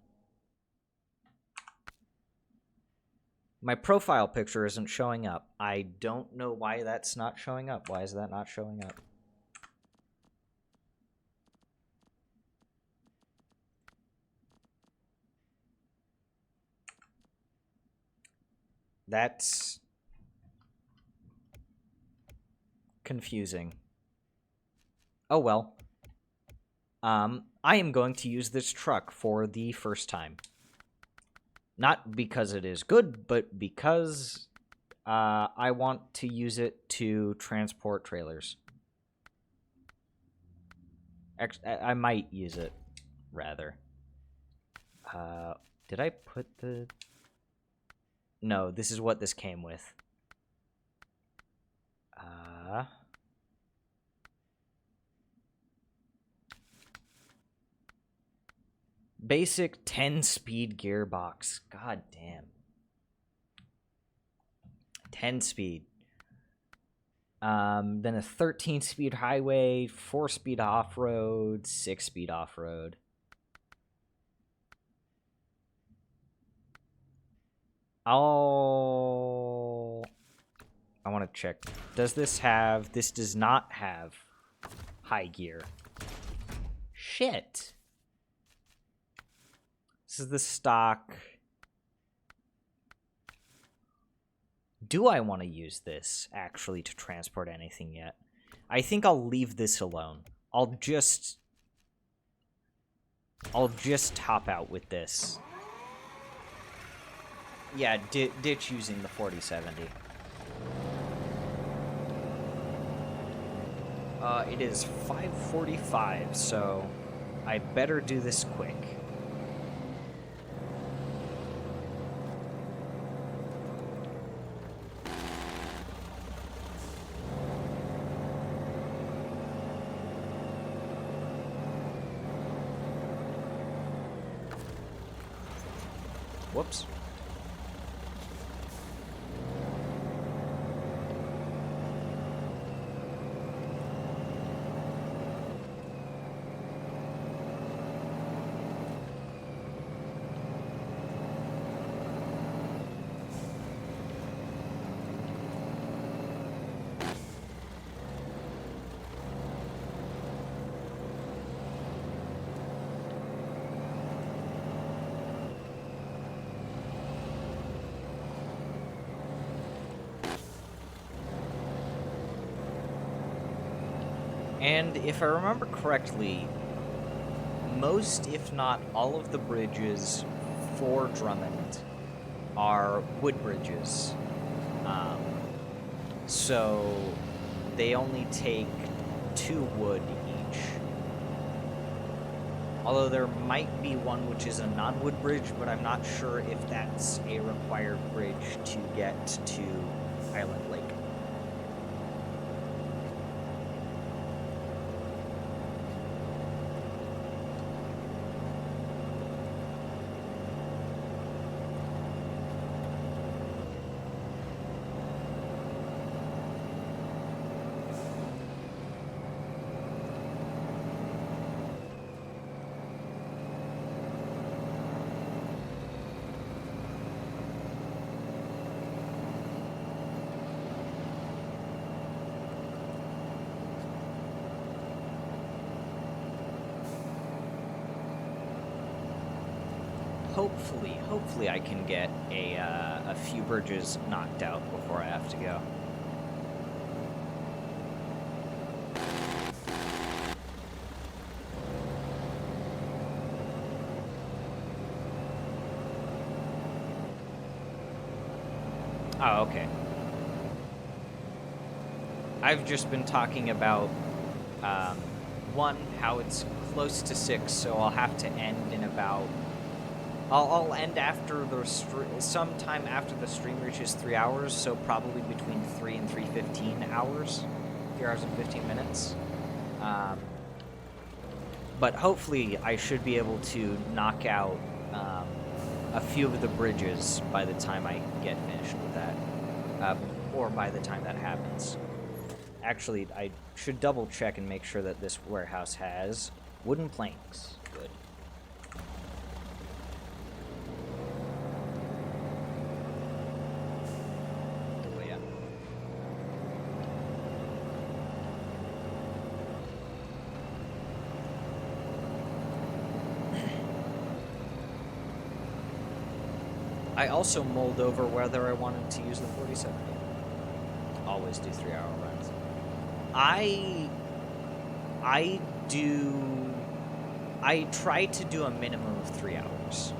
My profile picture isn't showing up. I don't know why that's not showing up. Why is that not showing up? That's confusing. Oh well. I am going to use this truck for the first time. Not because it is good, but because I want to use it to transport trailers. I might use it, rather. Did I put the... No, this is what this came with. Basic 10-speed gearbox. God damn. 10 speed. Then a 13-speed highway, 4-speed off-road, 6-speed off-road. I want to check. Does this have... This does not have high gear. Shit. This is the stock. Do I want to use this, actually, to transport anything yet? I think I'll leave this alone. I'll just hop out with this. Yeah, ditch using the 4070. It is 5:45, so I better do this quick. Whoops. And if I remember correctly, most, if not all of the bridges for Drummond are wood bridges. So they only take 2 wood each. Although there might be one which is a non-wood bridge, but I'm not sure if that's a required bridge to get to Island Lake. Hopefully I can get a few bridges knocked out before I have to go. Oh, okay. I've just been talking about, one, how it's close to 6, so I'll have to end in about... I'll end after the sometime after the stream reaches 3 hours, so probably between 3 and 3:15 hours, 3 hours and 15 minutes. But hopefully I should be able to knock out a few of the bridges by the time I get finished with that, or by the time that happens. Actually, I should double check and make sure that this warehouse has wooden planks. Good. I also mulled over whether I wanted to use the 47. Always do 3-hour runs. I try to do a minimum of 3 hours.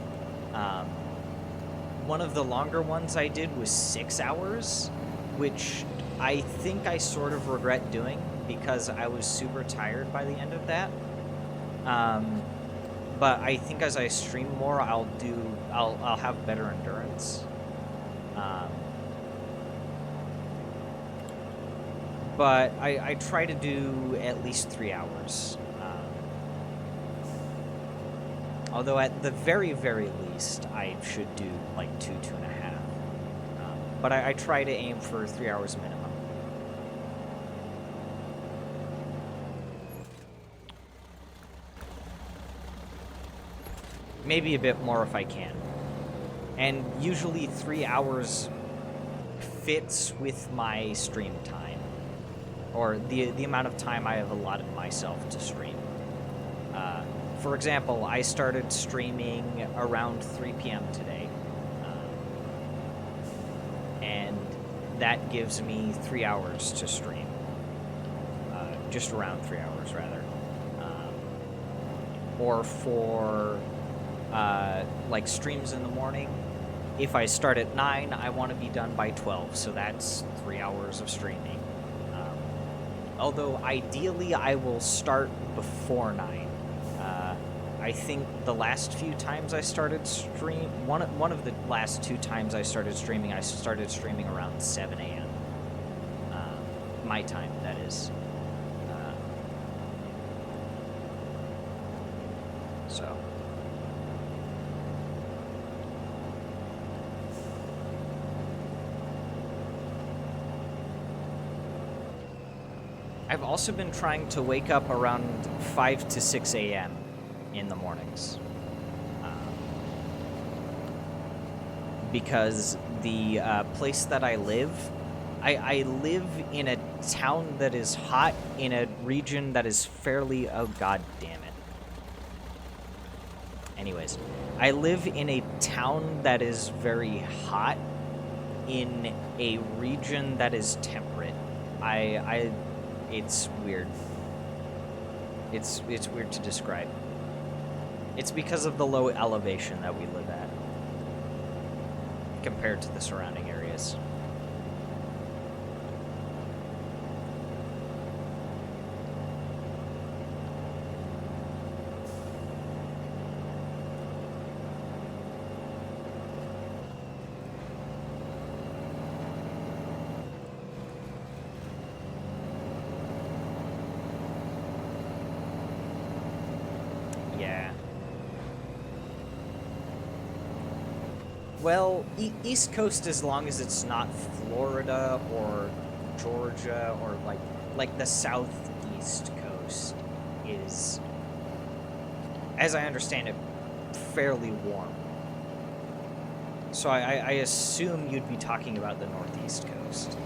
One of the longer ones I did was 6 hours, which I think I sort of regret doing because I was super tired by the end of that. But I think as I stream more, I'll have better endurance. But I try to do at least 3 hours. Although at the very, very least, I should do like 2.5. But I try to aim for 3 hours minimum. Maybe a bit more if I can. And usually 3 hours fits with my stream time. Or the amount of time I have allotted myself to stream. For example, I started streaming around 3 p.m. today. And that gives me 3 hours to stream. Just around 3 hours, rather. Or for, like, streams in the morning, if I start at 9, I want to be done by 12, so that's 3 hours of streaming. Although, ideally, I will start before 9. I think the last few times I started one of the last 2 times I started streaming around 7 a.m. My time, that is. So. I've also been trying to wake up around 5 to 6 a.m. in the mornings. Because the place that I live in a town that is hot in a region that is fairly... Oh, god damn it. Anyways, I live in a town that is very hot in a region that is temperate. It's weird. It's weird to describe. It's because of the low elevation that we live at compared to the surrounding areas. Well, East Coast, as long as it's not Florida or Georgia or like the Southeast Coast, is, as I understand it, fairly warm. So I assume you'd be talking about the Northeast Coast.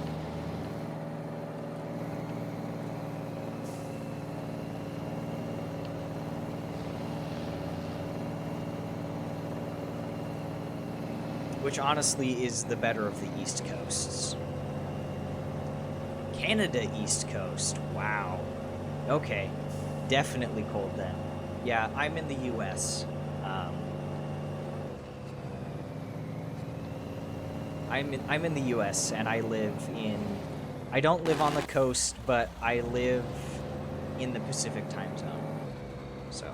Which honestly is the better of the East Coasts. Canada East Coast, wow. Okay, definitely cold then. Yeah, I'm in the U.S. I'm in the U.S. and I don't live on the coast, but I live in the Pacific time zone. So.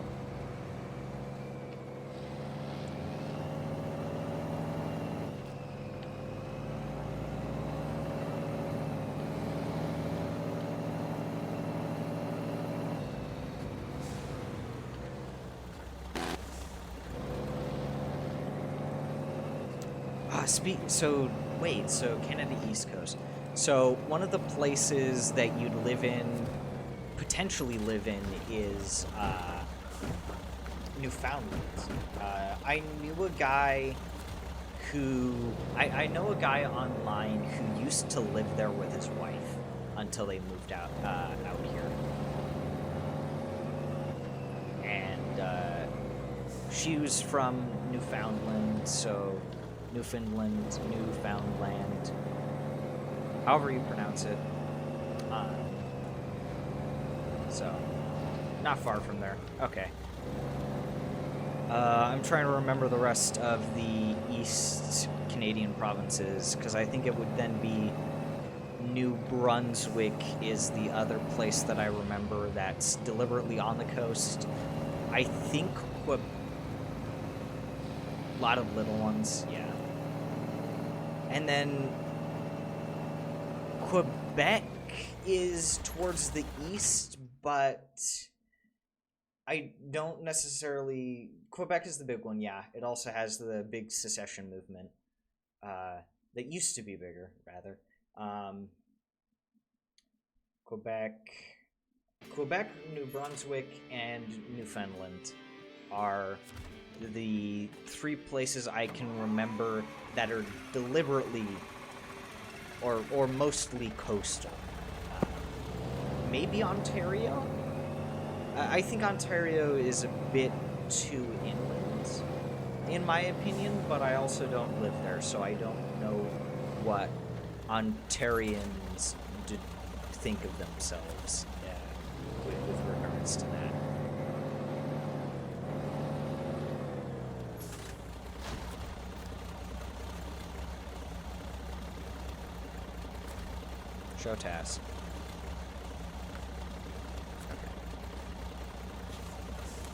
So Canada East Coast. So one of the places that you'd potentially live in, is Newfoundland. I knew a guy I know a guy online who used to live there with his wife until they moved out here. And she was from Newfoundland, so Newfoundland, Newfoundland, however you pronounce it. So, not far from there. Okay. I'm trying to remember the rest of the East Canadian provinces, because I think it would then be New Brunswick is the other place that I remember that's deliberately on the coast. I think a lot of little ones, yeah. And then Quebec is towards the east, but I don't necessarily... Quebec is the big one, yeah. It also has the big secession movement. That used to be bigger, rather. Quebec, New Brunswick, and Newfoundland are the 3 places I can remember that are deliberately or mostly coastal. Maybe Ontario? I think Ontario is a bit too inland, in my opinion, but I also don't live there, so I don't know what Ontarians think of themselves with regards to that. Show task.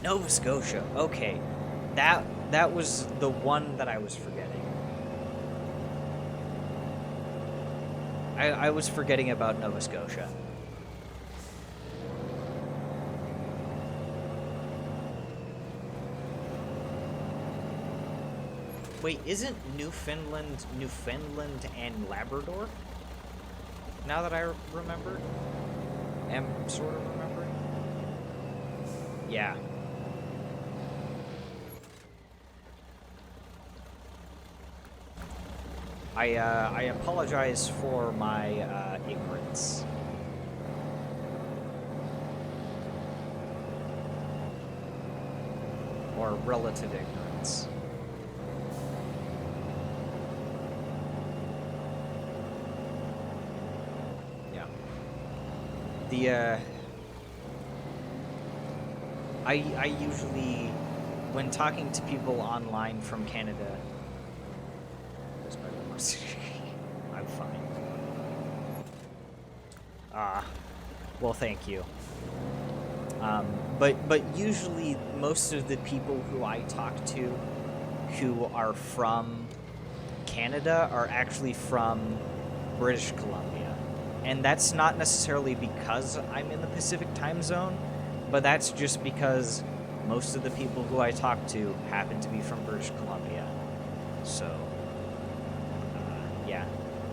Nova Scotia. Okay, that was the one that I was forgetting. I was forgetting about Nova Scotia. Wait, isn't Newfoundland and Labrador? Now that I remember? Am sort of remembering? Yeah. I apologize for my ignorance. Or relative ignorance. Yeah. I usually, when talking to people online from Canada, I'm fine. Well, thank you. But usually most of the people who I talk to who are from Canada are actually from British Columbia. And that's not necessarily because I'm in the Pacific time zone, but that's just because most of the people who I talk to happen to be from British Columbia. So, yeah.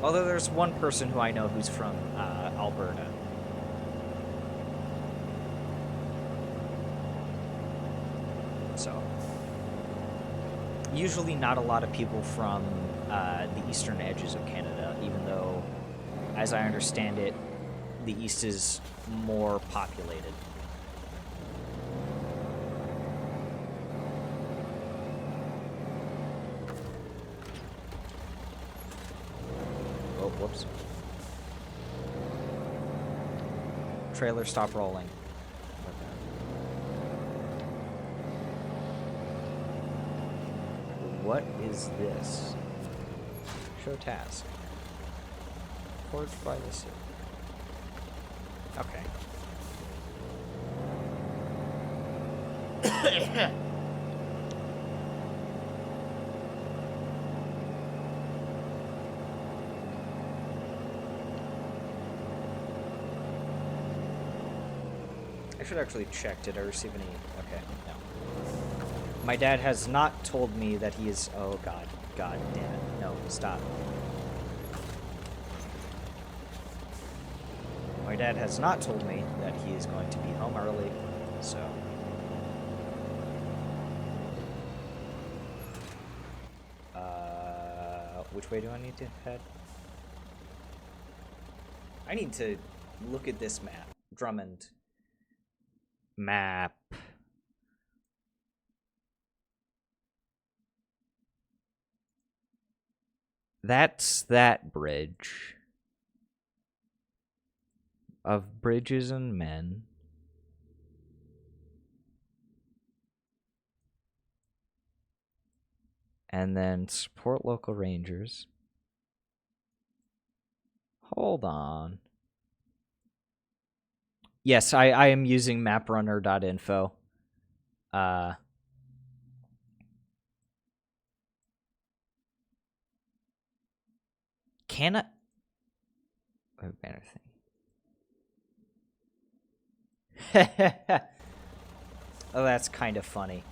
Although there's one person who I know who's from Alberta. So, usually not a lot of people from the eastern edges of Canada, even though, as I understand it, the east is more populated. Oh, whoops. Trailer, stop rolling. What is this? Show task. Forged by the sea. Okay. I should actually check. Did I receive any? Okay, no. My dad has not told me that he is... Oh, God. God damn it. No, stop. My dad has not told me that he is going to be home early, so... Which way do I need to head? I need to look at this map. Drummond. Map. That's that bridge. Of bridges and men. And then support local rangers. Hold on. Yes, I am using maprunner.info. Can I? Oh, banner thing. Oh, that's kind of funny.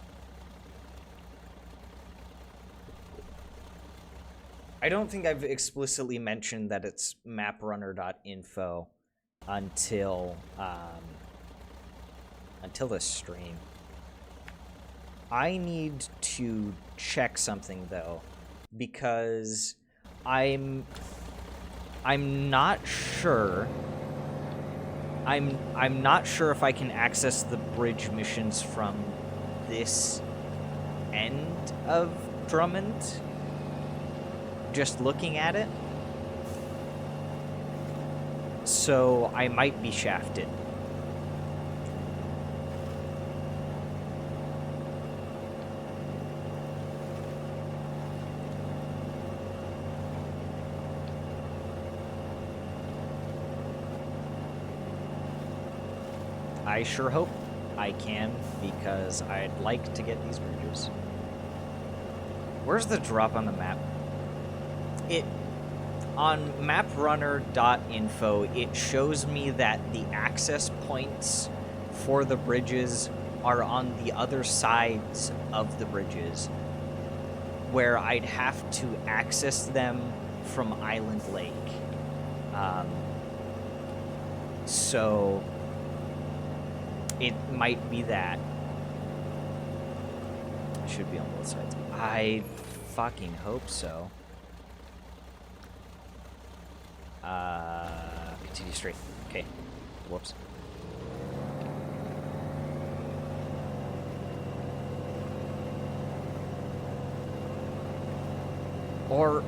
I don't think I've explicitly mentioned that it's maprunner.info until this stream. I need to check something though, because I'm not sure. I'm not sure if I can access the bridge missions from this end of Drummond. Just looking at it. So I might be shafted. I sure hope I can, because I'd like to get these bridges. Where's the drop on the map? On maprunner.info, it shows me that the access points for the bridges are on the other sides of the bridges, where I'd have to access them from Island Lake. So it might be that. It should be on both sides. I fucking hope so. Continue straight. Okay. Whoops. Or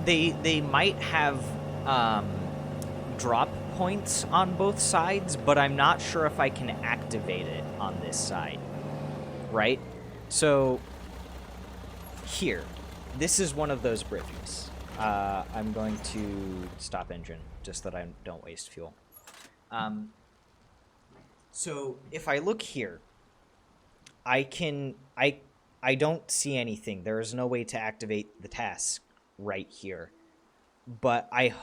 they might have drop points on both sides, but I'm not sure if I can activate it on this side. Right? So here. This is one of those bridges. I'm going to stop engine, just that I don't waste fuel. So if I look here, I don't see anything. There is no way to activate the task right here. But I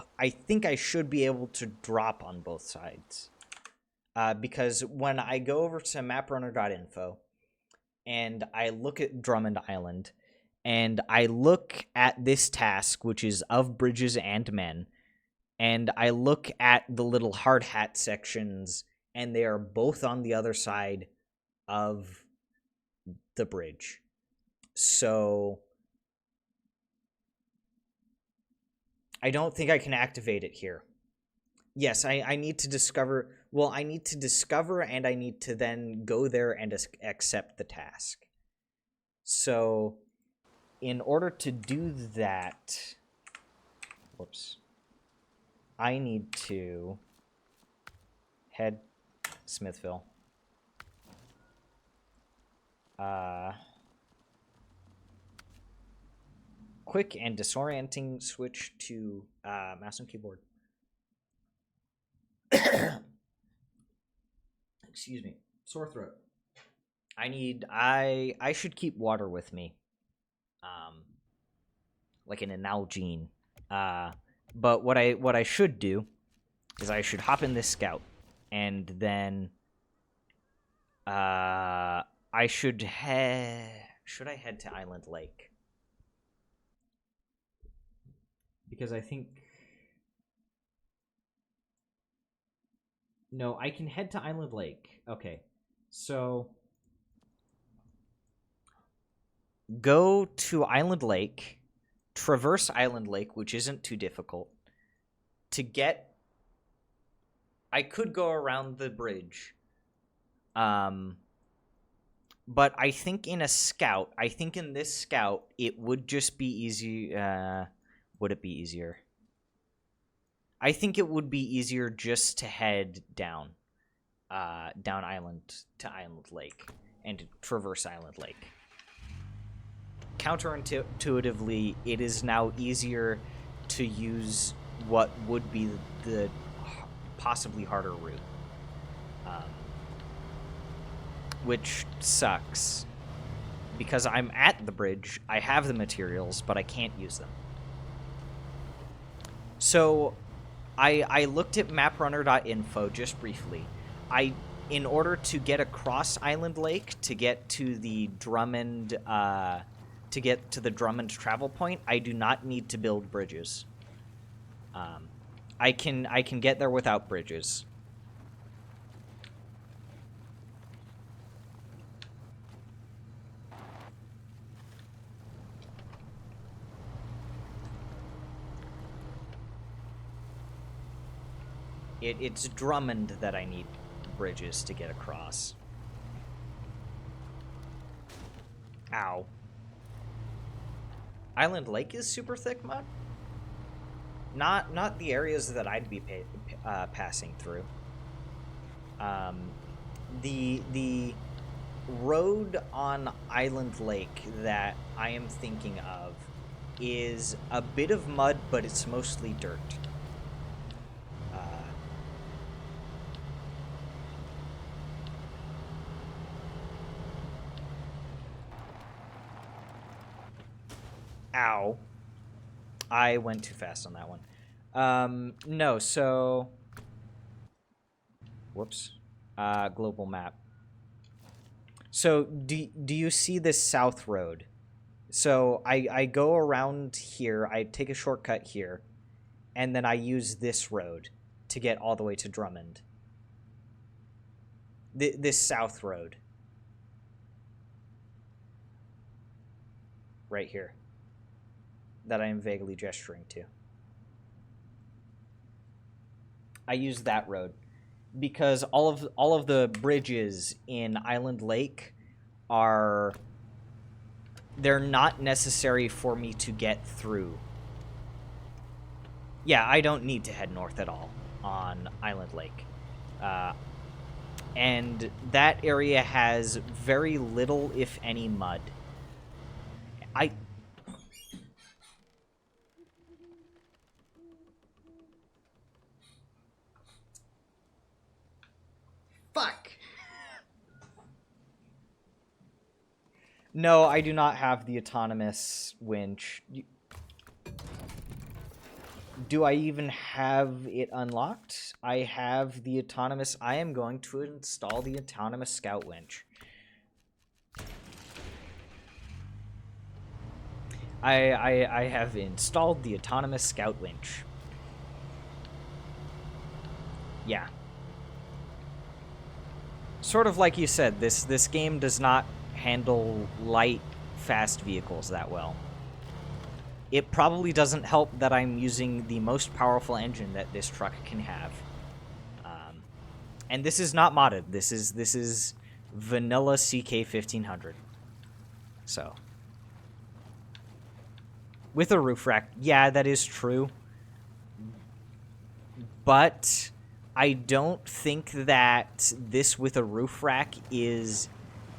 think I should be able to drop on both sides. Because when I go over to maprunner.info and I look at Drummond Island, and I look at this task, which is of bridges and men, and I look at the little hard hat sections, and they are both on the other side of the bridge. So I don't think I can activate it here. Yes, I need to discover... Well, I need to discover, and I need to then go there and accept the task. So in order to do that... Whoops. I need to head Smithville. Quick and disorienting switch to mouse and keyboard. Excuse me. Sore throat. I should keep water with me. Like an Nalgene. But what I should do is I should hop in this scout, and then I should I head to Island Lake? Because I think... No, I can head to Island Lake. Okay. So go to Island Lake, traverse Island Lake, which isn't too difficult. To get... I could go around the bridge. But I think in a scout, I think in this scout, it would just be easy. Would it be easier? I think it would be easier just to head down, down island to Island Lake and to traverse Island Lake. Counterintuitively, it is now easier to use what would be the possibly harder route, which sucks because I'm at the bridge, I have the materials, but I can't use them. So I looked at maprunner.info just briefly. In order to get across Island Lake to get to the Drummond travel point, I do not need to build bridges. I can get there without bridges. It's Drummond that I need bridges to get across. Ow. Island Lake is super thick mud? Not the areas that I'd be passing through. The road on Island Lake that I am thinking of is a bit of mud, but it's mostly dirt. Ow. I went too fast on that one. No, so... Whoops. Global map. So, do you see this south road? So, I go around here, I take a shortcut here, and then I use this road to get all the way to Drummond. This south road. Right here. That I am vaguely gesturing to. I use that road because all of the bridges in Island Lake they're not necessary for me to get through. Yeah, I don't need to head north at all on Island Lake. And that area has very little, if any, mud. Fuck! No, I do not have the autonomous winch. Do I even have it unlocked? I have the autonomous... I am going to install the autonomous scout winch. I have installed the autonomous scout winch. Yeah. Sort of like you said, this game does not handle light, fast vehicles that well. It probably doesn't help that I'm using the most powerful engine that this truck can have. And this is not modded. This is vanilla CK1500. So. With a roof rack, yeah, that is true. But I don't think that this with a roof rack is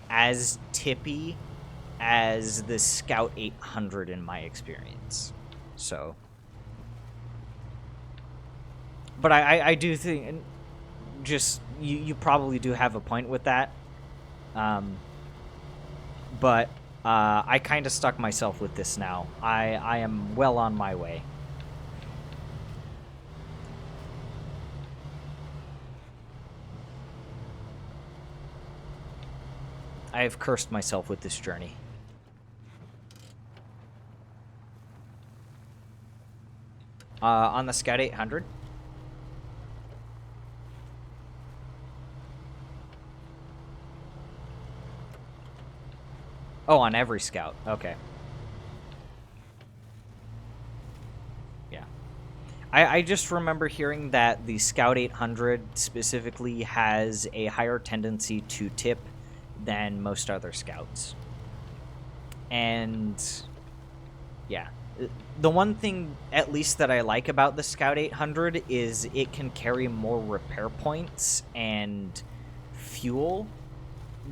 as tippy as the Scout 800 in my experience. So. But I do think, just, you probably do have a point with that. But I kind of stuck myself with this now. I am well on my way. I have cursed myself with this journey. On the Scout 800? Oh, on every Scout. Okay. Yeah. I just remember hearing that the Scout 800 specifically has a higher tendency to tip than most other scouts. And yeah, the one thing at least that I like about the Scout 800 is it can carry more repair points and fuel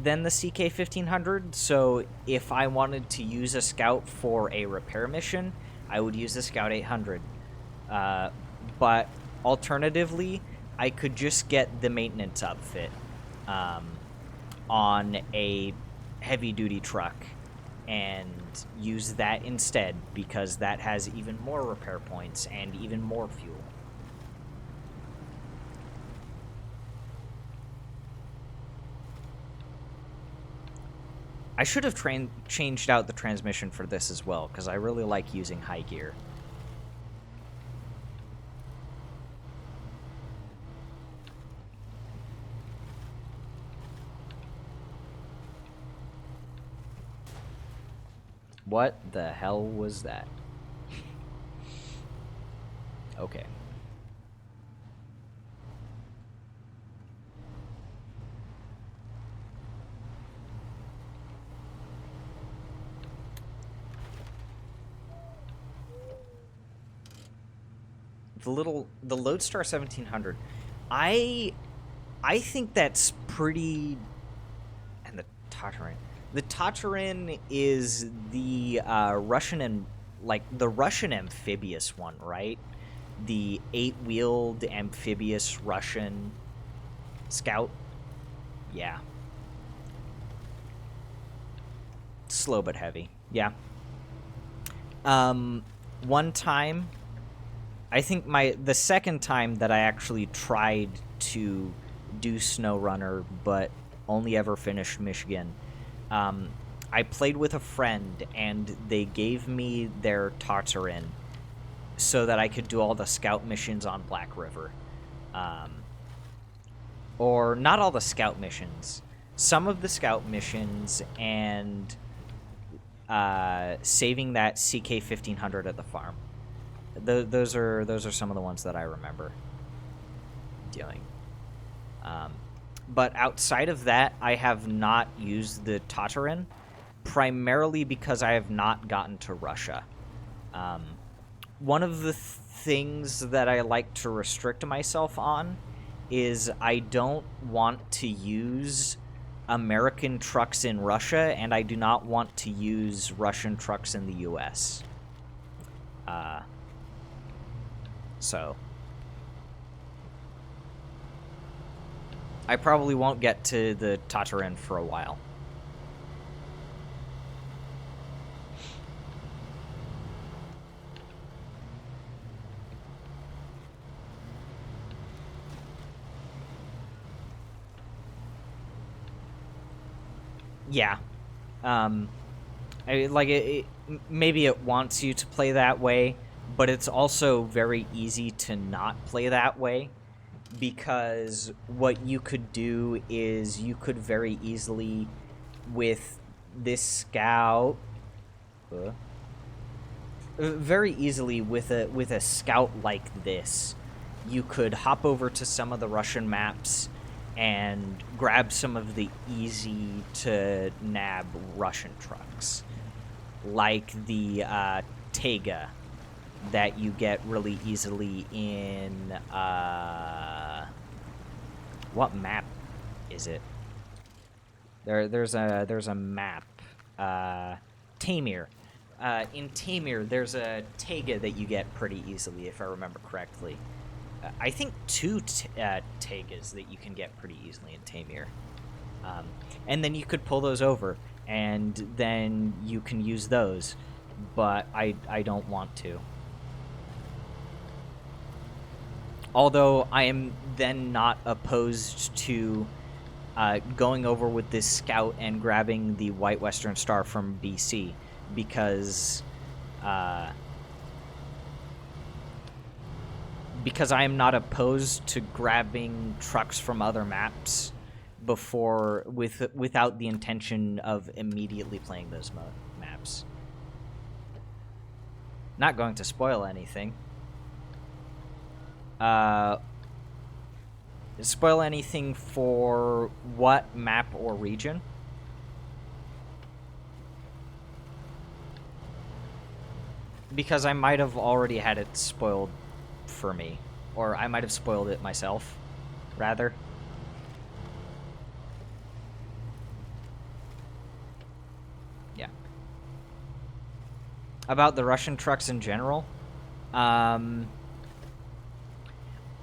than the CK 1500. So if I wanted to use a Scout for a repair mission, I would use the Scout 800. But alternatively, I could just get the maintenance outfit on a heavy-duty truck and use that instead, because that has even more repair points and even more fuel. I should have changed out the transmission for this as well, because I really like using high gear. What the hell was that? Okay. The Lodestar 1700. I think that's pretty. And the Tatarin. The Tatarin is the Russian and the Russian amphibious one, right? The 8-wheeled amphibious Russian scout. Yeah. Slow but heavy. Yeah. One time, I think the second time that I actually tried to do Snowrunner, but only ever finished Michigan, I played with a friend, and they gave me their Tartarin so that I could do all the scout missions on Black River. Or not all the scout missions. Some of the scout missions, and saving that CK 1500 at the farm. Those are some of the ones that I remember doing. But outside of that, I have not used the Tatarin, primarily because I have not gotten to Russia. One of the things that I like to restrict myself on is I don't want to use American trucks in Russia, and I do not want to use Russian trucks in the US. So I probably won't get to the Tatarin for a while. Yeah. Maybe it wants you to play that way, but it's also very easy to not play that way, because what you could do is you could very easily, with this scout, very easily with a scout like this, you could hop over to some of the Russian maps and grab some of the easy to nab Russian trucks, like the Tega that you get really easily in what map is it? There's a map, Tamir. In Tamir, there's a Tega that you get pretty easily, if I remember correctly. I think 2 Tegas that you can get pretty easily in Tamir. And then you could pull those over, and then you can use those, but I don't want to. Although I am then not opposed to going over with this scout and grabbing the White Western Star from BC, because I am not opposed to grabbing trucks from other maps without the intention of immediately playing those maps. Not going to spoil anything. Spoil anything for what map or region? because I might have already had it spoiled for me, or I might have spoiled it myself, rather. Yeah. About the Russian trucks in general,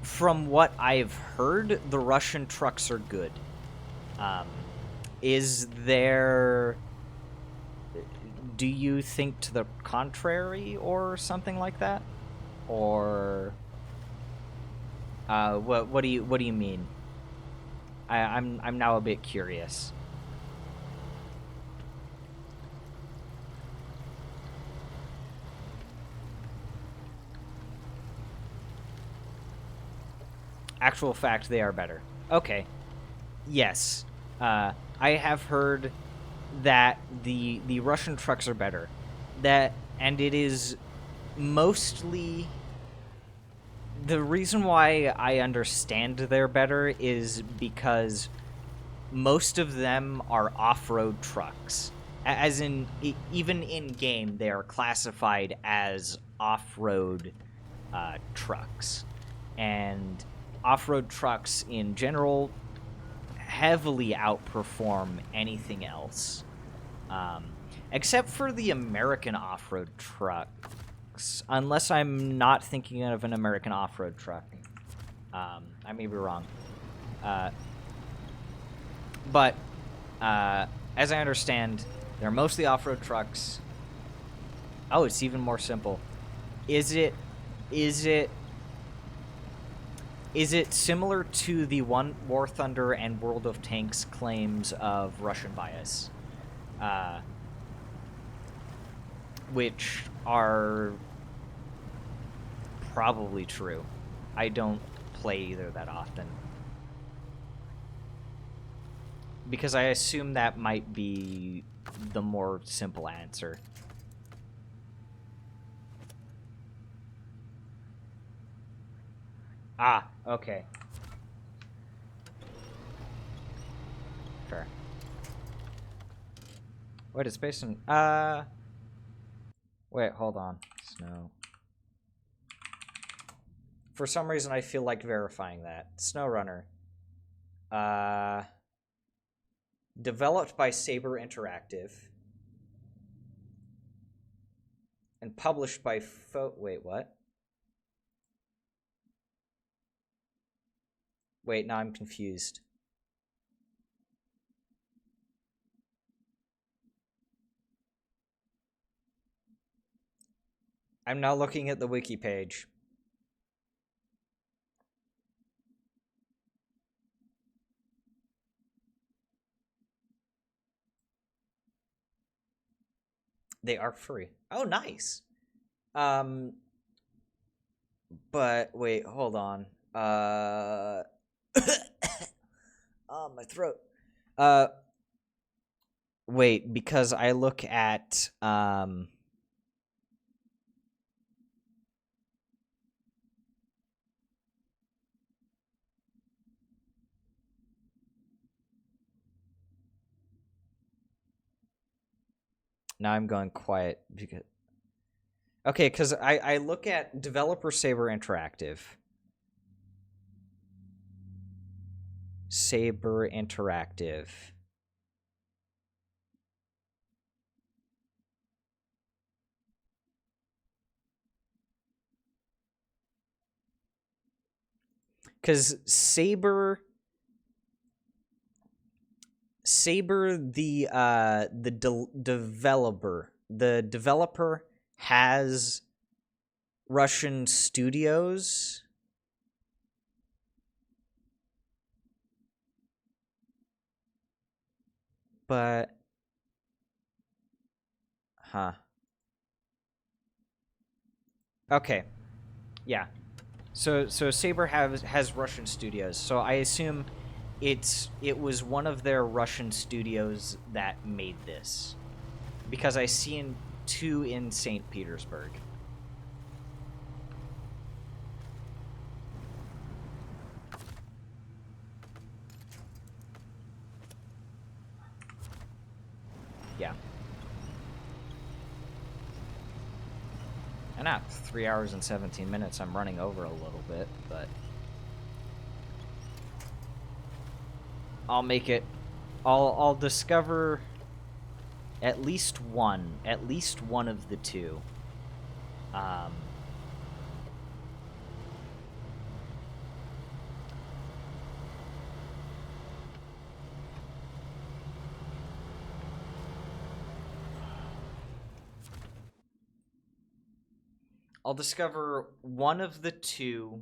from what I've heard, the Russian trucks are good. Is there... Do you think to the contrary or something like that? Or... what do you mean? I'm now a bit curious. Actual fact, they are better. Okay. Yes. I have heard that the Russian trucks are better. And it is mostly... The reason why I understand they're better is because most of them are off-road trucks. As in, even in-game, they are classified as off-road trucks. And off-road trucks in general heavily outperform anything else. Except for the American off-road trucks. Unless I'm not thinking of an American off-road truck. I may be wrong. But as I understand, they're mostly off-road trucks. Oh, it's even more simple. Is it similar to the War Thunder and World of Tanks claims of Russian bias? Which are probably true. I don't play either that often. Because I assume that might be the more simple answer. Ah, okay. Fair. Wait, it's based on... Wait, hold on. Snow. For some reason, I feel like verifying that. Snowrunner. Developed by Saber Interactive. And published by Wait, what? Wait, now I'm confused. I'm now looking at the wiki page. They are free. Oh, nice. But wait, hold on. Oh, my throat. Wait, because I look at now I'm going quiet because okay, because I look at developer Saber Interactive. Saber Interactive. Because Saber the developer has Russian studios. But okay. Yeah. So Saber has Russian studios. So I assume it was one of their Russian studios that made this. Because I see two in St. Petersburg. Yeah. And at 3 hours and 17 minutes, I'm running over a little bit, but I'll make it. I'll discover at least one of the two. I'll discover one of the two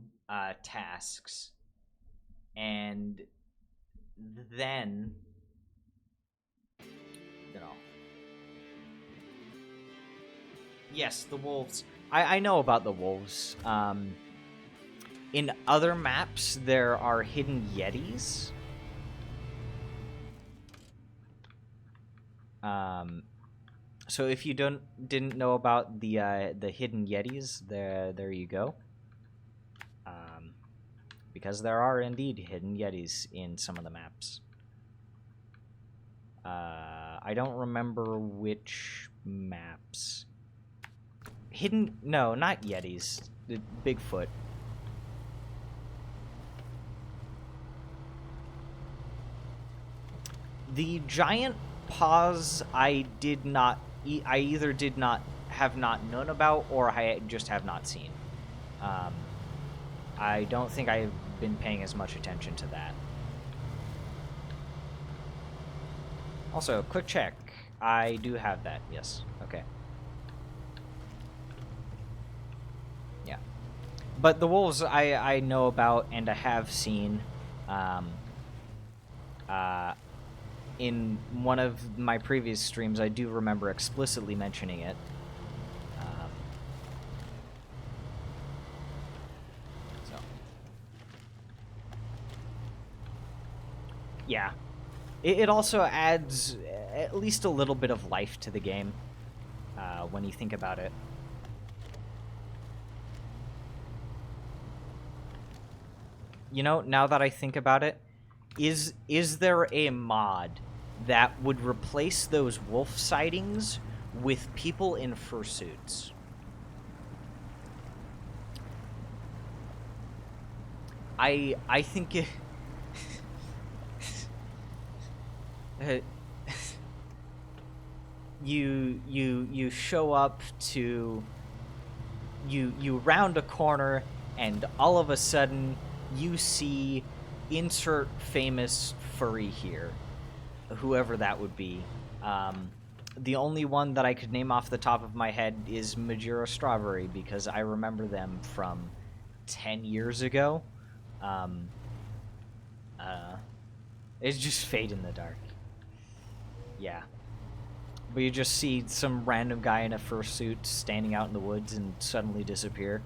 tasks, and then, you know. Yes, the wolves. I know about the wolves. In other maps, there are hidden yetis. So if you didn't know about the hidden yetis, there you go. Because there are indeed hidden yetis in some of the maps. I don't remember which maps. No, not yetis. Bigfoot. The giant paws I either have not known about, or I just have not seen. I don't think I've been paying as much attention to that. Also, quick check. I do have that, yes. Okay. Yeah. But the wolves I know about and I have seen. In one of my previous streams, I do remember explicitly mentioning it. So. Yeah. It also adds at least a little bit of life to the game, when you think about it. You know, now that I think about it, is there a mod that would replace those wolf sightings with people in fursuits? I think it... you show up to... You round a corner, and all of a sudden you see insert famous furry here, whoever that would be. The only one that I could name off the top of my head is Majira Strawberry, because I remember them from 10 years ago. It's just fade in the dark. Yeah. But you just see some random guy in a fursuit standing out in the woods and suddenly disappear.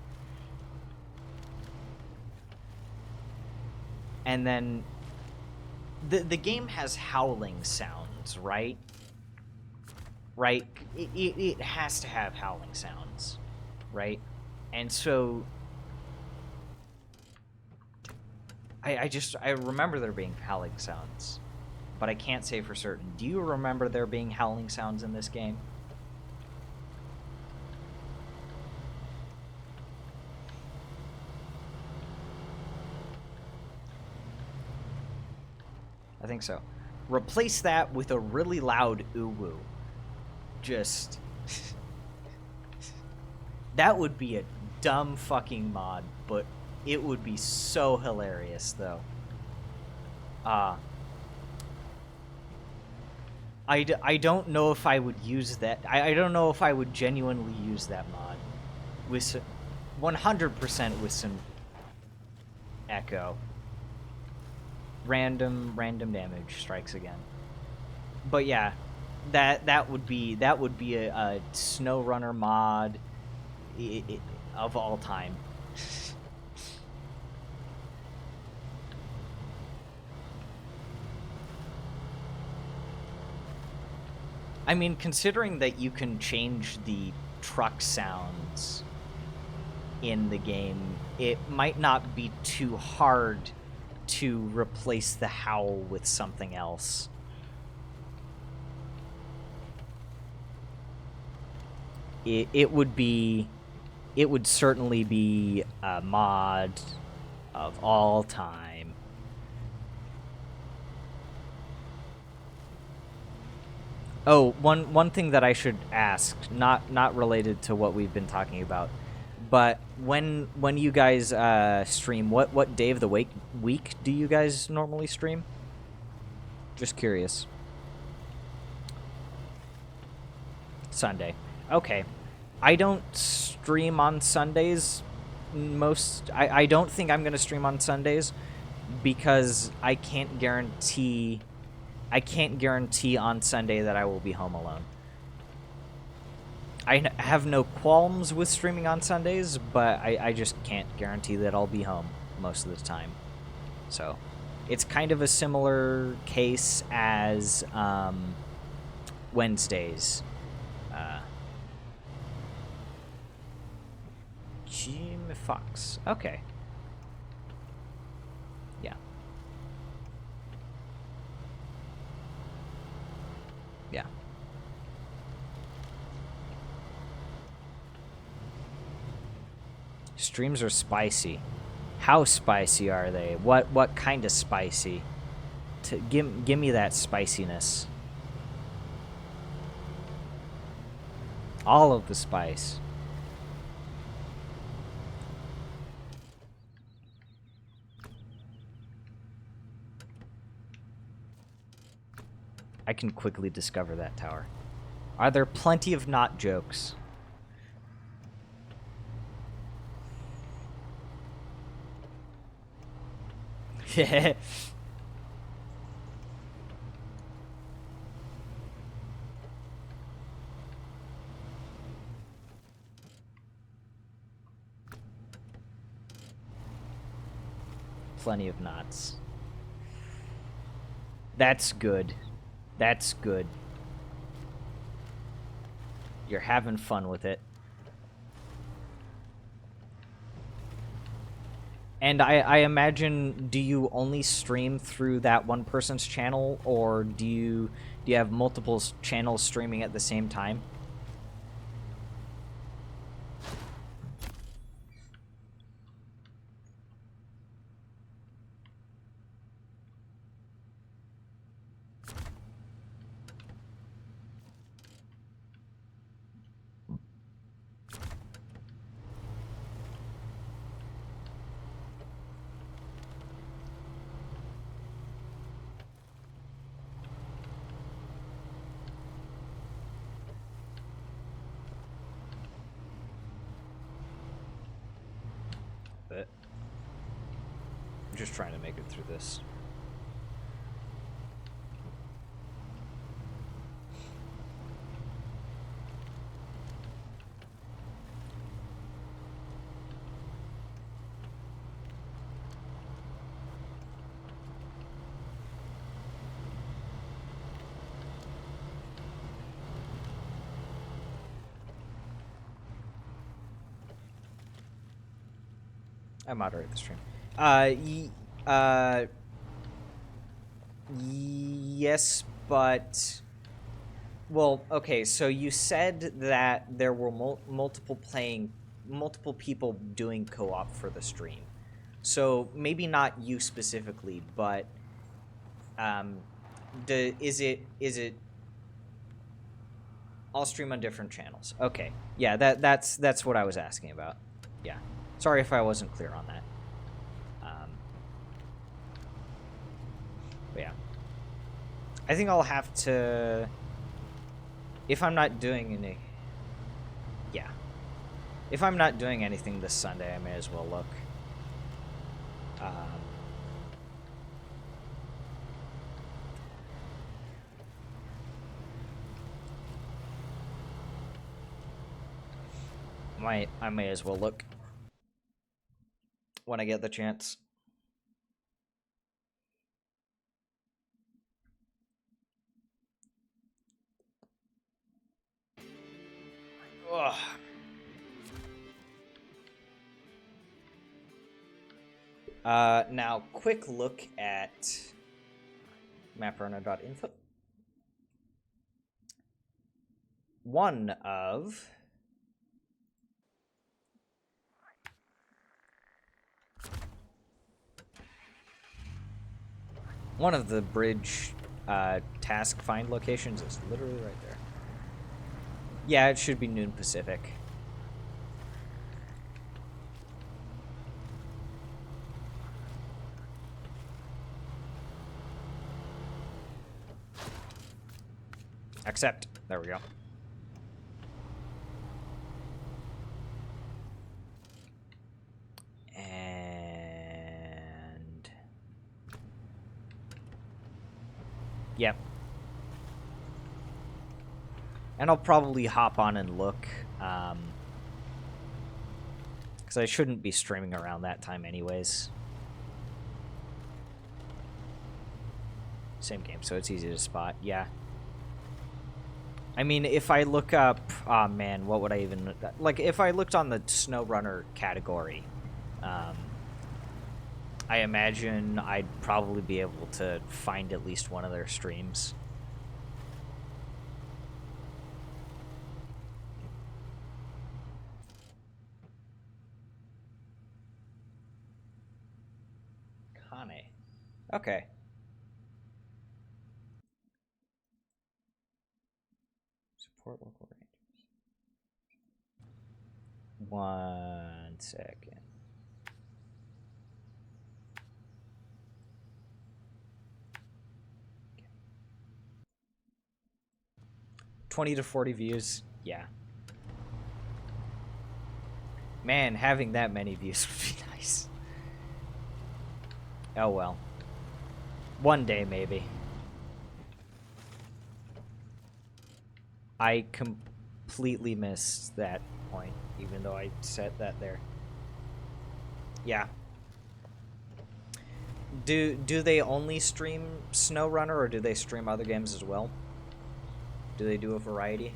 And then the game has howling sounds, right? Right? It has to have howling sounds, right? And so I remember there being howling sounds, but I can't say for certain. Do you remember there being howling sounds in this game? I think so. Replace that with a really loud uwu. Just... that would be a dumb fucking mod, but it would be so hilarious, though. I don't know if I would use that. I don't know if I would genuinely use that mod. With 100% with some echo. Random damage strikes again. But yeah, that would be a Snowrunner mod of all time. I mean, considering that you can change the truck sounds in the game, it might not be too hard to replace the howl with something else. It would be it would certainly be a mod of all time. Oh, one thing that I should ask, not related to what we've been talking about, but when you guys stream, what day of the week do you guys normally stream? Just curious. Sunday. Okay. I don't stream on Sundays. I don't think I'm going to stream on Sundays because I can't guarantee on Sunday that I will be home alone. I have no qualms with streaming on Sundays, but I just can't guarantee that I'll be home most of the time. So, it's kind of a similar case as Wednesdays. Jim Fox. Okay. Yeah. Yeah. Streams are spicy. How spicy are they? What kind of spicy? Give me that spiciness. All of the spice. I can quickly discover that tower. Are there plenty of not jokes? Plenty of knots. That's good. That's good. You're having fun with it. And I imagine, do you only stream through that one person's channel, or do you have multiple channels streaming at the same time? But I'm just trying to make it through this. I moderate the stream. Yes, but... Well, okay, so you said that there were multiple people doing co-op for the stream. So maybe not you specifically, but is it I'll stream on different channels. Okay. Yeah, that's what I was asking about. Yeah. Sorry if I wasn't clear on that. But yeah. I think I'll have to, if I'm not doing any... Yeah. If I'm not doing anything this Sunday, I may as well look. I may as well look when I get the chance. Ugh. Now, quick look at maprunner.info. One of One of the bridge task find locations is literally right there. Yeah, it should be noon Pacific. Accept. There we go. And... Yep. And I'll probably hop on and look, because I shouldn't be streaming around that time anyways. Same game, so it's easy to spot. Yeah. I mean, if I look up... Aw, man, what would I even... Like, if I looked on the Snowrunner category, I imagine I'd probably be able to find at least one of their streams. Kane. Okay. Support local rangers. 1 second. Okay. 20 to 40 views. Yeah. Man, having that many views would be nice. Oh well. One day, maybe. I completely missed that point, even though I set that there. Yeah. Do they only stream Snowrunner, or do they stream other games as well? Do they do a variety?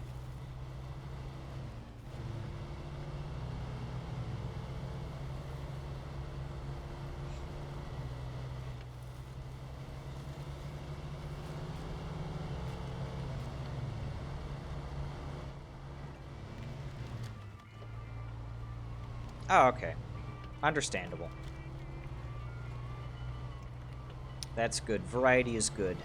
Oh, okay. Understandable. That's good. Variety is good.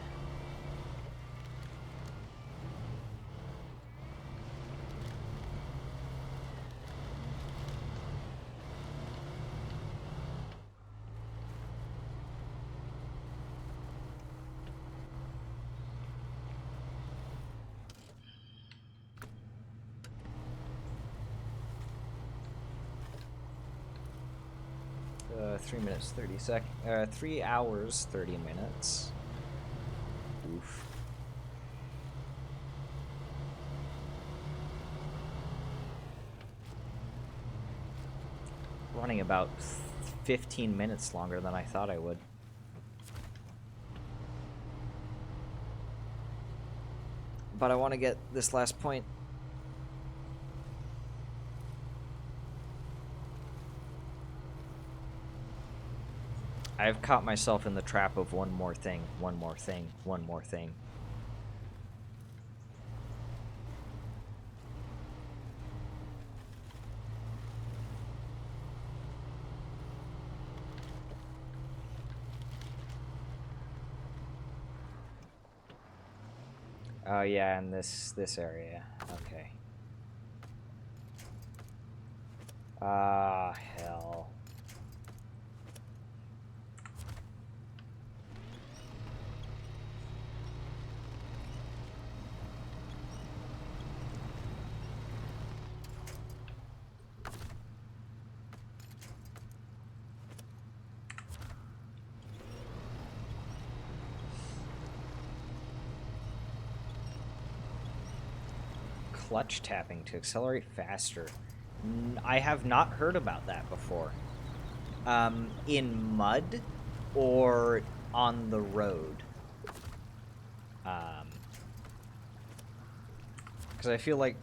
Uh, 3 minutes, 30 seconds. 3 hours, 30 minutes. Oof. Running about 15 minutes longer than I thought I would. But I want to get this last point. I've caught myself in the trap of one more thing, one more thing, one more thing. Oh yeah, in this area. Okay. Ah, hell. Clutch tapping to accelerate faster. I have not heard about that before. In mud or on the road? Because I feel like...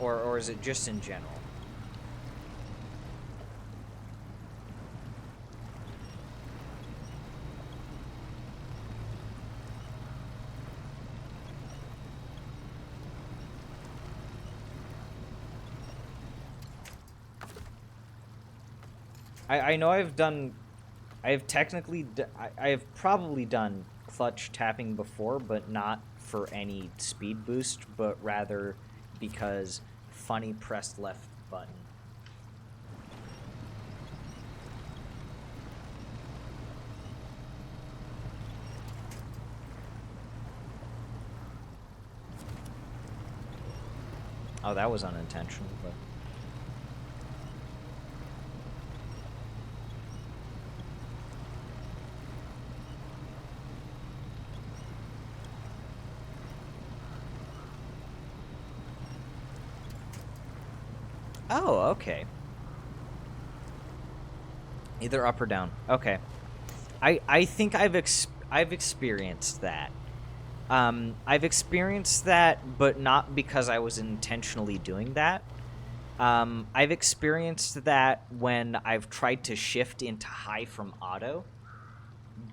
Or is it just in general? I know I've done I have technically, I have probably done clutch tapping before, but not for any speed boost, but rather because funny pressed left button. Oh, that was unintentional, but... Oh, okay. Either up or down. Okay. I think I've experienced that. I've experienced that, but not because I was intentionally doing that. I've experienced that when I've tried to shift into high from auto,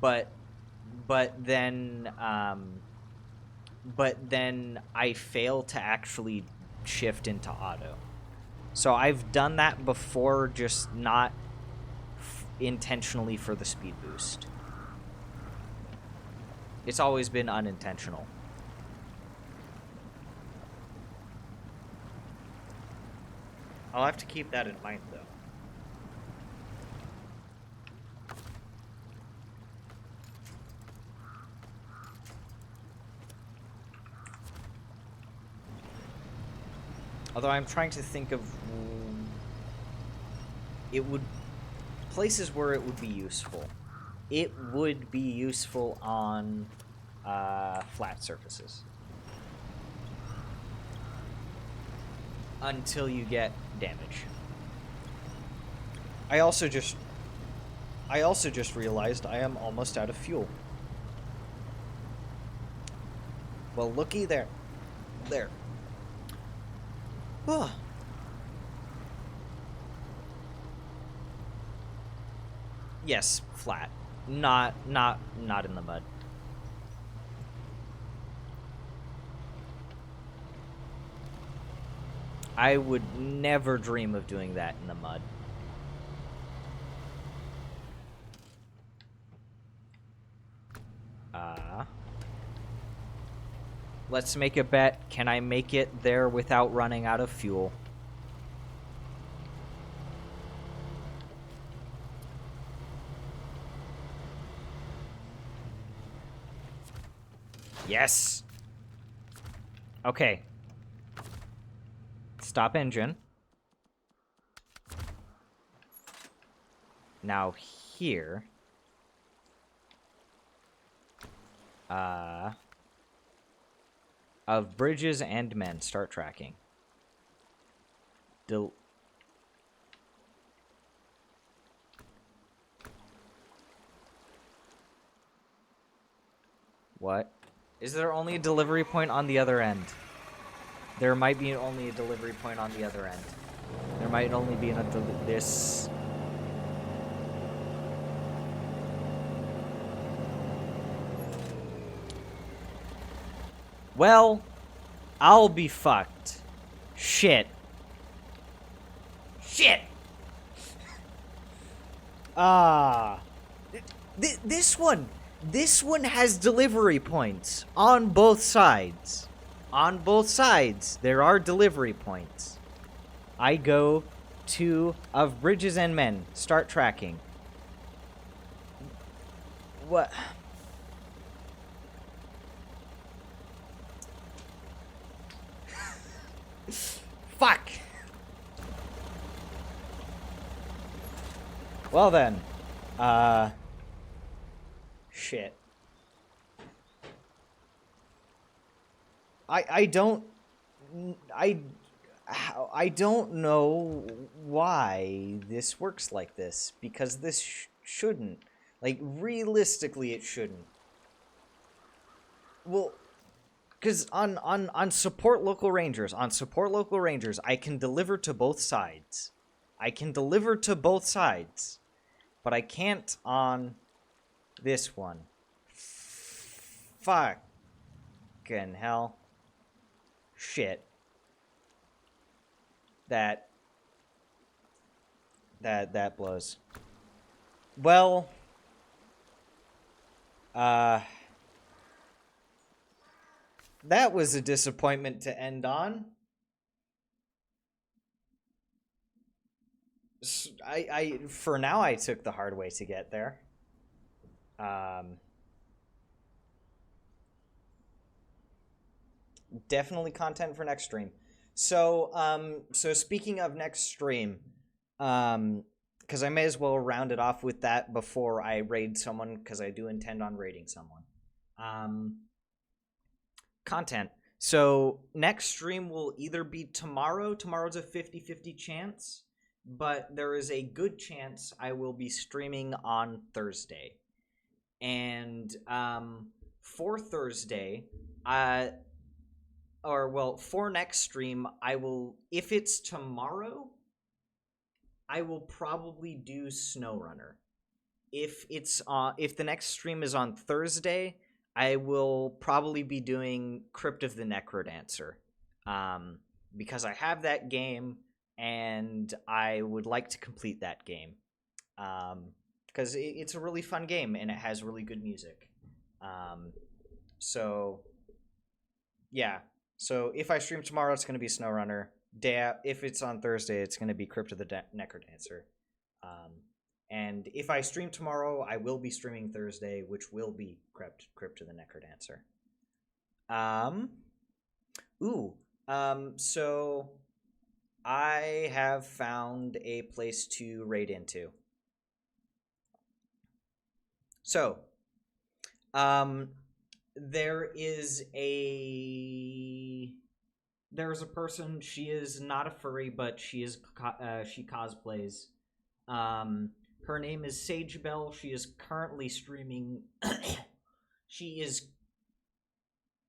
but then I fail to actually shift into auto. So I've done that before, just not intentionally for the speed boost. It's always been unintentional. I'll have to keep that in mind, though. Although I'm trying to think of places where it would be useful. It would be useful on flat surfaces. Until you get damage. I also just realized I am almost out of fuel. Well, looky there. There. Oh. Yes, flat. Not in the mud. I would never dream of doing that in the mud. Let's make a bet. Can I make it there without running out of fuel? Yes! Okay. Stop engine. Now here... of bridges and men, start tracking. What? Is there only a delivery point on the other end? There might be only a delivery point on the other end. There might only be this... Well, I'll be fucked. Shit. Shit! This one has delivery points on both sides. On both sides, there are delivery points. I go to of bridges and men. Start tracking. What? Fuck! Well then. Shit. I don't know why this works like this, because this shouldn't. Like, realistically, it shouldn't. Well, because on support local rangers, I can deliver to both sides. But I can't on this one. Fucking hell. Shit. That blows. Well, That was a disappointment to end on. For now, I took the hard way to get there. Definitely content for next stream. So speaking of next stream, because I may as well round it off with that before I raid someone, because I do intend on raiding someone. Content. So next stream will either be tomorrow. Tomorrow's a 50-50 chance, but there is a good chance I will be streaming on Thursday. And for Thursday, for next stream, I will, if it's tomorrow, I will probably do Snowrunner. If the next stream is on Thursday, I will probably be doing Crypt of the Necrodancer, because I have that game and I would like to complete that game, because it's a really fun game and it has really good music. So yeah. So if I stream tomorrow, it's going to be Snowrunner. If it's on Thursday, it's going to be Crypt of the Necrodancer. And if I stream tomorrow, I will be streaming Thursday, which will be Crypt of the Necrodancer. So I have found a place to raid into. So, there's a person. She is not a furry, but she cosplays. Her name is Sage Bell. She is currently streaming. She is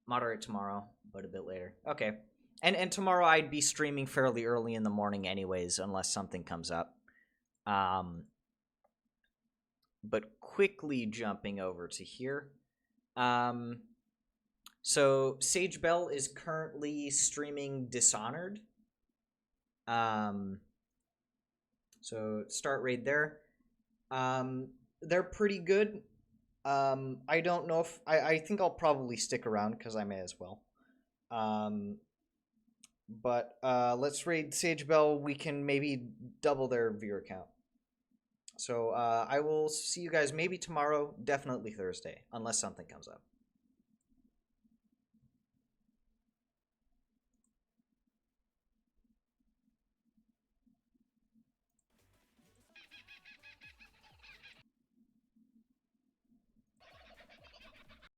moderate tomorrow, but a bit later. Okay, and tomorrow I'd be streaming fairly early in the morning, anyways, unless something comes up. But quickly jumping over to here. So Sage Bell is currently streaming Dishonored. So start raid there. They're pretty good. I don't know if I think I'll probably stick around because I may as well. But let's raid Sage Bell. We can maybe double their viewer count. So I will see you guys maybe tomorrow, definitely Thursday, unless something comes up.